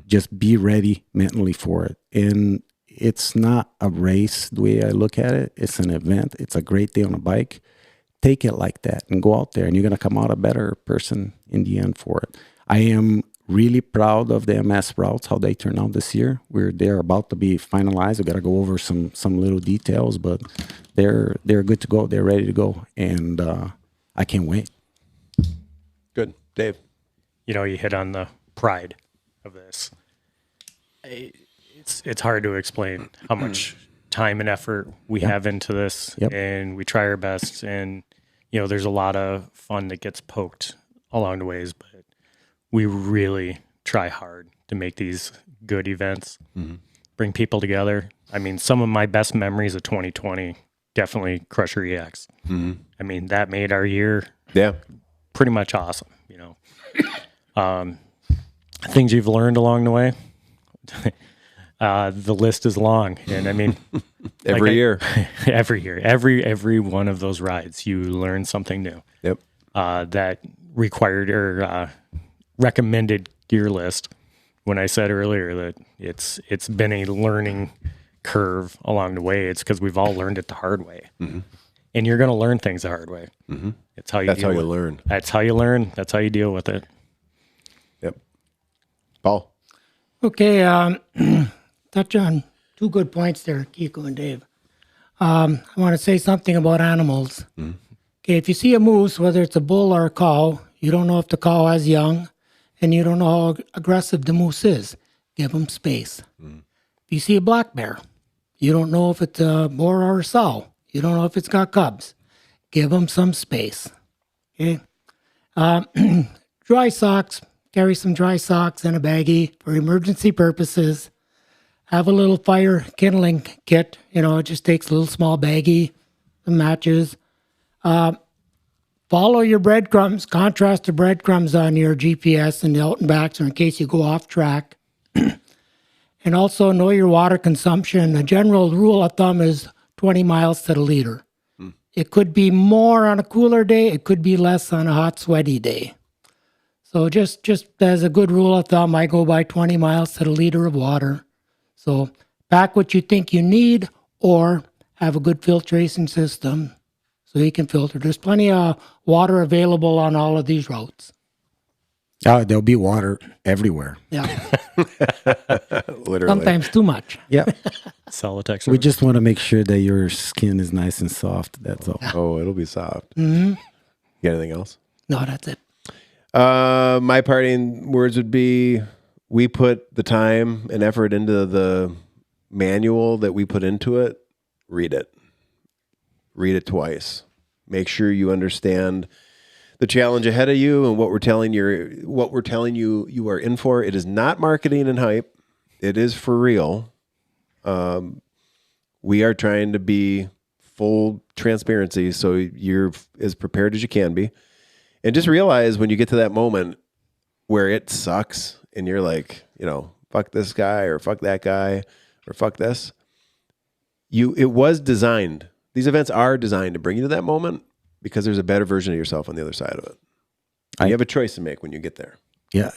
Speaker 4: Just be ready mentally for it. And it's not a race the way I look at it. It's an event. It's a great day on a bike. Take it like that and go out there, and you're going to come out a better person in the end for it. I am really proud of the MS routes, how they turn out this year. They're about to be finalized. We got to go over some little details, but they're good to go. They're ready to go, and I can't wait.
Speaker 1: Good. Dave?
Speaker 3: You hit on the pride of this. It's hard to explain how much time and effort we have into this, and we try our best. And there's a lot of fun that gets poked along the ways, but we really try hard to make these good events, bring people together. I mean, some of my best memories of 2020 definitely Crusher EX. I mean, that made our year pretty much awesome. Things you've learned along the way. The list is long, and I mean,
Speaker 1: every year,
Speaker 3: every one of those rides, you learn something new.
Speaker 1: Yep.
Speaker 3: That required or recommended gear list. When I said earlier that it's been a learning curve along the way, it's because we've all learned it the hard way, and you're going to learn things the hard way. It's how you.
Speaker 1: That's how you learn.
Speaker 3: That's how you learn. That's how you deal with it.
Speaker 1: Yep. Paul.
Speaker 2: Okay, touch on two good points there, Kiko and Dave. I want to say something about animals. Okay, if you see a moose, whether it's a bull or a cow, you don't know if the cow has young, and you don't know how aggressive the moose is. Give them space. If you see a black bear, you don't know if it's a boar or a sow. You don't know if it's got cubs. Give them some space. Okay, dry socks. Carry some dry socks in a baggie for emergency purposes. Have a little fire kindling kit. It just takes a little small baggie, some matches. Follow your breadcrumbs. Contrast the breadcrumbs on your GPS and the out and backs, or in case you go off track. And also know your water consumption. A general rule of thumb is 20 miles to the liter. It could be more on a cooler day. It could be less on a hot, sweaty day. So just as a good rule of thumb, I go by 20 miles to the liter of water. So pack what you think you need, or have a good filtration system so you can filter. There's plenty of water available on all of these routes.
Speaker 4: There'll be water everywhere.
Speaker 2: Yeah.
Speaker 1: Literally.
Speaker 2: Sometimes too much.
Speaker 4: Yeah.
Speaker 3: Celotex.
Speaker 4: We just want to make sure that your skin is nice and soft. That's all.
Speaker 1: Oh, it'll be soft. You got anything else?
Speaker 2: No, that's it.
Speaker 1: My parting words would be, we put the time and effort into the manual that we put into it. Read it. Read it twice. Make sure you understand the challenge ahead of you and what we're telling you you are in for. It is not marketing and hype. It is for real. We are trying to be full transparency, so you're as prepared as you can be. And just realize when you get to that moment where it sucks and you're like, fuck this guy or fuck that guy or fuck this. It was designed. These events are designed to bring you to that moment because there's a better version of yourself on the other side of it. You have a choice to make when you get there.
Speaker 4: Yeah.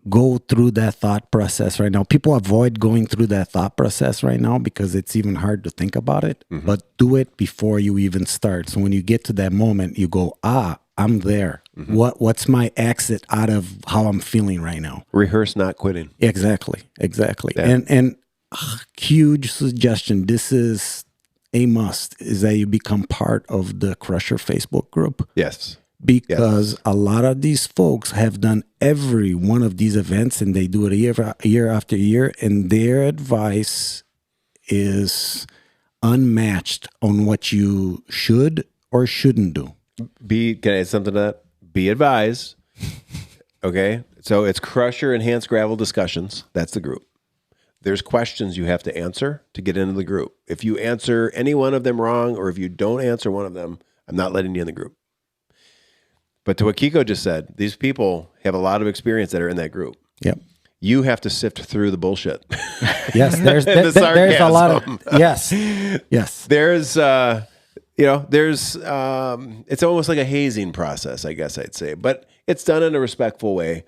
Speaker 4: Go through that thought process right now. People avoid going through that thought process right now because it's even hard to think about it, but do it before you even start. So when you get to that moment, you go, I'm there. What's my exit out of how I'm feeling right now?
Speaker 1: Rehearse not quitting.
Speaker 4: Exactly.
Speaker 1: Yeah.
Speaker 4: And huge suggestion. This is a must, is that you become part of the Crusher Facebook group.
Speaker 1: Yes.
Speaker 4: Because a lot of these folks have done every one of these events, and they do it year after year, and their advice is unmatched on what you should or shouldn't do.
Speaker 1: Can I add something to that? Be advised. Okay. So it's Crusher Enhanced Gravel Discussions. That's the group. there's questions you have to answer to get into the group. If you answer any one of them wrong, or if you don't answer one of them, I'm not letting you in the group. But to what KIKO just said, these people have a lot of experience that are in that group.
Speaker 4: Yep.
Speaker 1: You have to sift through the bullshit.
Speaker 4: Yes, there's there's a lot of yes.
Speaker 1: There's it's almost like a hazing process, I guess I'd say, but it's done in a respectful way.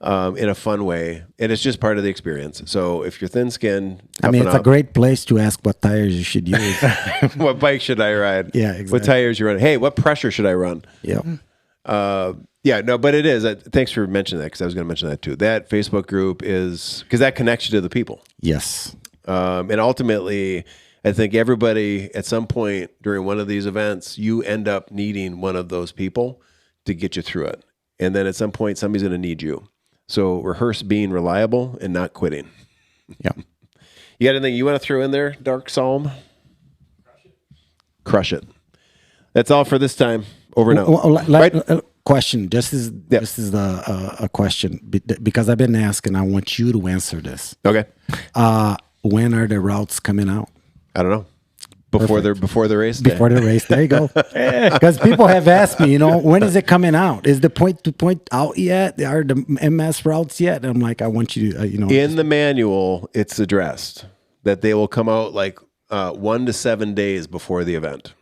Speaker 1: In a fun way, and it's just part of the experience. So if you're thin-skinned,
Speaker 4: I mean, it's a great place to ask what tires you should use.
Speaker 1: what bike should I ride?
Speaker 4: Yeah, exactly.
Speaker 1: What tires you run? Hey, what pressure should I run?
Speaker 4: Yeah.
Speaker 1: But it is. Thanks for mentioning that, because I was going to mention that too. That Facebook group is, because that connects you to the people.
Speaker 4: Yes.
Speaker 1: And ultimately, I think everybody at some point during one of these events, you end up needing one of those people to get you through it. And then at some point, somebody's going to need you. So rehearse being reliable and not quitting.
Speaker 4: Yeah.
Speaker 1: You got anything you want to throw in there, Dark Psalm? Crush it. That's all for this time. Over and out.
Speaker 4: Question. This is a question because I've been asking. I want you to answer this.
Speaker 1: Okay.
Speaker 4: When are the routes coming out?
Speaker 1: I don't know. Before the race day.
Speaker 4: Before the race. There you go. Because people have asked me, when is it coming out? Is the point-to-point out yet? Are the MS routes yet? And I'm like, I want you to,
Speaker 1: In the manual, it's addressed that they will come out like 1 to 7 days before the event.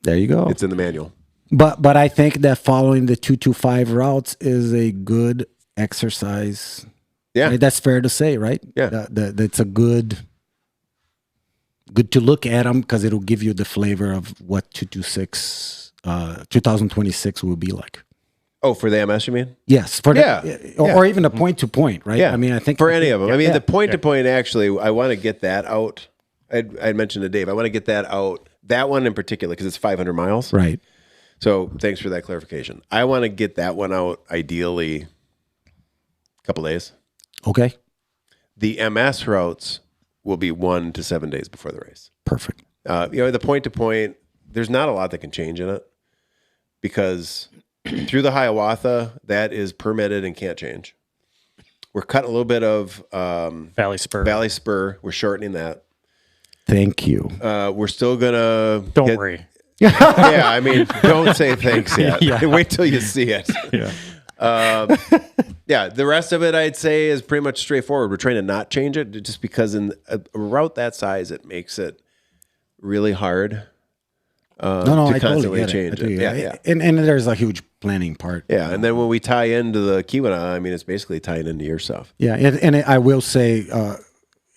Speaker 4: There you go.
Speaker 1: It's in the manual.
Speaker 4: But I think that following the 225 routes is a good exercise.
Speaker 1: Yeah.
Speaker 4: Right? That's fair to say, right?
Speaker 1: Yeah.
Speaker 4: That's a good to look at them because it'll give you the flavor of what 2026 will be like.
Speaker 1: Oh, for the MS, you mean?
Speaker 4: Yes. Or even a point to point, right?
Speaker 1: Yeah.
Speaker 4: I mean, I think
Speaker 1: for any of them. I mean, the point to point, actually, I want to get that out. I mentioned to Dave, I want to get that out. That one in particular, because it's 500 miles.
Speaker 4: Right.
Speaker 1: So thanks for that clarification. I want to get that one out ideally a couple days.
Speaker 4: Okay.
Speaker 1: The MS routes will be 1 to 7 days before the race.
Speaker 4: Perfect.
Speaker 1: The point to point, there's not a lot that can change in it, because through the Hiawatha, that is permitted and can't change. We're cutting a little bit of
Speaker 3: Valley Spur.
Speaker 1: We're shortening that.
Speaker 4: Thank you.
Speaker 1: We're still gonna
Speaker 3: Don't worry.
Speaker 1: Yeah, I mean, don't say thanks yet.
Speaker 3: Yeah.
Speaker 1: Wait till you see it.
Speaker 3: Yeah.
Speaker 1: The rest of it, I'd say, is pretty much straightforward. We're trying to not change it, just because in a route that size, it makes it really hard to constantly change it. Yeah.
Speaker 4: And there's a huge planning part.
Speaker 1: Yeah, and then when we tie into the Keweenaw, I mean, it's basically tying into your stuff.
Speaker 4: Yeah, and I will say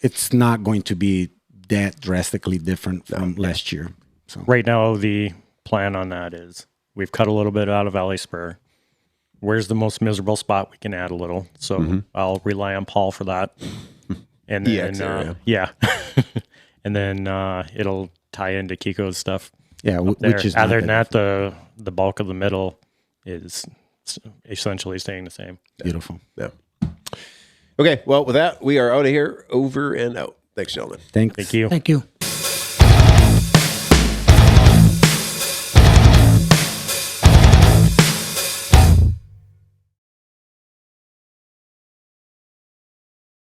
Speaker 4: it's not going to be that drastically different from last year. So
Speaker 3: Right now, the plan on that is we've cut a little bit out of Valley Spur. Where's the most miserable spot we can add a little? So I'll rely on Paul for that. And then, and then it'll tie into Kiko's stuff.
Speaker 4: Yeah, which is
Speaker 3: other than that, the bulk of the middle is essentially staying the same.
Speaker 4: Beautiful.
Speaker 1: Yeah. Okay, well, with that, we are out of here. Over and out. Thanks, gentlemen.
Speaker 4: Thanks.
Speaker 3: Thank you.
Speaker 2: Thank you.